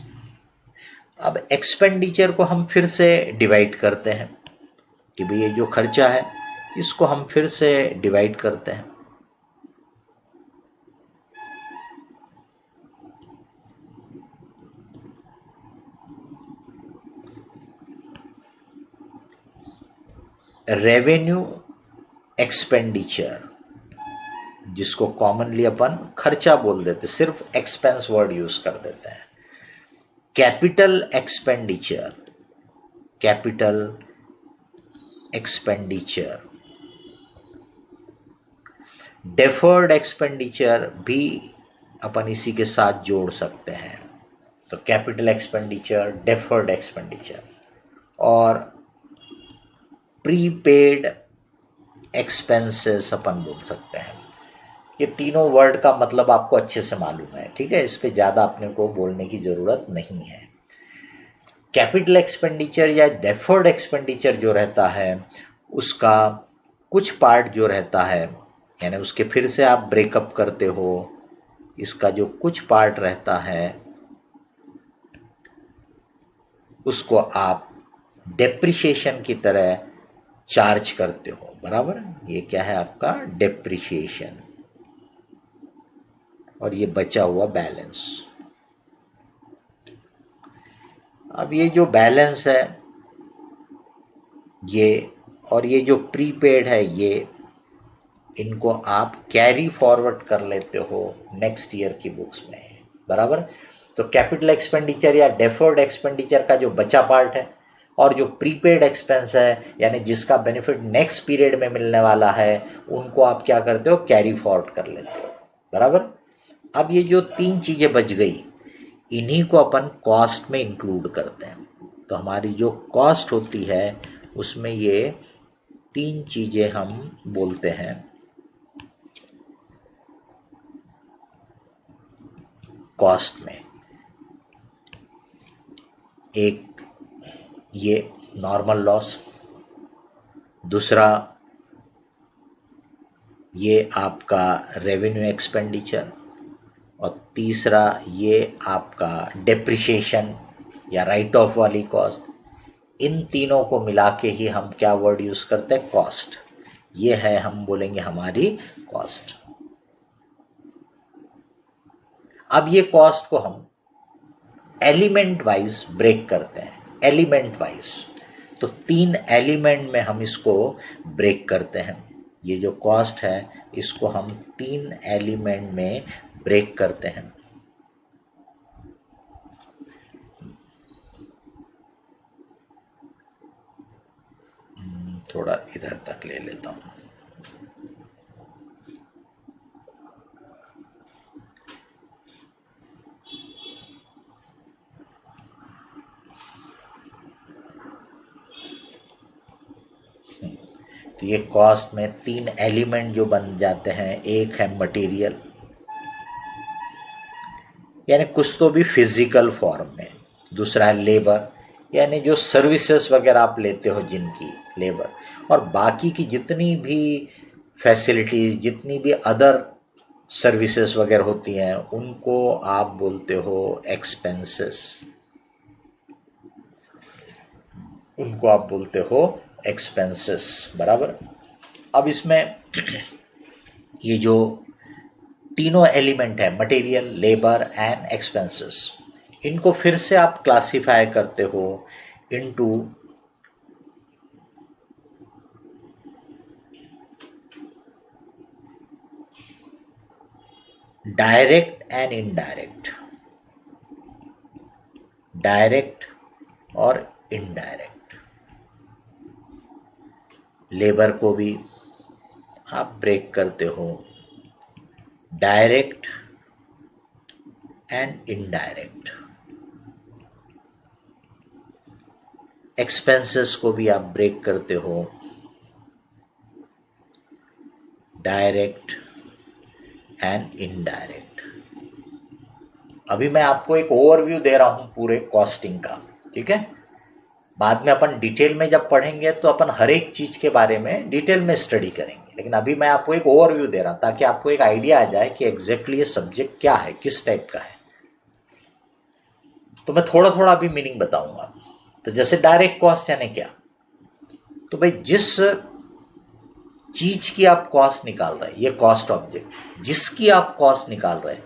अब एक्सपेंडिचर को हम फिर से डिवाइड करते हैं कि भाई ये जो खर्चा है इसको हम फिर से डिवाइड करते हैं। रेवेन्यू एक्सपेंडिचर, जिसको कॉमनली अपन खर्चा बोल देते, सिर्फ एक्सपेंस वर्ड यूज कर देते हैं। Capital expenditure, capital expenditure, deferred expenditure भी अपन इसी के साथ जोड़ सकते हैं। तो कैपिटल एक्सपेंडिचर, डेफर्ड एक्सपेंडिचर और प्रीपेड एक्सपेंसेस अपन बोल सकते हैं। ये तीनों वर्ड का मतलब आपको अच्छे से मालूम है, ठीक है, इस पे ज़्यादा अपने को बोलने की ज़रूरत नहीं है। कैपिटल एक्सपेंडिचर या डेफर्ड एक्सपेंडिचर जो रहता है उसका कुछ पार्ट जो रहता है, यानी उसके फिर से आप ब्रेकअप करते हो, इसका जो कुछ पार्ट रहता है उसको आप डेप्रिसिएशन की तरह चार्ज करते हो, बराबर। ये क्या है आपका डेप्रिसिएशन, और ये बचा हुआ बैलेंस। अब ये जो बैलेंस है ये और ये जो प्रीपेड है ये, इनको आप कैरी फॉरवर्ड कर लेते हो नेक्स्ट ईयर की बुक्स में, बराबर। तो कैपिटल एक्सपेंडिचर या डेफर्ड एक्सपेंडिचर का जो बचा पार्ट है और जो प्रीपेड एक्सपेंस है यानी जिसका बेनिफिट नेक्स्ट पीरियड में मिलने वाला है, उनको आप क्या करते हो, कैरी फॉरवर्ड कर लेते हो, बराबर। अब ये जो तीन चीज़ें बच गई, इन्हीं को अपन कॉस्ट में इंक्लूड करते हैं। तो हमारी जो कॉस्ट होती है उसमें ये तीन चीज़ें हम बोलते हैं। कॉस्ट में एक ये नॉर्मल लॉस, दूसरा ये आपका रेवेन्यू एक्सपेंडिचर, और तीसरा ये आपका डेप्रिसिएशन या राइट ऑफ वाली कॉस्ट। इन तीनों को मिला के ही हम क्या वर्ड यूज करते हैं, कॉस्ट। ये है, हम बोलेंगे हमारी कॉस्ट। अब ये कॉस्ट को हम एलिमेंट वाइज ब्रेक करते हैं, एलिमेंट वाइज। तो 3 एलिमेंट में हम इसको ब्रेक करते हैं। ये जो कॉस्ट है इसको हम 3 एलिमेंट में ब्रेक करते हैं। थोड़ा इधर तक ले लेता हूं। तो ये कॉस्ट में 3 एलिमेंट जो बन जाते हैं, एक है मटेरियल, यानी कुछ तो भी फिजिकल फॉर्म में। दूसरा है लेबर, यानी जो सर्विसेज वगैरह आप लेते हो जिनकी लेबर। और बाकी की जितनी भी फैसिलिटीज, जितनी भी अदर सर्विसेज वगैरह होती हैं उनको आप बोलते हो एक्सपेंसेस, उनको आप बोलते हो एक्सपेंसेस, बराबर। अब इसमें ये जो तीनों एलिमेंट है, मटेरियल, लेबर एंड एक्सपेंसेस, इनको फिर से आप क्लासिफाई करते हो into direct and indirect, direct और इनडायरेक्ट। लेबर को भी आप ब्रेक करते हो डायरेक्ट एंड इनडायरेक्ट। एक्सपेंसेस को भी आप ब्रेक करते हो डायरेक्ट एंड इनडायरेक्ट। अभी मैं आपको एक ओवरव्यू दे रहा हूं पूरे कॉस्टिंग का, ठीक है। बाद में अपन डिटेल में जब पढ़ेंगे तो अपन हर एक चीज के बारे में डिटेल में स्टडी करेंगे, लेकिन अभी मैं आपको एक ओवरव्यू दे रहा हूं ताकि आपको एक आइडिया आ जाए कि एग्जैक्टली ये सब्जेक्ट क्या है, किस टाइप का है। तो मैं थोड़ा थोड़ा अभी मीनिंग बताऊंगा। तो जैसे डायरेक्ट कॉस्ट यानी क्या, तो भाई जिस चीज की आप कॉस्ट निकाल रहे हैं, ये कॉस्ट ऑब्जेक्ट जिसकी आप कॉस्ट निकाल रहे हैं,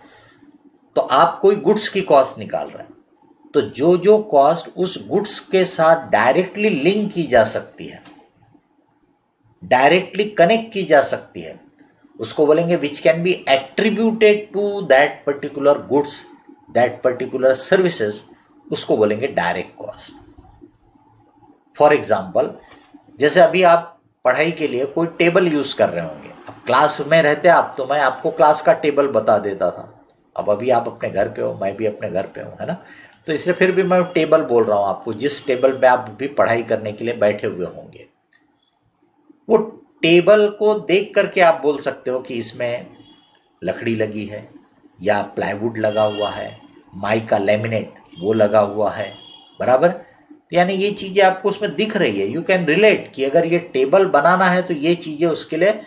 तो आप कोई गुड्स की कॉस्ट निकाल रहे हैं, तो जो जो कॉस्ट उस गुड्स के साथ डायरेक्टली लिंक की जा सकती है, डायरेक्टली कनेक्ट की जा सकती है, उसको बोलेंगे which can be attributed to that particular goods, that particular services, उसको बोलेंगे डायरेक्ट कॉस्ट। फॉर एग्जाम्पल, जैसे अभी आप पढ़ाई के लिए कोई टेबल यूज कर रहे होंगे, अब क्लास में रहते आप तो मैं आपको क्लास का टेबल बता देता था। अब अभी आप अपने घर पे हो, मैं भी अपने घर पे हूं, है ना। तो इसलिए फिर भी मैं टेबल बोल रहा हूं आपको, जिस टेबल पे आप भी पढ़ाई करने के लिए बैठे हुए होंगे। वो टेबल को देख करके आप बोल सकते हो कि इसमें लकड़ी लगी है या प्लाईवुड लगा हुआ है, माइका का लेमिनेट वो लगा हुआ है, बराबर। तो यानी ये चीजें आपको उसमें दिख रही है, यू कैन रिलेट कि अगर ये टेबल बनाना है तो ये चीजें उसके लिए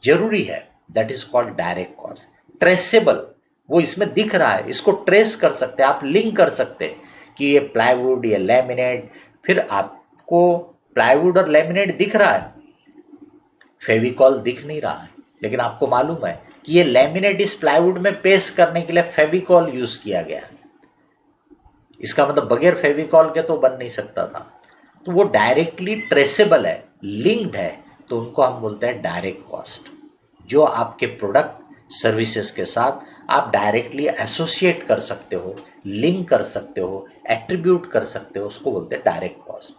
जरूरी है। That is called direct cost. Traceable, वो इसमें दिख रहा है, इसको ट्रेस कर सकते हैं आप, लिंक कर सकते हैं कि ये प्लाईवुड, ये लेमिनेट। फिर आपको प्लाईवुड और लेमिनेट दिख रहा है, फेविकॉल दिख नहीं रहा है, लेकिन आपको मालूम है कि ये लेमिनेट इस प्लाईवुड में पेस्ट करने के लिए फेविकॉल यूज किया गया है। इसका मतलब बगैर फेविकॉल के तो बन नहीं सकता था। तो वो डायरेक्टली ट्रेसेबल है, लिंक्ड है, तो उनको हम बोलते हैं डायरेक्ट कॉस्ट। जो आपके प्रोडक्ट सर्विसेज के साथ आप डायरेक्टली एसोसिएट कर सकते हो, लिंक कर सकते हो, एट्रीब्यूट कर सकते हो, उसको बोलते हैं डायरेक्ट कॉस्ट।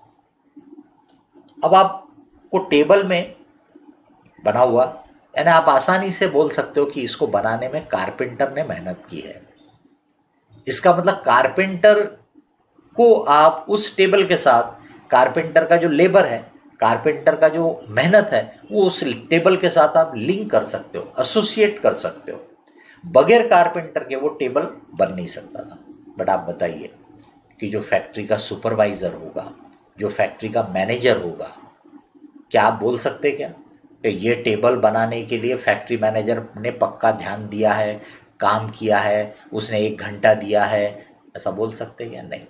अब आपको टेबल में बना हुआ, यानी आप आसानी से बोल सकते हो कि इसको बनाने में कारपेंटर ने मेहनत की है। इसका मतलब कारपेंटर को आप उस टेबल के साथ, कारपेंटर का जो लेबर है, कारपेंटर का जो मेहनत है, वो उस टेबल के साथ आप लिंक कर सकते हो, एसोसिएट कर सकते हो। बगैर कारपेंटर के वो टेबल बन नहीं सकता था। बट आप बताइए कि जो फैक्ट्री का सुपरवाइजर होगा, जो फैक्ट्री का मैनेजर होगा, क्या आप बोल सकते क्या कि ये टेबल बनाने के लिए फैक्ट्री मैनेजर ने पक्का ध्यान दिया है, काम किया है, उसने 1 घंटा दिया है, ऐसा बोल सकते क्या? नहीं।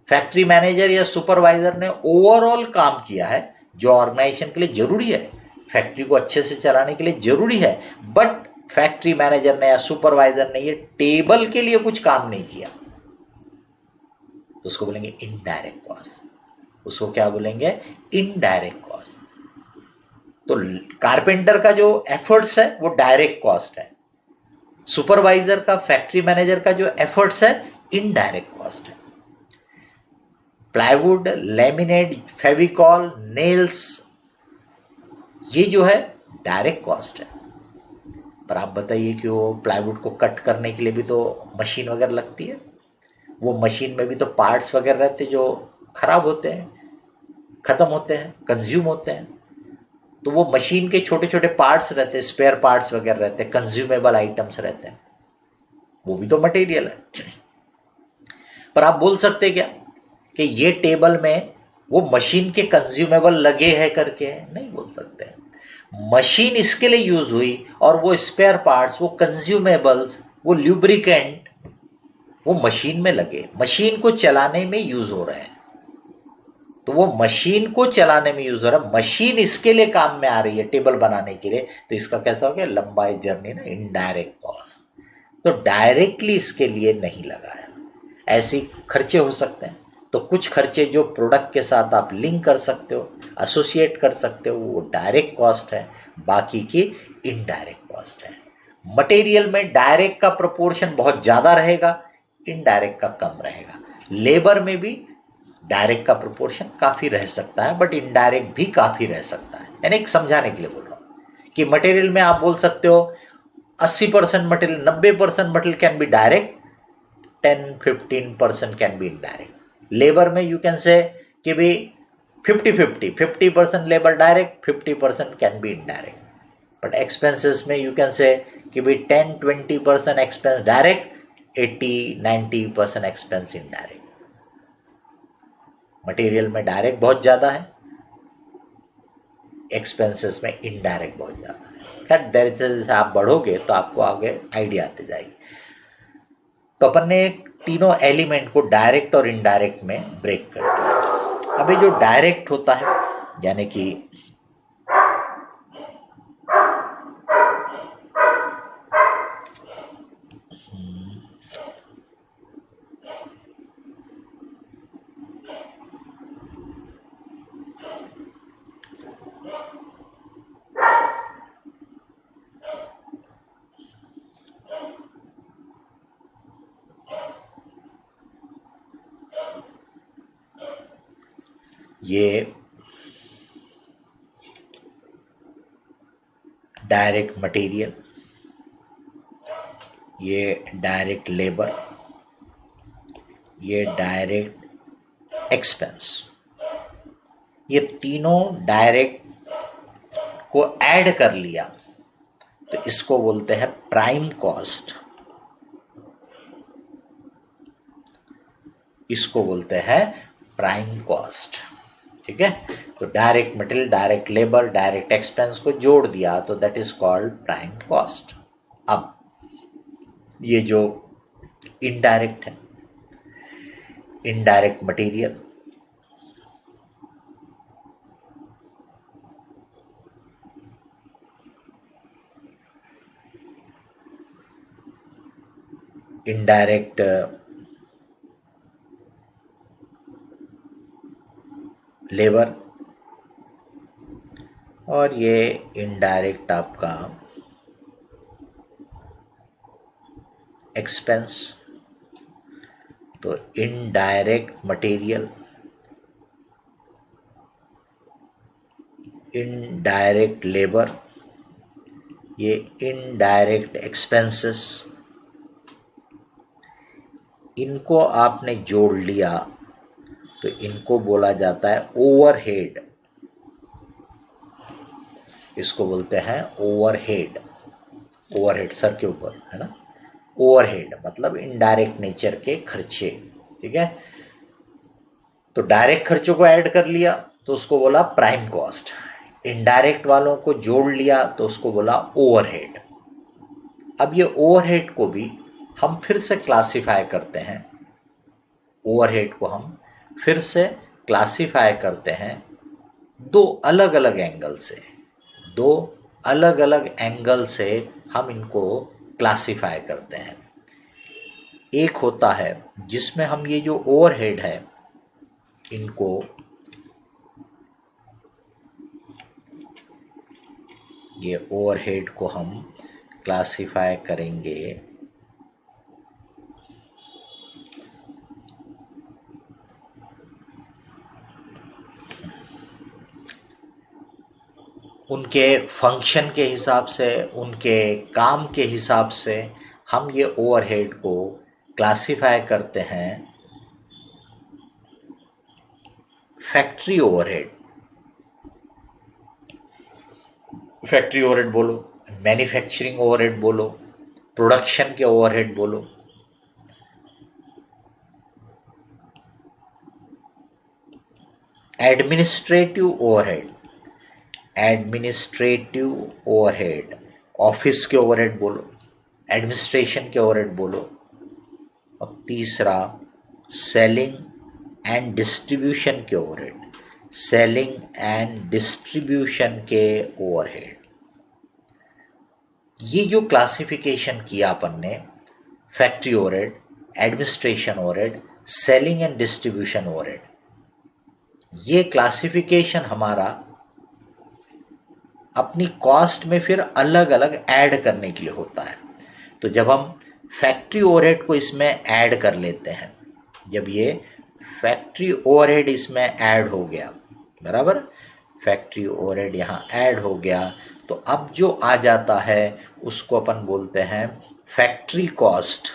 फैक्ट्री मैनेजर या सुपरवाइजर ने ओवरऑल काम किया है जो ऑर्गेनाइजेशन के लिए जरूरी है, फैक्ट्री को अच्छे से चलाने के लिए जरूरी है, बट फैक्ट्री मैनेजर ने या सुपरवाइजर ने ये टेबल के लिए कुछ काम नहीं किया, तो उसको बोलेंगे इनडायरेक्ट कॉस्ट। उसको क्या बोलेंगे? Indirect cost. तो कारपेंटर का जो एफर्ट्स है वो डायरेक्ट कॉस्ट है, सुपरवाइजर का, फैक्ट्री मैनेजर का जो एफर्ट्स है इनडायरेक्ट कॉस्ट है। प्लाईवुड, लेमिनेट, फेविकॉल, नेल्स, ये जो है डायरेक्ट कॉस्ट है। पर आप बताइए कि वो प्लाईवुड को कट करने के लिए भी तो मशीन वगैरह लगती है, वो मशीन में भी तो पार्ट्स वगैरह रहते जो खराब होते हैं, खत्म होते हैं, कंज्यूम होते हैं। तो वो मशीन के छोटे छोटे पार्ट्स रहते हैं, स्पेयर पार्ट्स वगैरह रहते हैं, कंज्यूमेबल आइटम्स रहते हैं, वो भी तो मटेरियल है। पर आप बोल सकते क्या कि ये टेबल में वो मशीन के कंज्यूमेबल लगे हैं करके? नहीं बोल सकते। मशीन इसके लिए यूज हुई और वो स्पेयर पार्ट्स, वो कंज्यूमेबल्स, वो ल्यूब्रिकेंट वो मशीन में लगे, मशीन को चलाने में यूज हो रहे हैं। तो वो मशीन को चलाने में यूज हो रहा है, मशीन इसके लिए काम में आ रही है टेबल बनाने के लिए, तो इसका कैसा हो गया? लंबा जर्नी ना, इनडायरेक्ट कॉस्ट। तो डायरेक्टली इसके लिए नहीं लगाया। ऐसे खर्चे हो सकते हैं, तो कुछ खर्चे जो प्रोडक्ट के साथ आप लिंक कर सकते हो, एसोसिएट कर सकते हो, वो डायरेक्ट कॉस्ट है, बाकी की इनडायरेक्ट कॉस्ट है। मटेरियल में डायरेक्ट का प्रोपोर्शन बहुत ज्यादा रहेगा, इनडायरेक्ट का कम रहेगा। लेबर में भी डायरेक्ट का प्रोपोर्शन काफी रह सकता है, बट इनडायरेक्ट भी काफी रह सकता है। यानी एक समझाने के लिए बोल रहा हूं कि मटेरियल में आप बोल सकते हो 80% material, 90% material can be direct, 10-15% can be indirect. Labour में यू कैन से कि भी 50-50, 50% labour direct, 50% can be indirect. But expenses में यू कैन से कि भी 10-20% expense direct, 80-90% expense indirect. Material में डायरेक्ट बहुत ज्यादा है, एक्सपेंसेस में इनडायरेक्ट बहुत ज्यादा है। खैर जैसे आप बढ़ोगे तो आपको आगे आइडिया आते जाएगी। तो अपन ने तीनों एलिमेंट को डायरेक्ट और इनडायरेक्ट में ब्रेक कर दिया। अभी जो डायरेक्ट होता है, यानी कि ये डायरेक्ट मटेरियल, ये डायरेक्ट लेबर, ये डायरेक्ट एक्सपेंस, ये तीनों डायरेक्ट को ऐड कर लिया तो इसको बोलते हैं प्राइम कॉस्ट। इसको बोलते हैं प्राइम कॉस्ट। ठीक है, तो direct material, direct labour, direct expense को जोड़ दिया तो that is called prime cost. अब ये जो इनडायरेक्ट है, इनडायरेक्ट मटेरियल, इनडायरेक्ट लेबर, और ये इनडायरेक्ट आपका एक्सपेंस। तो इनडायरेक्ट मटेरियल, इनडायरेक्ट लेबर, ये इनडायरेक्ट एक्सपेंसेस, इनको आपने जोड़ लिया तो इनको बोला जाता है ओवरहेड। इसको बोलते हैं ओवरहेड। ओवरहेड सर के ऊपर है ना, ओवरहेड मतलब इनडायरेक्ट नेचर के खर्चे। ठीक है, तो डायरेक्ट खर्चों को ऐड कर लिया तो उसको बोला प्राइम कॉस्ट, इनडायरेक्ट वालों को जोड़ लिया तो उसको बोला ओवरहेड। अब ये ओवरहेड को भी हम फिर से क्लासिफाई करते हैं। ओवरहेड को हम फिर से क्लासिफाई करते हैं दो अलग अलग एंगल से। दो अलग अलग एंगल से हम इनको क्लासिफाई करते हैं। एक होता है जिसमें हम ये जो ओवरहेड है इनको ये ओवरहेड को हम क्लासिफाई करेंगे उनके फंक्शन के हिसाब से, उनके काम के हिसाब से हम ये ओवरहेड को क्लासिफाई करते हैं फैक्ट्री ओवरहेड। फैक्ट्री ओवरहेड बोलो, मैन्युफैक्चरिंग ओवरहेड बोलो, प्रोडक्शन के ओवरहेड बोलो। Administrative overhead, administrative overhead, office के ओवरहेड बोलो, एडमिनिस्ट्रेशन के ओवरहेड बोलो। और तीसरा सेलिंग एंड डिस्ट्रीब्यूशन के ओवरहेड, सेलिंग एंड डिस्ट्रीब्यूशन के ओवरहेड। ये जो क्लासिफिकेशन किया अपन ने, factory overhead, administration overhead, selling and distribution overhead, ये क्लासिफिकेशन हमारा अपनी कॉस्ट में फिर अलग अलग ऐड करने के लिए होता है। तो जब हम फैक्ट्री ओवरहेड को इसमें ऐड कर लेते हैं, जब ये फैक्ट्री ओवरहेड इसमें ऐड हो गया, बराबर, फैक्ट्री ओवरहेड यहाँ ऐड हो गया, तो अब जो आ जाता है उसको अपन बोलते हैं फैक्ट्री कॉस्ट।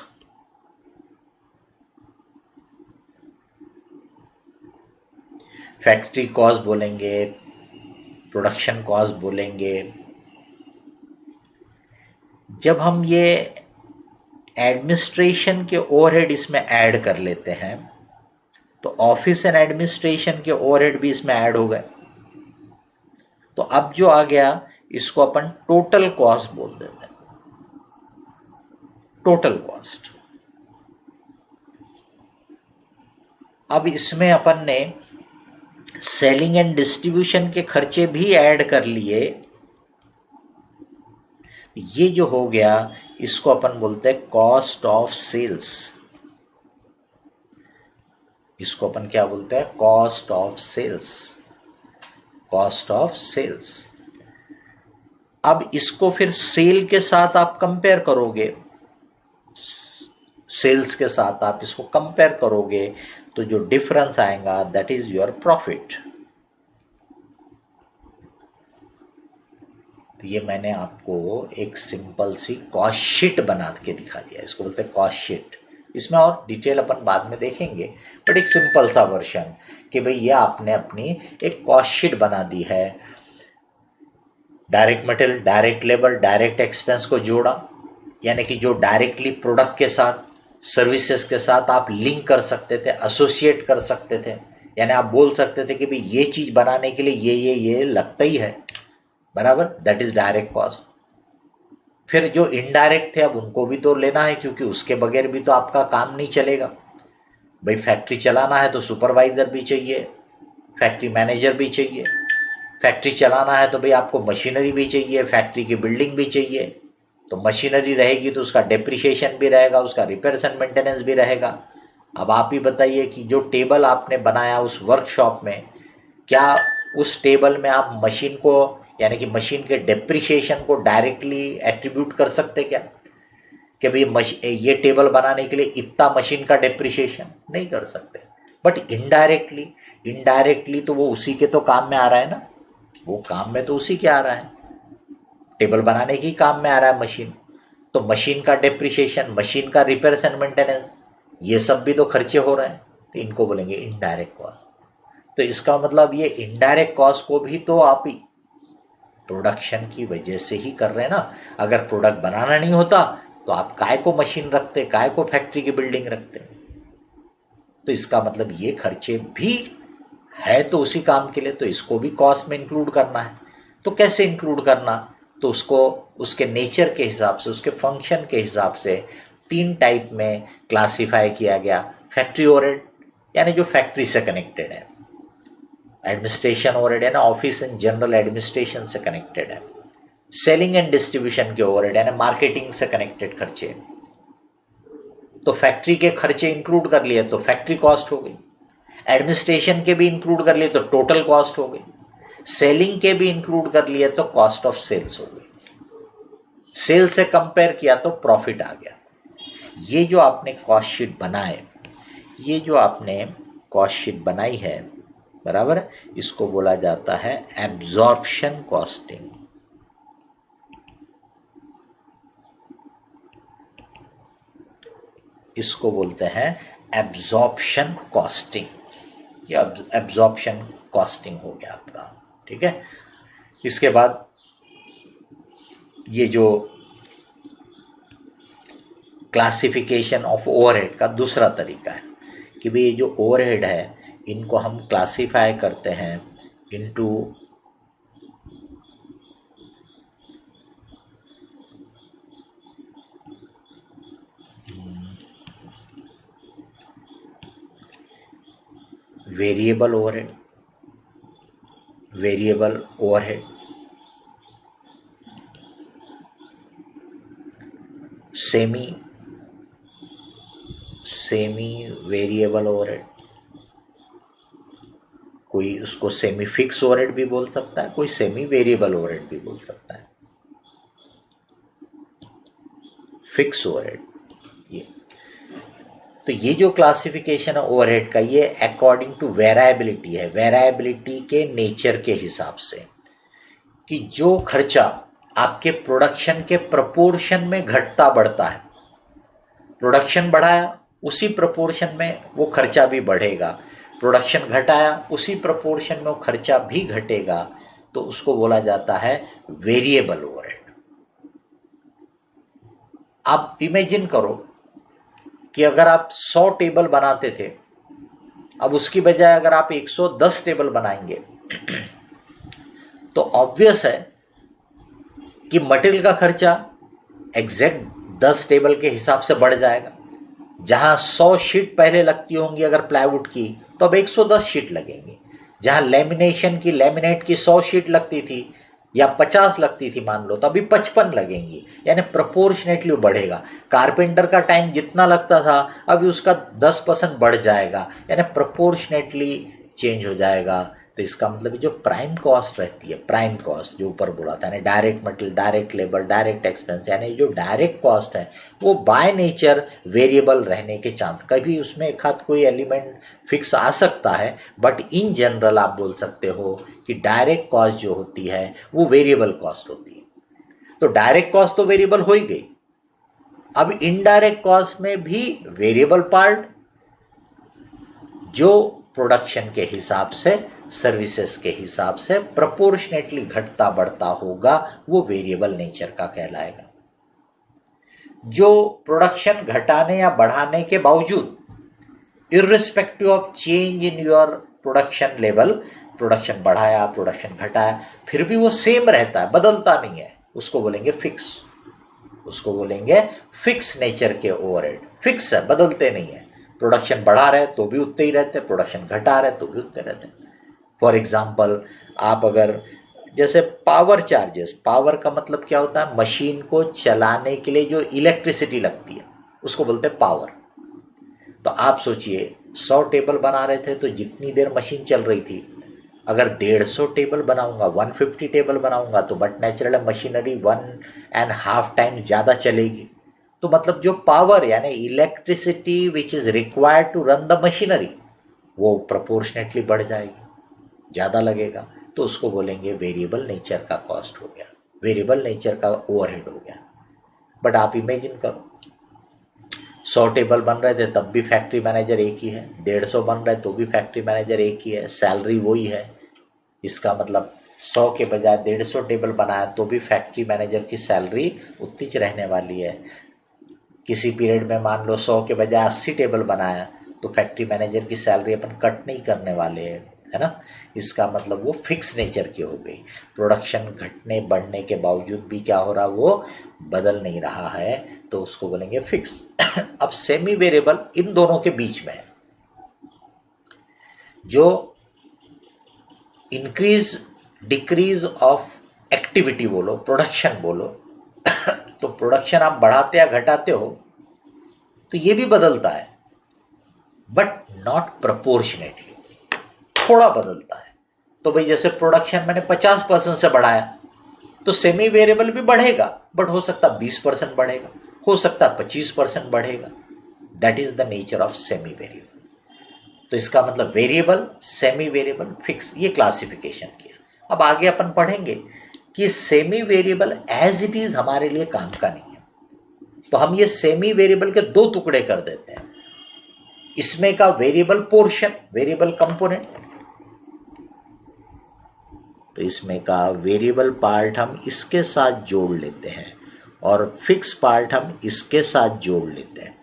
फैक्ट्री कॉस्ट बोलेंगे, प्रोडक्शन कॉस्ट बोलेंगे। जब हम ये एडमिनिस्ट्रेशन के ओवरहेड इसमें ऐड कर लेते हैं तो ऑफिस एंड एडमिनिस्ट्रेशन के ओवरहेड भी इसमें ऐड हो गए। तो अब जो आ गया इसको अपन टोटल कॉस्ट बोल देते हैं, टोटल कॉस्ट। अब इसमें अपन ने सेलिंग एंड डिस्ट्रीब्यूशन के खर्चे भी ऐड कर लिए। ये जो हो गया इसको अपन बोलते हैं कॉस्ट ऑफ सेल्स। इसको अपन क्या बोलते हैं? Cost of sales, cost of sales. अब इसको फिर सेल के साथ आप कंपेयर करोगे, सेल्स के साथ आप इसको कंपेयर करोगे तो जो डिफरेंस आएगा दैट इज योर प्रॉफिट। तो ये मैंने आपको एक सिंपल सी कॉस्ट शीट बना के दिखा दिया, इसको बोलते हैं कॉस्ट शीट। इसमें और डिटेल अपन बाद में देखेंगे, बट एक सिंपल सा वर्जन कि भाई ये आपने अपनी एक कॉस्ट शीट बना दी है। Direct material, direct labour, direct expense को जोड़ा, यानी कि जो डायरेक्टली प्रोडक्ट के साथ, सर्विसेज के साथ आप लिंक कर सकते थे, एसोसिएट कर सकते थे। यानी आप बोल सकते थे कि भाई ये चीज बनाने के लिए ये लगता ही है, बराबर, दैट इज डायरेक्ट कॉस्ट। फिर जो इनडायरेक्ट थे अब उनको भी तो लेना है, क्योंकि उसके बगैर भी तो आपका काम नहीं चलेगा। भाई फैक्ट्री चलाना है तो सुपरवाइजर भी चाहिए, फैक्ट्री मैनेजर भी चाहिए। फैक्ट्री चलाना है तो भाई आपको मशीनरी भी चाहिए, फैक्ट्री की बिल्डिंग भी चाहिए। तो मशीनरी रहेगी तो उसका डेप्रिसिएशन भी रहेगा, उसका रिपेयर्स एंड मेंटेनेंस भी रहेगा। अब आप ही बताइए कि जो टेबल आपने बनाया उस वर्कशॉप में, क्या उस टेबल में आप मशीन को, यानी कि मशीन के डेप्रिसिएशन को डायरेक्टली एट्रीब्यूट कर सकते क्या कि भाई ये टेबल बनाने के लिए इतना मशीन का डेप्रिसिएशन? नहीं कर सकते। बट इनडायरेक्टली तो वो उसी के तो काम में आ रहा है ना, वो काम में तो उसी के आ रहा है, टेबल बनाने की काम में आ रहा है मशीन। तो मशीन का डेप्रिसिएशन, मशीन का रिपेयर्स एंड मेंटेनेंस, ये सब भी तो खर्चे हो रहे हैं, तो इनको बोलेंगे इनडायरेक्ट कॉस्ट। तो इसका मतलब ये इनडायरेक्ट कॉस्ट को भी तो आप ही प्रोडक्शन की वजह से ही कर रहे हैं ना। अगर प्रोडक्ट बनाना नहीं होता तो आप काय को मशीन रखते, काय को फैक्ट्री की बिल्डिंग रखते। तो इसका मतलब ये खर्चे भी है तो उसी काम के लिए, तो इसको भी कॉस्ट में इंक्लूड करना है। तो कैसे इंक्लूड करना? तो उसको उसके नेचर के हिसाब से, उसके फंक्शन के हिसाब से 3 टाइप में क्लासिफाई किया गया। फैक्ट्री ओवरहेड, यानी जो फैक्ट्री से कनेक्टेड है। एडमिनिस्ट्रेशन ओवरहेड है ना, ऑफिस एंड जनरल एडमिनिस्ट्रेशन से कनेक्टेड है। सेलिंग एंड डिस्ट्रीब्यूशन के ओवरहेड है ना, मार्केटिंग से कनेक्टेड खर्चे, तो फैक्ट्री के खर्चे इंक्लूड कर लिए तो फैक्ट्री कॉस्ट हो गई। एडमिनिस्ट्रेशन के भी इंक्लूड कर लिए तो टोटल कॉस्ट हो गई। सेलिंग के भी इंक्लूड कर लिए तो कॉस्ट ऑफ सेल्स हो गई। सेल से कंपेयर किया तो प्रॉफिट आ गया। ये जो आपने कॉस्ट शीट बनाए, ये जो आपने कॉस्ट शीट बनाई है, बराबर है, इसको बोला जाता है एब्जॉर्प्शन कॉस्टिंग। इसको बोलते हैं एब्जॉर्प्शन कॉस्टिंग। ये एब्जॉर्प्शन कॉस्टिंग हो गया आपका, ठीक है। इसके बाद ये जो क्लासिफिकेशन ऑफ ओवरहेड का दूसरा तरीका है कि भाई ये जो ओवरहेड है इनको हम क्लासिफाई करते हैं into variable overhead, variable overhead, semi variable overhead, कोई उसको सेमी फिक्स ओवरहेड भी बोल सकता है, कोई सेमी वेरिएबल ओवरहेड भी बोल सकता है। फिक्स ओवरहेड, ये तो ये जो क्लासिफिकेशन है ओवरहेड का, ये अकॉर्डिंग टू वेराइबिलिटी है, वेराइबिलिटी के नेचर के हिसाब से, कि जो खर्चा आपके प्रोडक्शन के प्रपोर्शन में घटता बढ़ता है, प्रोडक्शन बढ़ाया उसी प्रपोर्शन में वो खर्चा भी बढ़ेगा, प्रोडक्शन घटाया उसी प्रपोर्शन में वो खर्चा भी घटेगा, तो उसको बोला जाता है वेरिएबल ओवरहेड। आप इमेजिन करो कि अगर आप 100 टेबल बनाते थे, अब उसकी बजाय अगर आप 110 टेबल बनाएंगे तो ऑब्वियस है कि मटेरियल का खर्चा एग्जैक्ट 10 टेबल के हिसाब से बढ़ जाएगा। जहां 100 शीट पहले लगती होंगी अगर प्लाईवुड की, तो अब 110 शीट लगेंगी। जहां लेमिनेशन की, लेमिनेट की 100 शीट लगती थी या 50 लगती थी मान लो, तो अभी 55 लगेंगी, यानी प्रोपोर्शनेटली बढ़ेगा। कारपेंटर का टाइम जितना लगता था अभी उसका 10% बढ़ जाएगा, यानी प्रोपोर्शनेटली चेंज हो जाएगा। तो इसका मतलब जो प्राइम कॉस्ट रहती है, प्राइम कॉस्ट जो ऊपर बोला था, यानी direct material, direct labour, direct expense, यानी जो डायरेक्ट कॉस्ट है वो बाय नेचर वेरिएबल रहने के चांस, कभी उसमें एक हाथ कोई एलिमेंट फिक्स आ सकता है, बट इन जनरल आप बोल सकते हो कि डायरेक्ट कॉस्ट जो होती है वो वेरिएबल कॉस्ट होती है। तो डायरेक्ट कॉस्ट तो वेरिएबल हो ही गई, अब इनडायरेक्ट कॉस्ट में भी वेरिएबल पार्ट जो प्रोडक्शन के हिसाब से, सर्विसेज के हिसाब से प्रोपोर्शनेटली घटता बढ़ता होगा, वो वेरिएबल नेचर का कहलाएगा। जो प्रोडक्शन घटाने या बढ़ाने के बावजूद, irrespective of change in your production level, production बढ़ाया, प्रोडक्शन घटाया, फिर भी वो सेम रहता है, बदलता नहीं है, उसको बोलेंगे फिक्स। उसको बोलेंगे फिक्स नेचर के ओवरहेड। फिक्स है, बदलते नहीं है। प्रोडक्शन बढ़ा रहे तो भी उतने ही रहते, प्रोडक्शन घटा रहे तो भी उतने रहते। फॉर एग्जाम्पल, आप अगर जैसे पावर चार्जेस, पावर का मतलब क्या होता है, मशीन को चलाने के लिए जो इलेक्ट्रिसिटी लगती है उसको बोलते हैं पावर। तो आप सोचिए 100 टेबल बना रहे थे तो जितनी देर मशीन चल रही थी, अगर 150 टेबल बनाऊंगा, 150 टेबल बनाऊंगा, तो बट नेचुरल मशीनरी 1.5 टाइम्स ज़्यादा चलेगी। तो मतलब जो पावर यानी electricity which is required to run the machinery, वो प्रोपोर्शनेटली बढ़ जाएगी, ज़्यादा लगेगा, तो उसको बोलेंगे वेरिएबल नेचर का कॉस्ट हो गया, वेरिएबल नेचर का ओवरहेड हो गया। बट आप इमेजिन करो 100 टेबल बन रहे थे तब भी फैक्ट्री मैनेजर एक ही है, 150 बन रहे तो भी फैक्ट्री मैनेजर एक ही है, सैलरी वही है। इसका मतलब 100 के बजाय 150 टेबल बनाया तो भी फैक्ट्री मैनेजर की सैलरी उतनी ही रहने वाली है। किसी पीरियड में मान लो 100 के बजाय 80 टेबल बनाया तो फैक्ट्री मैनेजर की सैलरी अपन कट नहीं करने वाले हैं, है ना। इसका मतलब वो फिक्स नेचर की हो गई। प्रोडक्शन घटने बढ़ने के बावजूद भी क्या हो रहा, वो बदल नहीं रहा है, तो उसको बोलेंगे फिक्स। अब सेमी वेरिएबल इन दोनों के बीच में है। जो इंक्रीज डिक्रीज ऑफ एक्टिविटी बोलो, प्रोडक्शन बोलो, तो प्रोडक्शन आप बढ़ाते या घटाते हो तो ये भी बदलता है, बट नॉट प्रोपोर्शनेटली, थोड़ा बदलता है। तो भाई जैसे प्रोडक्शन मैंने 50% से बढ़ाया तो सेमी वेरिएबल भी बढ़ेगा, बट हो सकता 20% बढ़ेगा, हो सकता 25% बढ़ेगा। That is the nature of semi variable. तो इसका मतलब वेरिएबल, सेमी वेरिएबल, फिक्स, ये क्लासिफिकेशन किया। अब आगे अपन पढ़ेंगे कि semi variable as it is हमारे लिए काम का नहीं है, तो हम ये सेमी वेरिएबल के दो टुकड़े कर देते हैं। इसमें का वेरिएबल पोर्शन, वेरिएबल कंपोनेंट, तो इसमें का वेरिएबल पार्ट हम इसके साथ जोड़ लेते हैं और फिक्स पार्ट हम इसके साथ जोड़ लेते हैं,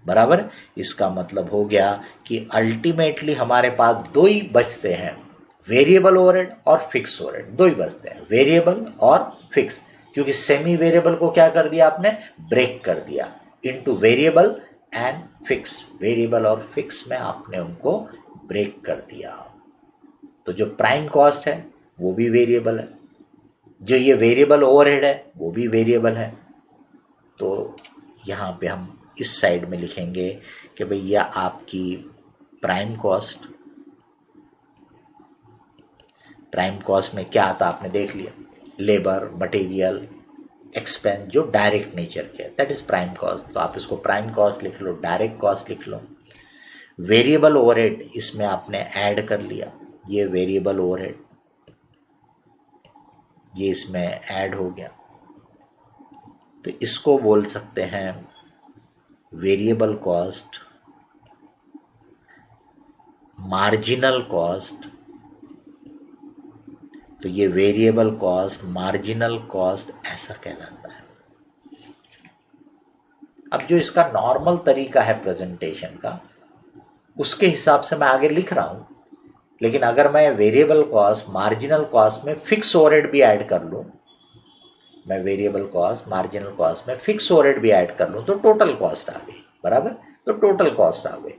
बराबर। इसका मतलब हो गया कि अल्टीमेटली हमारे पास दो ही बचते हैं, वेरिएबल ओवरहेड और फिक्स ओवरहेड, दो ही बचते हैं, वेरिएबल और फिक्स। क्योंकि सेमी वेरिएबल को क्या कर दिया आपने, ब्रेक कर दिया into variable and fix, variable और फिक्स में आपने उनको ब्रेक कर दिया। तो जो प्राइम कॉस्ट है वो भी वेरिएबल है, जो ये वेरिएबल ओवरहेड है वो भी वेरिएबल है। तो यहाँ पे हम इस साइड में लिखेंगे कि भैया आपकी प्राइम कॉस्ट, प्राइम कॉस्ट में क्या आता आपने देख लिया, लेबर, मटेरियल, एक्सपेंस जो डायरेक्ट नेचर के, दैट इज प्राइम कॉस्ट। तो आप इसको प्राइम कॉस्ट लिख लो, डायरेक्ट कॉस्ट लिख लो। वेरिएबल ओवरहेड इसमें आपने ऐड कर लिया, ये वेरिएबल ओवरहेड ये इसमें ऐड हो गया, तो इसको बोल सकते हैं वेरिएबल कॉस्ट, मार्जिनल कॉस्ट। तो ये वेरिएबल कॉस्ट, मार्जिनल कॉस्ट ऐसा कहलाता है। अब जो इसका नॉर्मल तरीका है प्रेजेंटेशन का, उसके हिसाब से मैं आगे लिख रहा हूं, लेकिन अगर मैं वेरिएबल कॉस्ट, मार्जिनल कॉस्ट में फिक्स ओवरहेड भी ऐड कर लूं, मैं वेरिएबल कॉस्ट, मार्जिनल कॉस्ट में फिक्स ओवरहेड भी ऐड कर लूं, तो टोटल कॉस्ट आ गई, बराबर। तो टोटल कॉस्ट आ गई।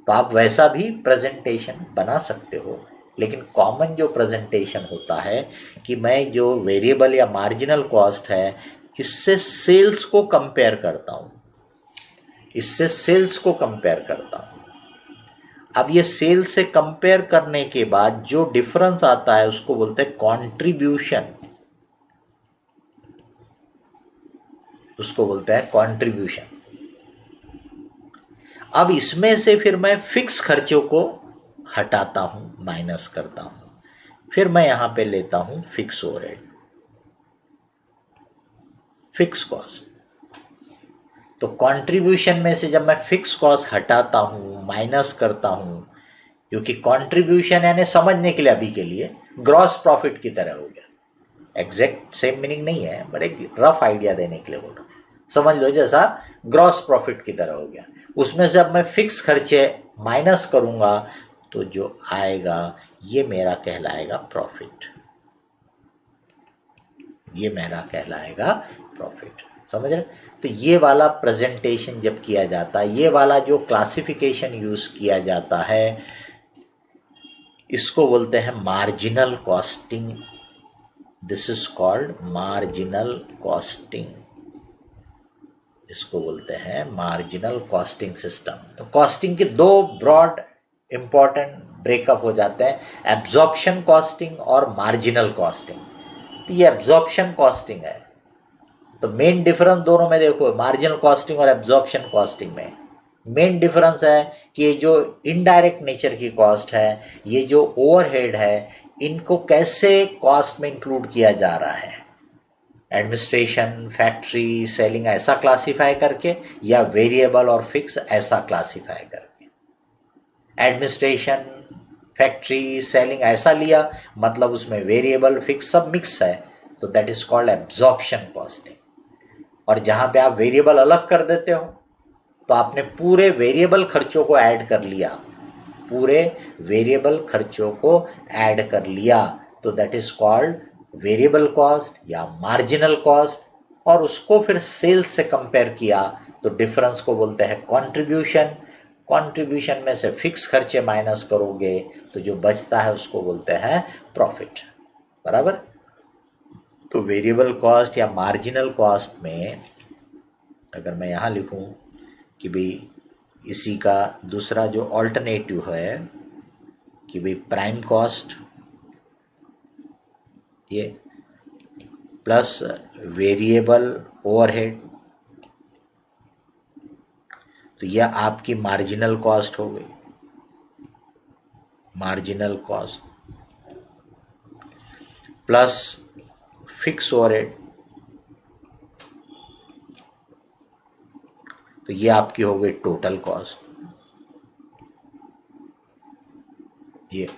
तो आप वैसा भी प्रेजेंटेशन बना सकते हो, लेकिन कॉमन जो प्रेजेंटेशन होता है कि मैं जो वेरिएबल या मार्जिनल कॉस्ट है इससे सेल्स को कंपेयर करता हूं, इससे सेल्स को कंपेयर करता हूं। अब ये सेल से कंपेयर करने के बाद जो डिफरेंस आता है उसको बोलते हैं कंट्रीब्यूशन, उसको बोलते हैं कंट्रीब्यूशन। अब इसमें से फिर मैं फिक्स खर्चों को हटाता हूं, माइनस करता हूं, फिर मैं यहां पे लेता हूं फिक्स ओवरहेड, फिक्स कॉस्ट। तो कंट्रीब्यूशन में से जब मैं फिक्स कॉस्ट हटाता हूं, माइनस करता हूं, क्योंकि कंट्रीब्यूशन यानी समझने के लिए अभी के लिए ग्रॉस प्रॉफिट की तरह हो गया, एग्जैक्ट सेम मीनिंग नहीं है, बट एक रफ आइडिया देने के लिए बोल रहा हूं, समझ लो जैसा ग्रॉस प्रॉफिट की तरह हो गया। उसमें से अब मैं फिक्स खर्चे माइनस करूंगा तो जो आएगा ये मेरा कहलाएगा प्रॉफिट, ये मेरा कहलाएगा प्रॉफिट, समझ रहे। तो ये वाला प्रेजेंटेशन जब किया जाता है, ये वाला जो क्लासिफिकेशन यूज किया जाता है, इसको बोलते हैं marginal costing. This is called marginal costing, इसको बोलते हैं मार्जिनल कॉस्टिंग सिस्टम। तो कॉस्टिंग के दो ब्रॉड इंपॉर्टेंट ब्रेकअप हो जाते हैं, एब्जॉर्प्शन कॉस्टिंग और मार्जिनल कॉस्टिंग। तो ये एब्जॉर्प्शन कॉस्टिंग है। तो मेन डिफरेंस दोनों में देखो, मार्जिनल कॉस्टिंग और एब्जॉर्प्शन कॉस्टिंग में मेन डिफरेंस है कि ये जो इनडायरेक्ट नेचर की कॉस्ट है, ये जो ओवरहेड है, इनको कैसे कॉस्ट में इंक्लूड किया जा रहा है, एडमिनिस्ट्रेशन, फैक्ट्री, सेलिंग ऐसा क्लासिफाई करके, या वेरिएबल और फिक्स ऐसा क्लासिफाई करके। एडमिनिस्ट्रेशन, फैक्ट्री, सेलिंग ऐसा लिया मतलब उसमें वेरिएबल, फिक्स सब मिक्स है, तो that is called absorption costing. और जहां पे आप वेरिएबल अलग कर देते हो तो आपने पूरे वेरिएबल खर्चों को ऐड कर लिया, पूरे वेरिएबल खर्चों को ऐड कर लिया, तो that is called variable cost या मार्जिनल कॉस्ट। और उसको फिर सेल्स से कंपेयर किया तो डिफरेंस को बोलते हैं कंट्रीब्यूशन। कंट्रीब्यूशन में से फिक्स खर्चे माइनस करोगे तो जो बचता है उसको बोलते हैं प्रॉफिट, बराबर। तो वेरिएबल कॉस्ट या मार्जिनल कॉस्ट में अगर मैं यहाँ लिखूँ कि भाई इसी का दूसरा जो ऑल्टरनेटिव है कि भाई प्राइम कॉस्ट ये प्लस वेरिएबल ओवरहेड, तो यह आपकी मार्जिनल कॉस्ट हो गई, marginal cost plus fix overhead, तो ये आपकी हो गई टोटल कॉस्ट। ये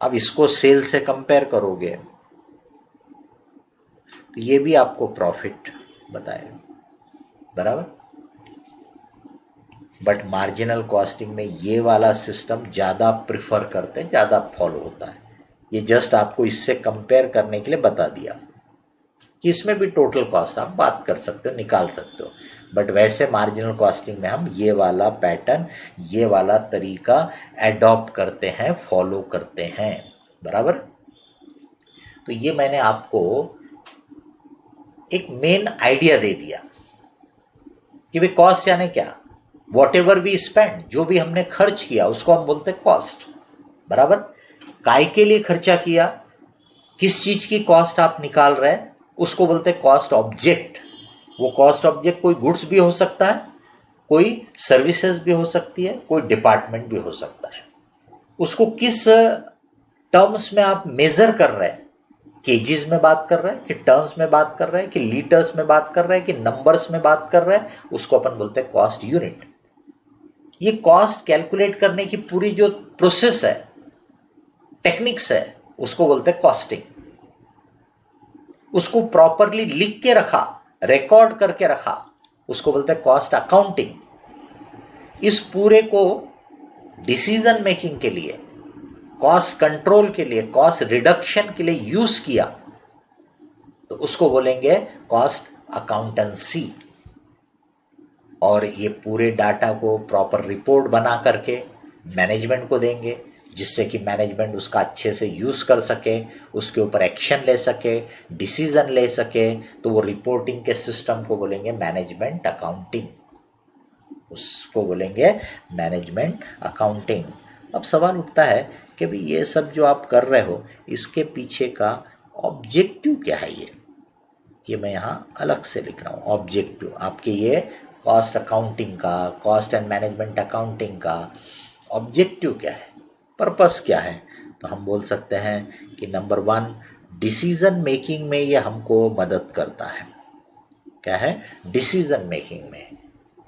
अब इसको सेल से कंपेयर करोगे तो ये भी आपको प्रॉफिट बताएगा, बराबर। बट मार्जिनल कॉस्टिंग में ये वाला सिस्टम ज़्यादा प्रिफर करते हैं, ज़्यादा फॉलो होता है। ये जस्ट आपको इससे कंपेयर करने के लिए बता दिया कि इसमें भी टोटल कॉस्ट आप बात कर सकते हो, निकाल सकते हो, बट वैसे मार्जिनल कॉस्टिंग में हम ये वाला पैटर्न, ये वाला तरीका एडॉप्ट करते हैं, फॉलो करते हैं, बराबर। तो ये मैंने आपको एक मेन आइडिया दे दिया कि भाई कॉस्ट यानी क्या, वॉट एवर वी स्पेंड, जो भी हमने खर्च किया उसको हम बोलते हैं कॉस्ट, बराबर। काय के लिए खर्चा किया, किस चीज की कॉस्ट आप निकाल रहे हैं उसको बोलते हैं कॉस्ट ऑब्जेक्ट। वो कॉस्ट ऑब्जेक्ट कोई गुड्स भी हो सकता है, कोई सर्विसेज भी हो सकती है, कोई डिपार्टमेंट भी हो सकता है। उसको किस टर्म्स में आप मेजर कर रहे हैं, केजीज में बात कर रहे हैं कि टर्म्स में बात कर रहे हैं कि लीटर्स में बात कर रहे हैं कि नंबर्स में बात कर रहे हैं, उसको अपन बोलते हैं कॉस्ट यूनिट। ये कॉस्ट कैलकुलेट करने की पूरी जो प्रोसेस है, टेक्निक्स है, उसको बोलते हैं कॉस्टिंग। उसको प्रॉपरली लिख के रखा, रिकॉर्ड करके रखा, उसको बोलते हैं कॉस्ट अकाउंटिंग। इस पूरे को डिसीजन मेकिंग के लिए, कॉस्ट कंट्रोल के लिए, कॉस्ट रिडक्शन के लिए यूज किया तो उसको बोलेंगे कॉस्ट अकाउंटेंसी। और ये पूरे डाटा को प्रॉपर रिपोर्ट बना करके मैनेजमेंट को देंगे, जिससे कि मैनेजमेंट उसका अच्छे से यूज कर सके, उसके ऊपर एक्शन ले सके, डिसीजन ले सके। तो वो रिपोर्टिंग के सिस्टम को बोलेंगे मैनेजमेंट अकाउंटिंग, उसको बोलेंगे मैनेजमेंट अकाउंटिंग। अब सवाल उठता है कि भाई ये सब जो आप कर रहे हो इसके पीछे का ऑब्जेक्टिव क्या है। ये मैं यहाँ अलग से लिख रहा हूँ, ऑब्जेक्टिव आपके ये कॉस्ट अकाउंटिंग का, कॉस्ट एंड मैनेजमेंट अकाउंटिंग का ऑब्जेक्टिव क्या है, पर्पस क्या है। तो हम बोल सकते हैं कि नंबर 1, डिसीजन मेकिंग में ये हमको मदद करता है। क्या है? डिसीजन मेकिंग में।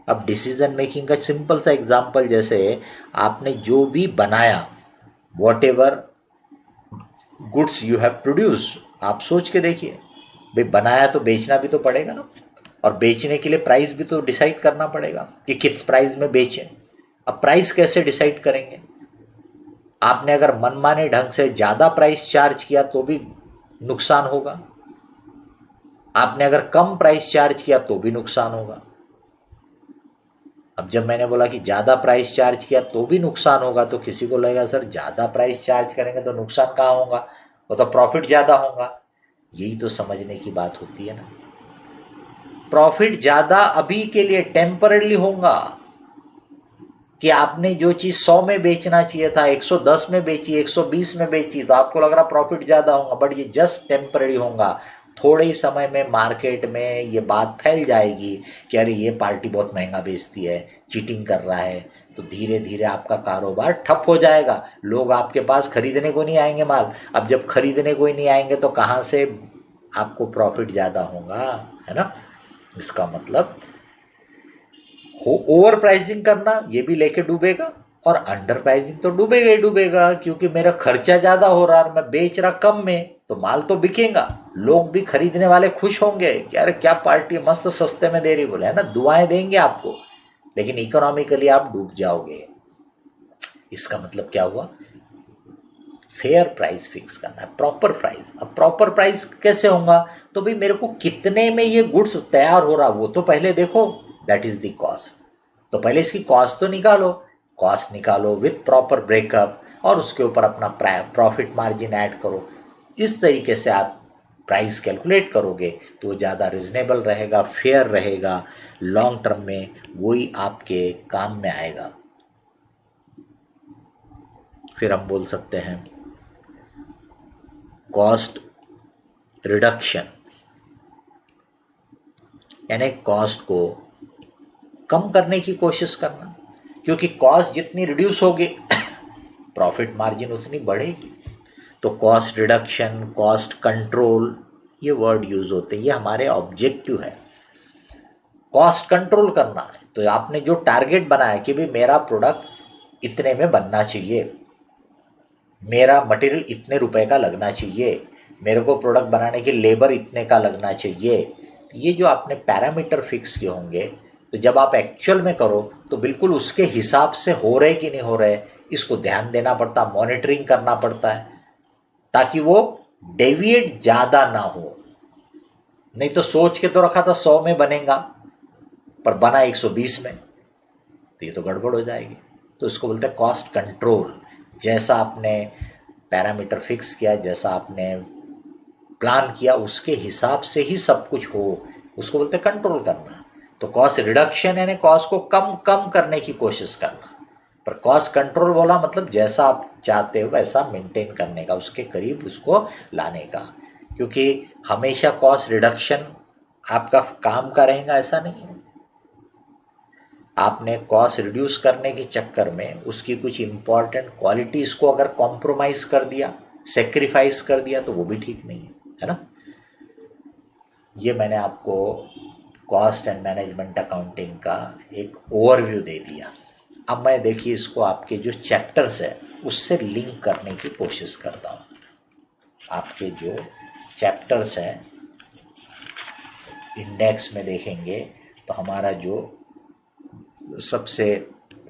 अब डिसीजन मेकिंग का सिंपल सा एग्जांपल, जैसे आपने जो भी बनाया, what ever goods you have produce, आप सोच के देखिए, भाई बनाया तो बेचना भी तो पड़ेगा ना, और बेचने के लिए प्राइस भी तो डिसाइड करना पड़ेगा कि किस प्राइस में बेचें। अब प्राइस कैसे डिसाइड करेंगे? आपने अगर मनमाने ढंग से ज़्यादा प्राइस चार्ज किया तो भी नुकसान होगा, आपने अगर कम प्राइस चार्ज किया तो भी नुकसान होगा। अब जब मैंने बोला कि ज़्यादा प्राइस चार्ज किया तो भी नुकसान होगा, तो किसी को लगेगा सर ज़्यादा प्राइस चार्ज करेंगे तो नुकसान कहाँ होगा, वो तो प्रॉफिट ज़्यादा होगा। यही तो समझने की बात होती है ना। प्रॉफिट ज़्यादा अभी के लिए टेम्पररी होगा, कि आपने जो चीज़ 100 में बेचना चाहिए था 110 में बेची, 120 में बेची, तो आपको लग रहा प्रॉफिट ज़्यादा होगा, बट ये जस्ट टेम्पररी होगा। थोड़े ही समय में मार्केट में ये बात फैल जाएगी कि अरे ये पार्टी बहुत महंगा बेचती है, चीटिंग कर रहा है, तो धीरे धीरे आपका कारोबार ठप हो जाएगा। लोग आपके पास खरीदने को नहीं आएंगे माल। अब जब खरीदने को ही नहीं आएंगे तो कहाँ से आपको प्रॉफिट ज़्यादा होगा, है ना। इसका मतलब ओवर प्राइसिंग करना ये भी लेके डूबेगा, और अंडर प्राइसिंग तो डूबेगा ही डूबेगा, क्योंकि मेरा खर्चा ज़्यादा हो रहा है, मैं बेच रहा कम में, तो माल तो बिकेगा, लोग भी खरीदने वाले खुश होंगे कि अरे क्या पार्टी मस्त सस्ते में दे रही, बोले, है ना, दुआएं देंगे आपको, लेकिन इकोनॉमिकली आप डूब जाओगे। इसका मतलब क्या हुआ? फेयर प्राइस फिक्स करना है, प्रॉपर प्राइस। अब प्रॉपर प्राइस कैसे होगा? तो भाई मेरे को कितने में ये गुड्स तैयार हो रहा वो तो पहले देखो, दैट इज द कॉस्ट। तो पहले इसकी कॉस्ट तो निकालो, कॉस्ट निकालो विथ प्रॉपर ब्रेकअप और उसके ऊपर अपना प्रॉफिट मार्जिन ऐड करो। इस तरीके से आप प्राइस कैलकुलेट करोगे तो वो ज़्यादा रिजनेबल रहेगा, फेयर रहेगा, लॉन्ग टर्म में वही आपके काम में आएगा। फिर हम बोल सकते हैं कॉस्ट रिडक्शन, यानी कॉस्ट को कम करने की कोशिश करना, क्योंकि कॉस्ट जितनी रिड्यूस होगी प्रॉफिट मार्जिन उतनी बढ़ेगी। तो कॉस्ट रिडक्शन, कॉस्ट कंट्रोल, ये वर्ड यूज होते हैं, ये हमारे ऑब्जेक्टिव है। कॉस्ट कंट्रोल करना है तो आपने जो टारगेट बनाया कि भाई मेरा प्रोडक्ट इतने में बनना चाहिए, मेरा मटेरियल इतने रुपए का लगना चाहिए, मेरे को प्रोडक्ट बनाने की लेबर इतने का लगना चाहिए, ये जो आपने पैरामीटर फिक्स किए होंगे, तो जब आप एक्चुअल में करो तो बिल्कुल उसके हिसाब से हो रहे कि नहीं हो रहे, इसको ध्यान देना पड़ता, मॉनिटरिंग करना पड़ता है ताकि वो डेविएट ज़्यादा ना हो। नहीं तो सोच के तो रखा था 100 में बनेगा पर बना 120 में, तो ये तो गड़बड़ हो जाएगी। तो इसको बोलते हैं कॉस्ट कंट्रोल। जैसा आपने पैरामीटर फिक्स किया, जैसा आपने प्लान किया, उसके हिसाब से ही सब कुछ हो, उसको बोलते हैं कंट्रोल करना। तो कॉस्ट रिडक्शन यानी कॉस्ट को कम कम करने की कोशिश करना, पर कॉस्ट कंट्रोल बोला मतलब जैसा आप चाहते हो वैसा मेंटेन करने का, उसके करीब उसको लाने का। क्योंकि हमेशा कॉस्ट रिडक्शन आपका काम का रहेगा ऐसा नहीं है। आपने कॉस्ट रिड्यूस करने के चक्कर में उसकी कुछ इंपॉर्टेंट क्वालिटीज को अगर कॉम्प्रोमाइज कर दिया, सेक्रीफाइस कर दिया, तो वो भी ठीक नहीं है ना। ये मैंने आपको कॉस्ट एंड मैनेजमेंट अकाउंटिंग का एक ओवरव्यू दे दिया। अब मैं देखिए इसको आपके जो चैप्टर्स है उससे लिंक करने की कोशिश करता हूँ। आपके जो चैप्टर्स है इंडेक्स में देखेंगे तो हमारा जो सबसे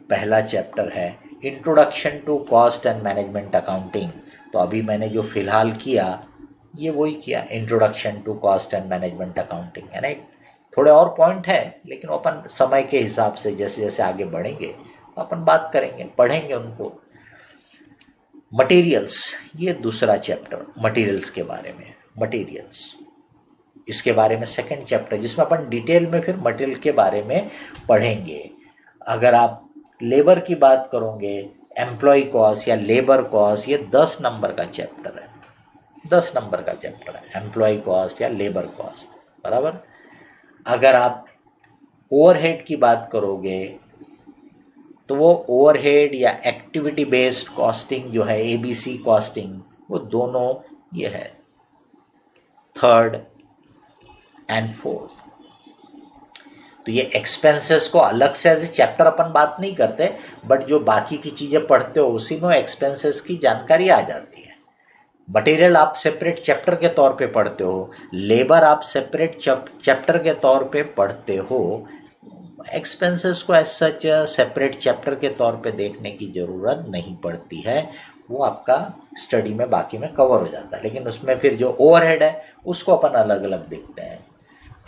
पहला चैप्टर है introduction to cost and management accounting. तो अभी मैंने जो फिलहाल किया ये वही किया, introduction to cost and management accounting. है ना, थोड़े और पॉइंट है लेकिन अपन समय के हिसाब से जैसे जैसे आगे बढ़ेंगे तो अपन बात करेंगे, पढ़ेंगे उनको। मटेरियल्स, ये दूसरा चैप्टर मटेरियल्स के बारे में, मटेरियल्स इसके बारे में सेकंड चैप्टर, जिसमें अपन डिटेल में फिर मटेरियल के बारे में पढ़ेंगे। अगर आप लेबर की बात करोगे, एम्प्लॉय कॉस्ट या लेबर कॉस्ट, ये 10 नंबर का चैप्टर है, 10 नंबर का चैप्टर है एम्प्लॉय कॉस्ट या लेबर कॉस्ट, बराबर। अगर आप ओवरहेड की बात करोगे तो वो ओवरहेड या एक्टिविटी बेस्ड कॉस्टिंग जो है, ABC कॉस्टिंग, वो दोनों ये है 3rd एंड 4th। तो ये एक्सपेंसेस को अलग से एज ए चैप्टर अपन बात नहीं करते, बट जो बाकी की चीजें पढ़ते हो उसी में एक्सपेंसेस की जानकारी आ जाती है। मटेरियल आप सेपरेट चैप्टर के तौर पे पढ़ते हो, लेबर आप सेपरेट चैप्टर के तौर पे पढ़ते हो। एक्सपेंसेस को एज सच सेपरेट चैप्टर के तौर पे देखने की ज़रूरत नहीं पड़ती है, वो आपका स्टडी में बाकी में कवर हो जाता है। लेकिन उसमें फिर जो ओवरहेड है उसको अपन अलग अलग देखते हैं।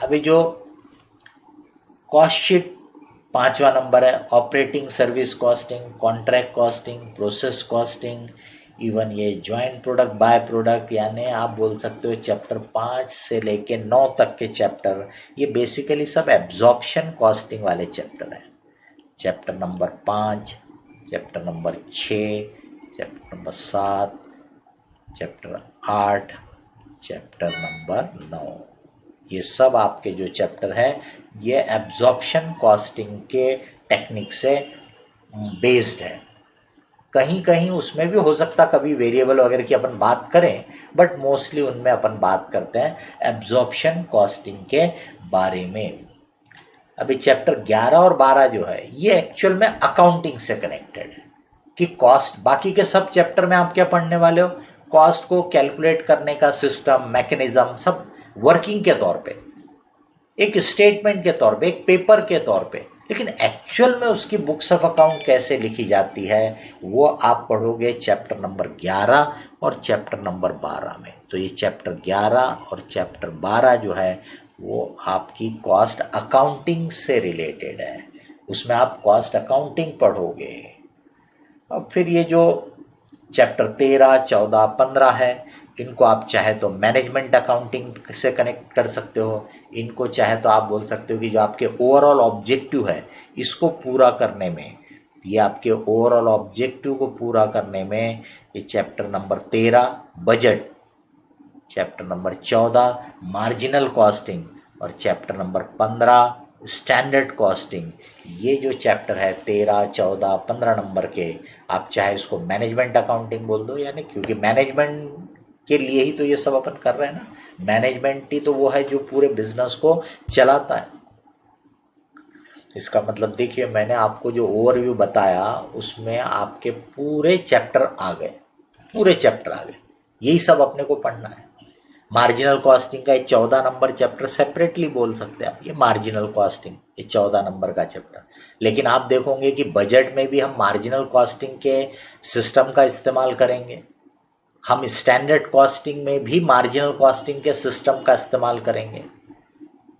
अभी जो कॉस्ट शीट 5वां नंबर है, operating service costing, contract costing, process costing, even ये ज्वाइंट प्रोडक्ट बाय प्रोडक्ट, यानी आप बोल सकते हो चैप्टर 5 से लेके 9 तक के चैप्टर, ये बेसिकली सब एब्जॉर्प्शन कॉस्टिंग वाले चैप्टर हैं। Chapter number 5, chapter number 6, chapter number 7, chapter 8, chapter number 9, ये सब आपके जो चैप्टर हैं ये एब्जॉर्प्शन कॉस्टिंग के टेक्निक से बेस्ड है। कहीं कहीं उसमें भी हो सकता कभी वेरिएबल वगैरह की अपन बात करें, बट मोस्टली उनमें अपन बात करते हैं एब्जॉर्प्शन कॉस्टिंग के बारे में। अभी चैप्टर 11 और 12 जो है ये एक्चुअल में अकाउंटिंग से कनेक्टेड है कि कॉस्ट, बाकी के सब चैप्टर में आप क्या पढ़ने वाले हो, कॉस्ट को कैलकुलेट करने का सिस्टम, मैकेनिज्म, सब वर्किंग के तौर पे, एक स्टेटमेंट के तौर पे, एक पेपर के तौर पे। लेकिन एक्चुअल में उसकी बुक्स ऑफ अकाउंट कैसे लिखी जाती है वो आप पढ़ोगे चैप्टर नंबर 11 और चैप्टर नंबर 12 में। तो ये चैप्टर 11 और चैप्टर 12 जो है वो आपकी कॉस्ट अकाउंटिंग से रिलेटेड है। उसमें आप कॉस्ट अकाउंटिंग पढ़ोगे। अब फिर ये जो चैप्टर 13, 14, 15 है, इनको आप चाहे तो मैनेजमेंट अकाउंटिंग से कनेक्ट कर सकते हो, इनको चाहे तो आप बोल सकते हो कि जो आपके ओवरऑल ऑब्जेक्टिव है इसको पूरा करने में, ये आपके ओवरऑल ऑब्जेक्टिव को पूरा करने में ये chapter number 13 budget, chapter number 14 marginal costing और चैप्टर नंबर 15 स्टैंडर्ड कॉस्टिंग, ये जो चैप्टर है 13, 14, 15 नंबर के, आप चाहे इसको मैनेजमेंट अकाउंटिंग बोल दो, यानी क्योंकि मैनेजमेंट के लिए ही तो ये सब अपन कर रहे हैं ना, मैनेजमेंट ही तो वो है जो पूरे बिजनेस को चलाता है। इसका मतलब देखिए, मैंने आपको जो ओवरव्यू बताया उसमें आपके पूरे चैप्टर आ गए, पूरे चैप्टर आ गए, यही सब अपने को पढ़ना है। मार्जिनल कॉस्टिंग का ये 14 नंबर चैप्टर सेपरेटली बोल सकते हैं आप, ये मार्जिनल कॉस्टिंग ये 14 नंबर का चैप्टर। लेकिन आप देखोगे कि बजट में भी हम मार्जिनल कॉस्टिंग के सिस्टम का इस्तेमाल करेंगे, हम स्टैंडर्ड कॉस्टिंग में भी मार्जिनल कॉस्टिंग के सिस्टम का इस्तेमाल करेंगे।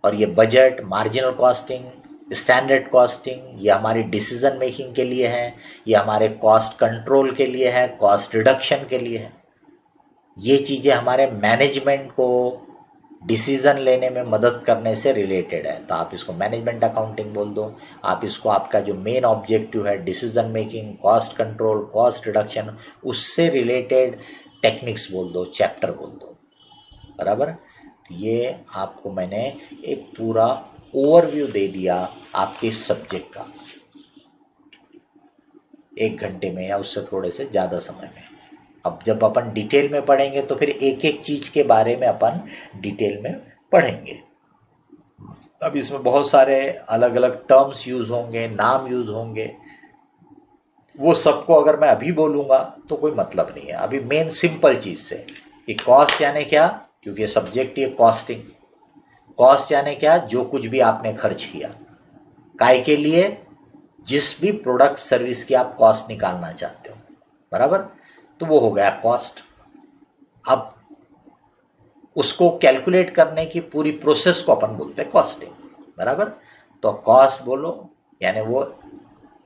और ये budget, marginal costing, standard costing ये हमारी डिसीजन मेकिंग के लिए है, ये हमारे कॉस्ट कंट्रोल के लिए है, कॉस्ट रिडक्शन के लिए है। ये चीज़ें हमारे मैनेजमेंट को डिसीजन लेने में मदद करने से रिलेटेड है, तो आप इसको मैनेजमेंट अकाउंटिंग बोल दो। आप इसको आपका जो मेन ऑब्जेक्टिव है decision making, cost control, cost reduction, उससे रिलेटेड टेक्निक्स बोल दो, चैप्टर बोल दो, बराबर। ये आपको मैंने एक पूरा ओवरव्यू दे दिया आपके सब्जेक्ट का, 1 घंटे में या उससे थोड़े से ज़्यादा समय में। अब जब अपन डिटेल में पढ़ेंगे तो फिर एक एक चीज़ के बारे में अपन डिटेल में पढ़ेंगे। अब इसमें बहुत सारे अलग अलग टर्म्स यूज़ होंगे, नाम यूज़ होंगे, वो सबको अगर मैं अभी बोलूँगा तो कोई मतलब नहीं है। अभी मेन सिंपल चीज़ से कि कॉस्ट यानी क्या, क्योंकि सब्जेक्ट ये कॉस्टिंग, कॉस्ट यानी क्या, जो कुछ भी आपने खर्च किया, काय के लिए, जिस भी प्रोडक्ट सर्विस की आप कॉस्ट निकालना चाहते हो, बराबर, तो वो हो गया कॉस्ट। अब उसको कैलकुलेट करने की पूरी प्रोसेस को अपन बोलते हैं कॉस्टिंग, बराबर। तो कॉस्ट बोलो यानी वो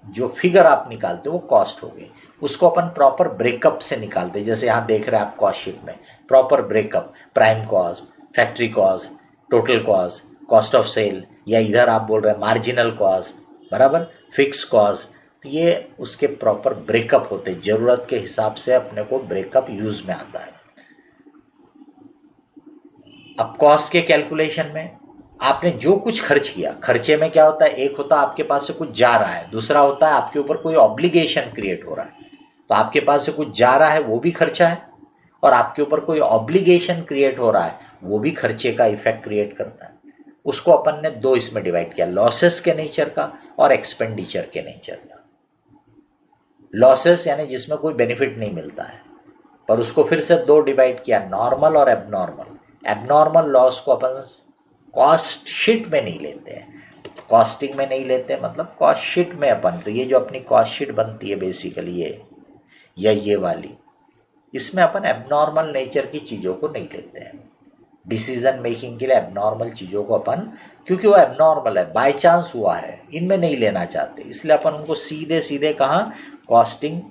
जो फिगर आप निकालते हो वो कॉस्ट हो गई, उसको अपन प्रॉपर ब्रेकअप से निकालते हैं। जैसे यहाँ देख रहे हैं आप कॉस्ट शीट में proper breakup, prime cost, factory cost, total cost, cost of sale, या इधर आप बोल रहे हैं मार्जिनल कॉस्ट, बराबर, फिक्स कॉस्ट, तो ये उसके प्रॉपर ब्रेकअप होते हैं। जरूरत के हिसाब से अपने को ब्रेकअप यूज में आता है। अब कॉस्ट के कैलकुलेशन में आपने जो कुछ खर्च किया, खर्चे में क्या होता है, एक होता है आपके पास से कुछ जा रहा है, दूसरा होता है आपके ऊपर कोई ऑब्लिगेशन क्रिएट हो रहा है। तो आपके पास से कुछ जा रहा है वो भी खर्चा है, और आपके ऊपर कोई ऑब्लिगेशन क्रिएट हो रहा है वो भी खर्चे का इफेक्ट क्रिएट करता है। उसको अपन ने दो इसमें डिवाइड किया, लॉसेस के नेचर का और एक्सपेंडिचर के नेचर का। लॉसेस यानी जिसमें कोई बेनिफिट नहीं मिलता है, पर उसको फिर से दो डिवाइड किया, नॉर्मल और एबनॉर्मल। एबनॉर्मल लॉस को अपन कॉस्ट शीट में नहीं लेते हैं, कॉस्टिंग में नहीं लेते, मतलब कॉस्ट शीट में अपन, तो ये जो अपनी कॉस्ट शीट बनती है बेसिकली ये वाली, इसमें अपन एबनॉर्मल नेचर की चीज़ों को नहीं लेते हैं। डिसीजन मेकिंग के लिए एबनॉर्मल चीज़ों को अपन, क्योंकि वो एबनॉर्मल है, बाय चांस हुआ है, इनमें नहीं लेना चाहते, इसलिए अपन उनको सीधे सीधे कहाँ कॉस्टिंग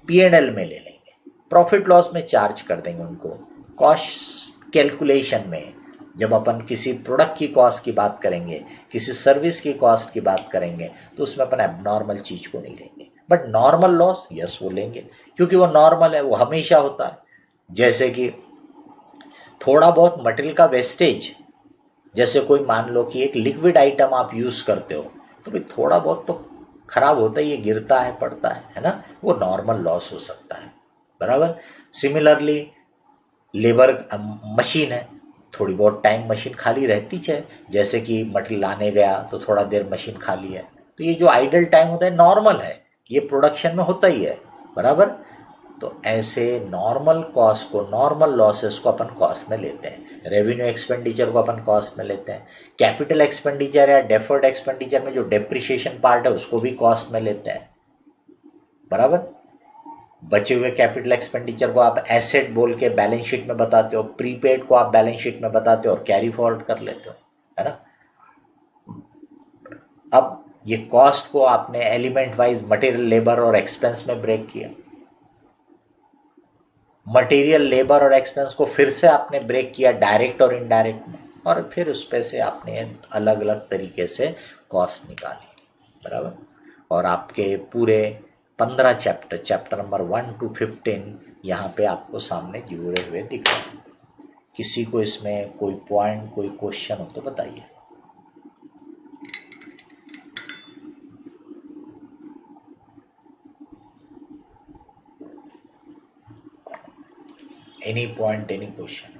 P&L में ले लेंगे, प्रॉफिट लॉस में चार्ज कर देंगे उनको। कॉस्ट कैलकुलेशन में जब अपन किसी प्रोडक्ट की कॉस्ट की बात करेंगे, किसी सर्विस की कॉस्ट की बात करेंगे, तो उसमें अपन एबनॉर्मल चीज़ को नहीं लेंगे। बट नॉर्मल लॉस यस वो लेंगे, क्योंकि वो नॉर्मल है, वो हमेशा होता है। जैसे कि थोड़ा बहुत मटेरियल का वेस्टेज, जैसे कोई मान लो कि एक लिक्विड आइटम आप यूज़ करते हो, तो भाई थोड़ा बहुत तो खराब होता है, ये गिरता है, पड़ता है ना, वो नॉर्मल लॉस हो सकता है, बराबर। सिमिलरली लेबर मशीन है, थोड़ी बहुत टाइम मशीन खाली रहती है, जैसे कि मटेरियल लाने गया तो थोड़ा देर मशीन खाली है, तो ये जो आइडल टाइम होता है नॉर्मल है, ये प्रोडक्शन में होता ही है, बराबर। तो ऐसे नॉर्मल कॉस्ट को, नॉर्मल लॉसेस को अपन कॉस्ट में लेते हैं। रेवेन्यू एक्सपेंडिचर को अपन कॉस्ट में लेते हैं। कैपिटल एक्सपेंडिचर या डेफर्ड एक्सपेंडिचर में जो डेप्रिसिएशन पार्ट है उसको भी कॉस्ट में लेते हैं, बराबर। बचे हुए कैपिटल एक्सपेंडिचर को आप एसेट बोल के बैलेंस शीट में बताते हो, प्रीपेड को आप बैलेंस शीट में बताते हो और कैरी फॉरवर्ड कर लेते हो, है ना। अब ये कॉस्ट को आपने एलिमेंट वाइज मटेरियल, लेबर और एक्सपेंस में ब्रेक किया। मटेरियल, लेबर और एक्सपेंस को फिर से आपने ब्रेक किया डायरेक्ट और इनडायरेक्ट में, और फिर उस पे से आपने अलग अलग तरीके से कॉस्ट निकाली, बराबर। और आपके पूरे 15 चैप्टर नंबर 1 to 15 यहाँ पे आपको सामने जुड़े हुए दिख रहे हैं। किसी को इसमें कोई पॉइंट, कोई क्वेश्चन हो तो बताइए। Any point, any question?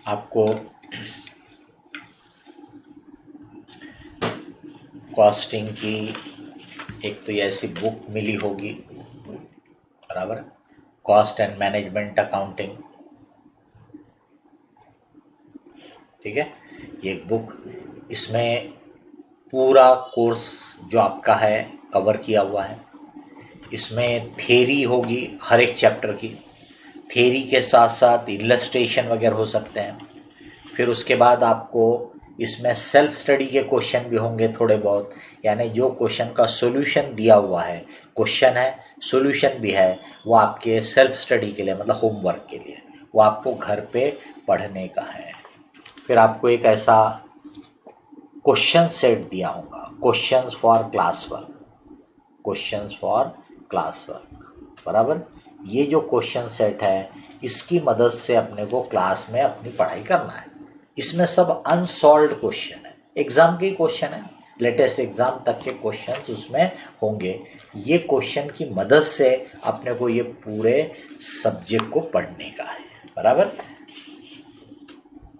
आपको कॉस्टिंग की एक तो ऐसी बुक मिली होगी, बराबर, कॉस्ट एंड मैनेजमेंट अकाउंटिंग, ठीक है। ये एक बुक, इसमें पूरा कोर्स जो आपका है कवर किया हुआ है। इसमें थ्योरी होगी हर एक चैप्टर की, थ्योरी के साथ साथ इलस्ट्रेशन वगैरह हो सकते हैं। फिर उसके बाद आपको इसमें सेल्फ स्टडी के क्वेश्चन भी होंगे थोड़े बहुत, यानी जो क्वेश्चन का सॉल्यूशन दिया हुआ है, क्वेश्चन है सॉल्यूशन भी है, वो आपके सेल्फ स्टडी के लिए, मतलब होमवर्क के लिए, वो आपको घर पे पढ़ने का है। फिर आपको एक ऐसा क्वेश्चन सेट दिया होगा, questions for class work, questions for class work, बराबर। ये जो क्वेश्चन सेट है, इसकी मदद से अपने को क्लास में अपनी पढ़ाई करना है। इसमें सब अनसॉल्व्ड क्वेश्चन है, एग्जाम के क्वेश्चन है, लेटेस्ट एग्जाम तक के क्वेश्चन उसमें होंगे। ये क्वेश्चन की मदद से अपने को ये पूरे सब्जेक्ट को पढ़ने का है, बराबर।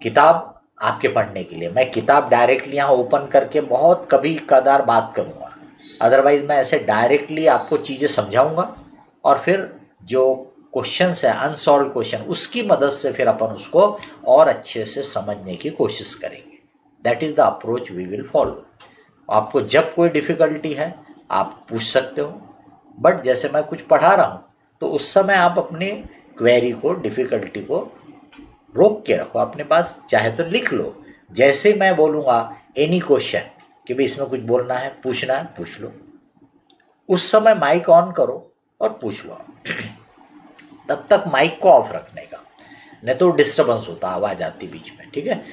किताब आपके पढ़ने के लिए, मैं किताब डायरेक्टली यहाँ ओपन करके बहुत कभी कदार बात करूँगा, अदरवाइज मैं ऐसे डायरेक्टली आपको चीज़ें समझाऊंगा, और फिर जो क्वेश्चंस है अनसॉल्व क्वेश्चन, उसकी मदद से फिर अपन उसको और अच्छे से समझने की कोशिश करेंगे। That is the approach we will follow. आपको जब कोई डिफ़िकल्टी है आप पूछ सकते हो, बट जैसे मैं कुछ पढ़ा रहा हूँ तो उस समय आप अपनी क्वेरी को, डिफ़िकल्टी को रोक के रखो अपने पास, चाहे तो लिख लो। जैसे मैं बोलूँगा एनी क्वेश्चन कि भाई इसमें कुछ बोलना है, पूछना है, पूछ लो, उस समय माइक ऑन करो और पूछ लो। तब तक माइक को ऑफ रखने का, नहीं तो डिस्टर्बेंस होता, आवाज आती बीच में, ठीक है।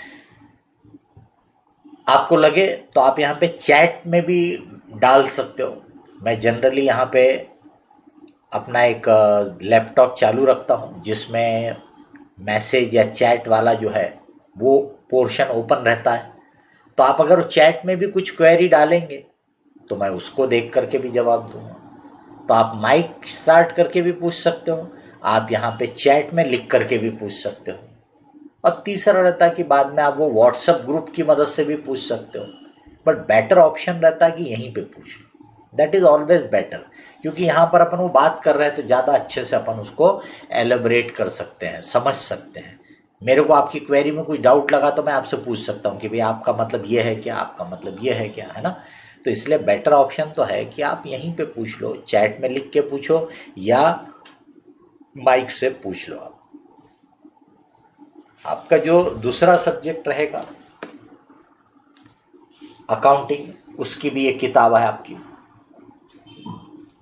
आपको लगे तो आप यहाँ पे चैट में भी डाल सकते हो। मैं जनरली यहाँ पे अपना एक लैपटॉप चालू रखता हूँ जिसमें मैसेज या चैट वाला जो है वो पोर्शन ओपन रहता है, तो आप अगर चैट में भी कुछ क्वेरी डालेंगे तो मैं उसको देख करके भी जवाब दूंगा। तो आप माइक स्टार्ट करके भी पूछ सकते हो, आप यहाँ पे चैट में लिख करके भी पूछ सकते हो, और तीसरा रहता है कि बाद में आप वो व्हाट्सएप ग्रुप की मदद से भी पूछ सकते हो, बट बेटर ऑप्शन रहता है कि यहीं पे पूछ लो। दैट इज़ ऑलवेज बेटर, क्योंकि यहाँ पर अपन वो बात कर रहे हैं तो ज़्यादा अच्छे से अपन उसको एलेबरेट कर सकते हैं, समझ सकते हैं। मेरे को आपकी क्वेरी में कुछ डाउट लगा तो मैं आपसे पूछ सकता हूँ कि भाई आपका मतलब ये है क्या, आपका मतलब ये है क्या, है ना। तो इसलिए बेटर ऑप्शन तो है कि आप यहीं पे पूछ लो, चैट में लिख के पूछो या माइक से पूछ लो। आपका जो दूसरा सब्जेक्ट रहेगा अकाउंटिंग, उसकी भी एक किताब है आपकी,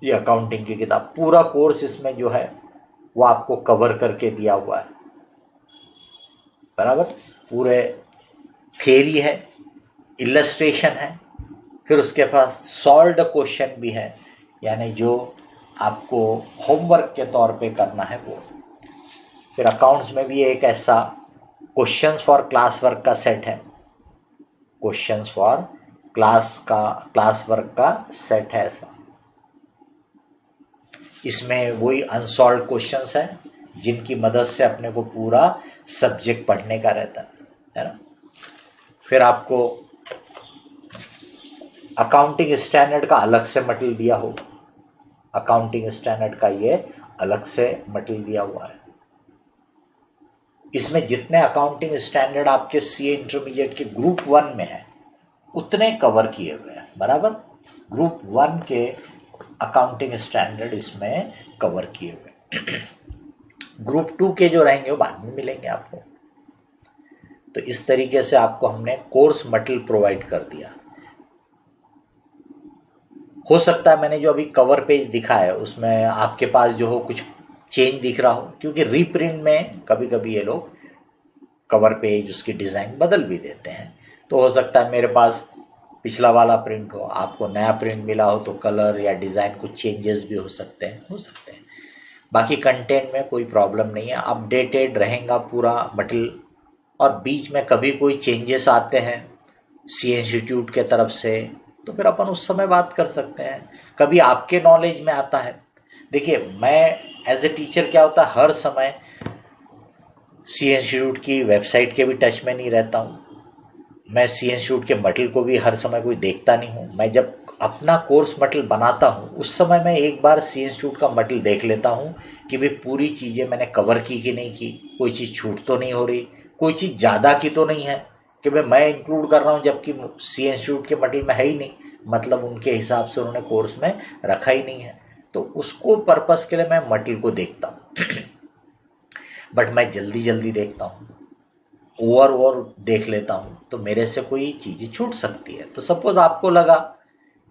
ये अकाउंटिंग की किताब, पूरा कोर्स इसमें जो है वो आपको कवर करके दिया हुआ है, बराबर। पूरे थ्योरी है, इलस्ट्रेशन है, फिर उसके पास सॉल्व्ड क्वेश्चन भी है, यानी जो आपको होमवर्क के तौर पे करना है वो। फिर अकाउंट्स में भी एक ऐसा क्वेश्चंस फॉर क्लास वर्क का सेट है, क्वेश्चंस फॉर क्लास वर्क का सेट है ऐसा। इसमें वही अनसॉल्व क्वेश्चंस हैं जिनकी मदद से अपने को पूरा सब्जेक्ट पढ़ने का रहता है ना। फिर आपको अकाउंटिंग स्टैंडर्ड का अलग से मटेरियल दिया हो, अकाउंटिंग स्टैंडर्ड का ये अलग से मटेरियल दिया हुआ है। इसमें जितने अकाउंटिंग स्टैंडर्ड आपके सीए इंटरमीडिएट के ग्रुप 1 में है उतने कवर किए हुए हैं, बराबर। ग्रुप 1 के अकाउंटिंग स्टैंडर्ड इसमें कवर किए हुए। ग्रुप 2 के जो रहेंगे वो बाद में मिलेंगे आपको। तो इस तरीके से आपको हमने कोर्स मटेरियल प्रोवाइड कर दिया। हो सकता है मैंने जो अभी कवर पेज दिखा है उसमें आपके पास जो हो कुछ चेंज दिख रहा हो, क्योंकि रीप्रिंट में कभी कभी ये लोग कवर पेज उसकी डिज़ाइन बदल भी देते हैं। तो हो सकता है मेरे पास पिछला वाला प्रिंट हो, आपको नया प्रिंट मिला हो, तो कलर या डिज़ाइन कुछ चेंजेस भी हो सकते हैं। बाकी कंटेंट में कोई प्रॉब्लम नहीं है, अपडेटेड रहेगा पूरा मटेरियल। और बीच में कभी कोई चेंजेस आते हैं सीए इंस्टीट्यूट के तरफ से तो फिर अपन उस समय बात कर सकते हैं। कभी आपके नॉलेज में आता है, देखिए मैं एज ए टीचर क्या होता है हर समय सीए इंस्टीट्यूट की वेबसाइट के भी टच में नहीं रहता हूँ, मैं सीए इंस्टीट्यूट के मटेरियल को भी हर समय कोई देखता नहीं हूँ। मैं जब अपना कोर्स मटेरियल बनाता हूँ उस समय मैं एक बार सीए इंस्टीट्यूट का मटेरियल देख लेता हूँ कि भाई पूरी चीज़ें मैंने कवर की कि नहीं की, कोई चीज़ छूट तो नहीं हो रही, कोई चीज़ ज़्यादा की तो नहीं है कि भाई मैं इंक्लूड कर रहा हूँ जबकि सीए इंस्टीट्यूट के मटेरियल में है ही नहीं, मतलब उनके हिसाब से उन्होंने कोर्स में रखा ही नहीं है। तो उसको पर्पस के लिए मैं मटेरियल को देखता हूँ बट मैं जल्दी देखता हूँ, ओवर देख लेता हूँ, तो मेरे से कोई चीज़ें छूट सकती है। तो सपोज आपको लगा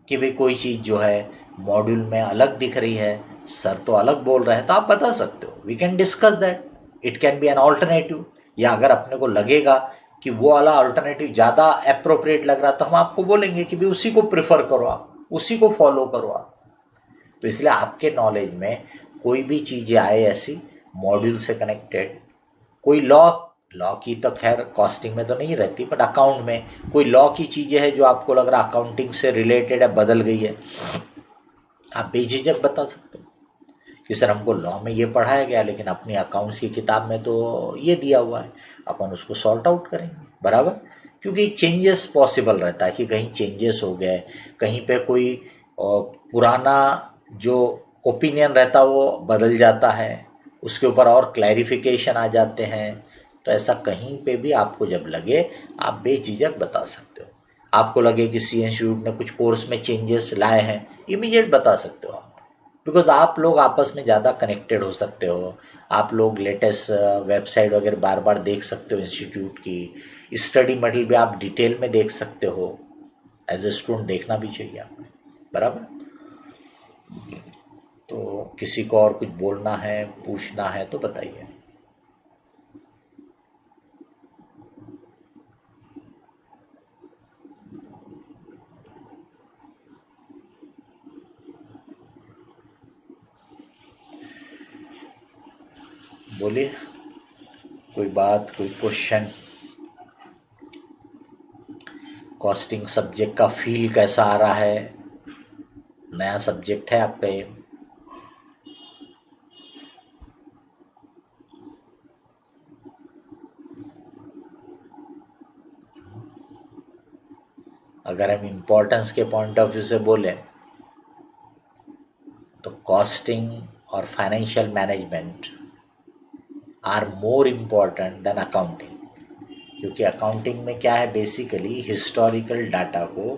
कि भाई कोई चीज़ जो है मॉड्यूल में अलग दिख रही है, सर तो अलग बोल रहे हैं, तो आप बता सकते हो, we can discuss that, it can be an alternative. या अगर अपने को लगेगा कि वो वाला अल्टरनेटिव ज़्यादा अप्रोप्रिएट लग रहा तो हम आपको बोलेंगे कि भाई उसी को प्रेफर करो, आप उसी को फॉलो करो आप। तो इसलिए आपके नॉलेज में कोई भी चीज़ें आए ऐसी मॉड्यूल से कनेक्टेड, कोई लॉ की तो खैर कॉस्टिंग में तो नहीं रहती, बट अकाउंट में कोई लॉ की चीज़ें हैं जो आपको लग रहा अकाउंटिंग से रिलेटेड है, बदल गई है, आप बेझिझक बता सकते हो कि सर हमको लॉ में ये पढ़ाया गया लेकिन अपनी अकाउंट्स की किताब में तो ये दिया हुआ है, अपन उसको सॉर्ट आउट करेंगे, बराबर। क्योंकि चेंजेस पॉसिबल रहता है कि कहीं चेंजेस हो गए, कहीं पे कोई पुराना जो ओपिनियन रहता वो बदल जाता है, उसके ऊपर और क्लैरिफिकेशन आ जाते हैं। तो ऐसा कहीं पे भी आपको जब लगे आप बेझिझक बता सकते हो। आपको लगे कि सीए इंस्टीट्यूट ने कुछ कोर्स में चेंजेस लाए हैं, इमीडिएट बता सकते हो आप, बिकॉज आप लोग आपस में ज़्यादा कनेक्टेड हो सकते हो, आप लोग लेटेस्ट वेबसाइट वगैरह बार बार देख सकते हो, इंस्टीट्यूट की स्टडी मटेरियल भी आप डिटेल में देख सकते हो। एज ए स्टूडेंट देखना भी चाहिए आपको, बराबर। तो किसी को और कुछ बोलना है, पूछना है तो बताइए। बोलिए, कोई बात, कोई क्वेश्चन। कॉस्टिंग सब्जेक्ट का फील कैसा आ रहा है, नया सब्जेक्ट है आपका ये। अगर हम इम्पोर्टेंस के पॉइंट ऑफ व्यू से बोले तो कॉस्टिंग और financial management are more important than accounting. क्योंकि अकाउंटिंग में क्या है, बेसिकली हिस्टोरिकल डाटा को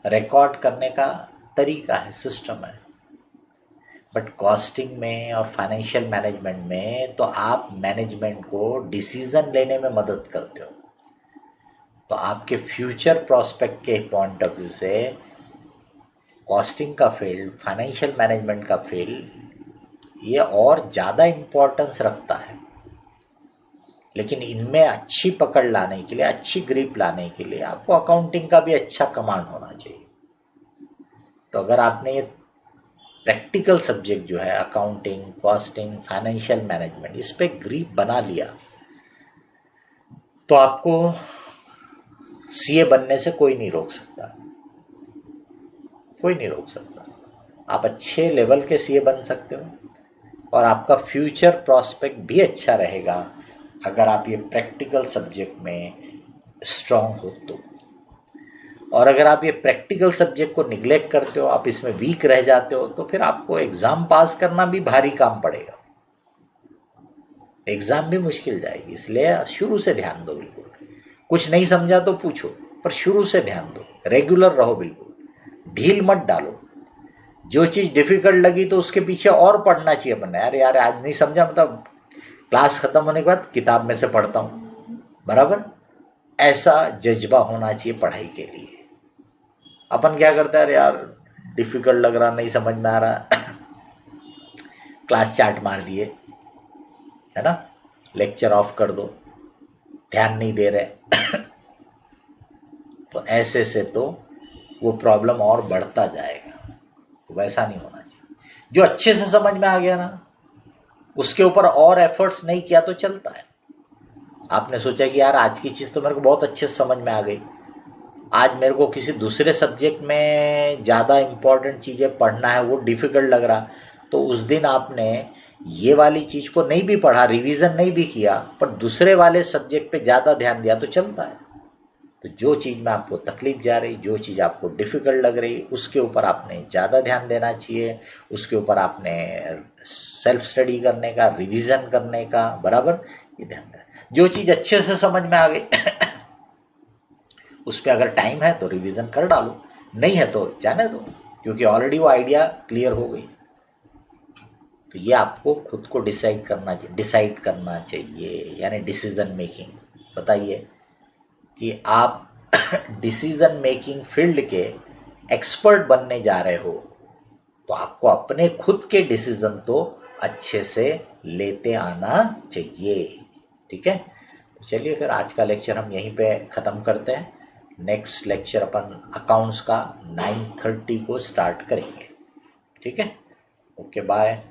रिकॉर्ड करने का तरीका है, सिस्टम है। बट कॉस्टिंग में और फाइनेंशियल मैनेजमेंट में तो आप मैनेजमेंट को डिसीजन लेने में मदद करते हो। तो आपके फ्यूचर प्रोस्पेक्ट के पॉइंट ऑफ व्यू से कॉस्टिंग का फील्ड, फाइनेंशियल मैनेजमेंट का फील्ड ये और ज़्यादा इम्पोर्टेंस रखता है। लेकिन इनमें अच्छी पकड़ लाने के लिए, अच्छी ग्रिप लाने के लिए आपको अकाउंटिंग का भी अच्छा कमांड होना चाहिए। तो अगर आपने ये प्रैक्टिकल सब्जेक्ट जो है अकाउंटिंग, कॉस्टिंग, फाइनेंशियल मैनेजमेंट, इस पे ग्रिप बना लिया तो आपको सीए बनने से कोई नहीं रोक सकता, कोई नहीं रोक सकता। आप अच्छे लेवल के सीए बन सकते हो और आपका फ्यूचर प्रॉस्पेक्ट भी अच्छा रहेगा अगर आप ये प्रैक्टिकल सब्जेक्ट में स्ट्रांग हो तो। और अगर आप ये प्रैक्टिकल सब्जेक्ट को निग्लेक्ट करते हो, आप इसमें वीक रह जाते हो, तो फिर आपको एग्ज़ाम पास करना भी भारी काम पड़ेगा। एग्जाम भी मुश्किल जाएगी। इसलिए शुरू से ध्यान दो, बिल्कुल कुछ नहीं समझा तो पूछो, पर शुरू से ध्यान दो, रेगुलर रहो, बिल्कुल ढील मत डालो। जो चीज़ डिफिकल्ट लगी तो उसके पीछे और पढ़ना चाहिए अपन, यार यार आज नहीं समझा, मतलब क्लास खत्म होने के बाद किताब में से पढ़ता हूँ, बराबर ऐसा जज्बा होना चाहिए पढ़ाई के लिए। अपन क्या करते हैं, यार डिफिकल्ट लग रहा, नहीं समझ में आ रहा क्लास चार्ट मार दिए, है ना, लेक्चर ऑफ कर दो, ध्यान नहीं दे रहे तो ऐसे से तो वो प्रॉब्लम और बढ़ता जाएगा। तो वैसा नहीं होना चाहिए। जो अच्छे से समझ में आ गया ना, उसके ऊपर और एफर्ट्स नहीं किया तो चलता है। आपने सोचा कि यार आज की चीज़ तो मेरे को बहुत अच्छे से समझ में आ गई, आज मेरे को किसी दूसरे सब्जेक्ट में ज़्यादा इम्पोर्टेंट चीज़ें पढ़ना है, वो डिफ़िकल्ट लग रहा, तो उस दिन आपने ये वाली चीज़ को नहीं भी पढ़ा, रिवीजन नहीं भी किया, पर दूसरे वाले सब्जेक्ट पे ज़्यादा ध्यान दिया तो चलता है। तो जो चीज़ में आपको तकलीफ जा रही, जो चीज़ आपको डिफ़िकल्ट लग रही, उसके ऊपर आपने ज़्यादा ध्यान देना चाहिए, उसके ऊपर आपने सेल्फ स्टडी करने का, रिवीजन करने का, बराबर ये ध्यान देना। जो चीज़ अच्छे से समझ में आ गई उस पर अगर टाइम है तो रिवीजन कर डालो, नहीं है तो जाने दो, क्योंकि ऑलरेडी वो आइडिया क्लियर हो गई। तो ये आपको खुद को डिसाइड करना चाहिए, यानी डिसीजन मेकिंग। बताइए कि आप डिसीजन मेकिंग फील्ड के एक्सपर्ट बनने जा रहे हो, तो आपको अपने खुद के डिसीजन तो अच्छे से लेते आना चाहिए। ठीक है, तो चलिए फिर आज का लेक्चर हम यहीं पे ख़त्म करते हैं। नेक्स्ट लेक्चर अपन अकाउंट्स का 9:30 को स्टार्ट करेंगे। ठीक है, ओके बाय।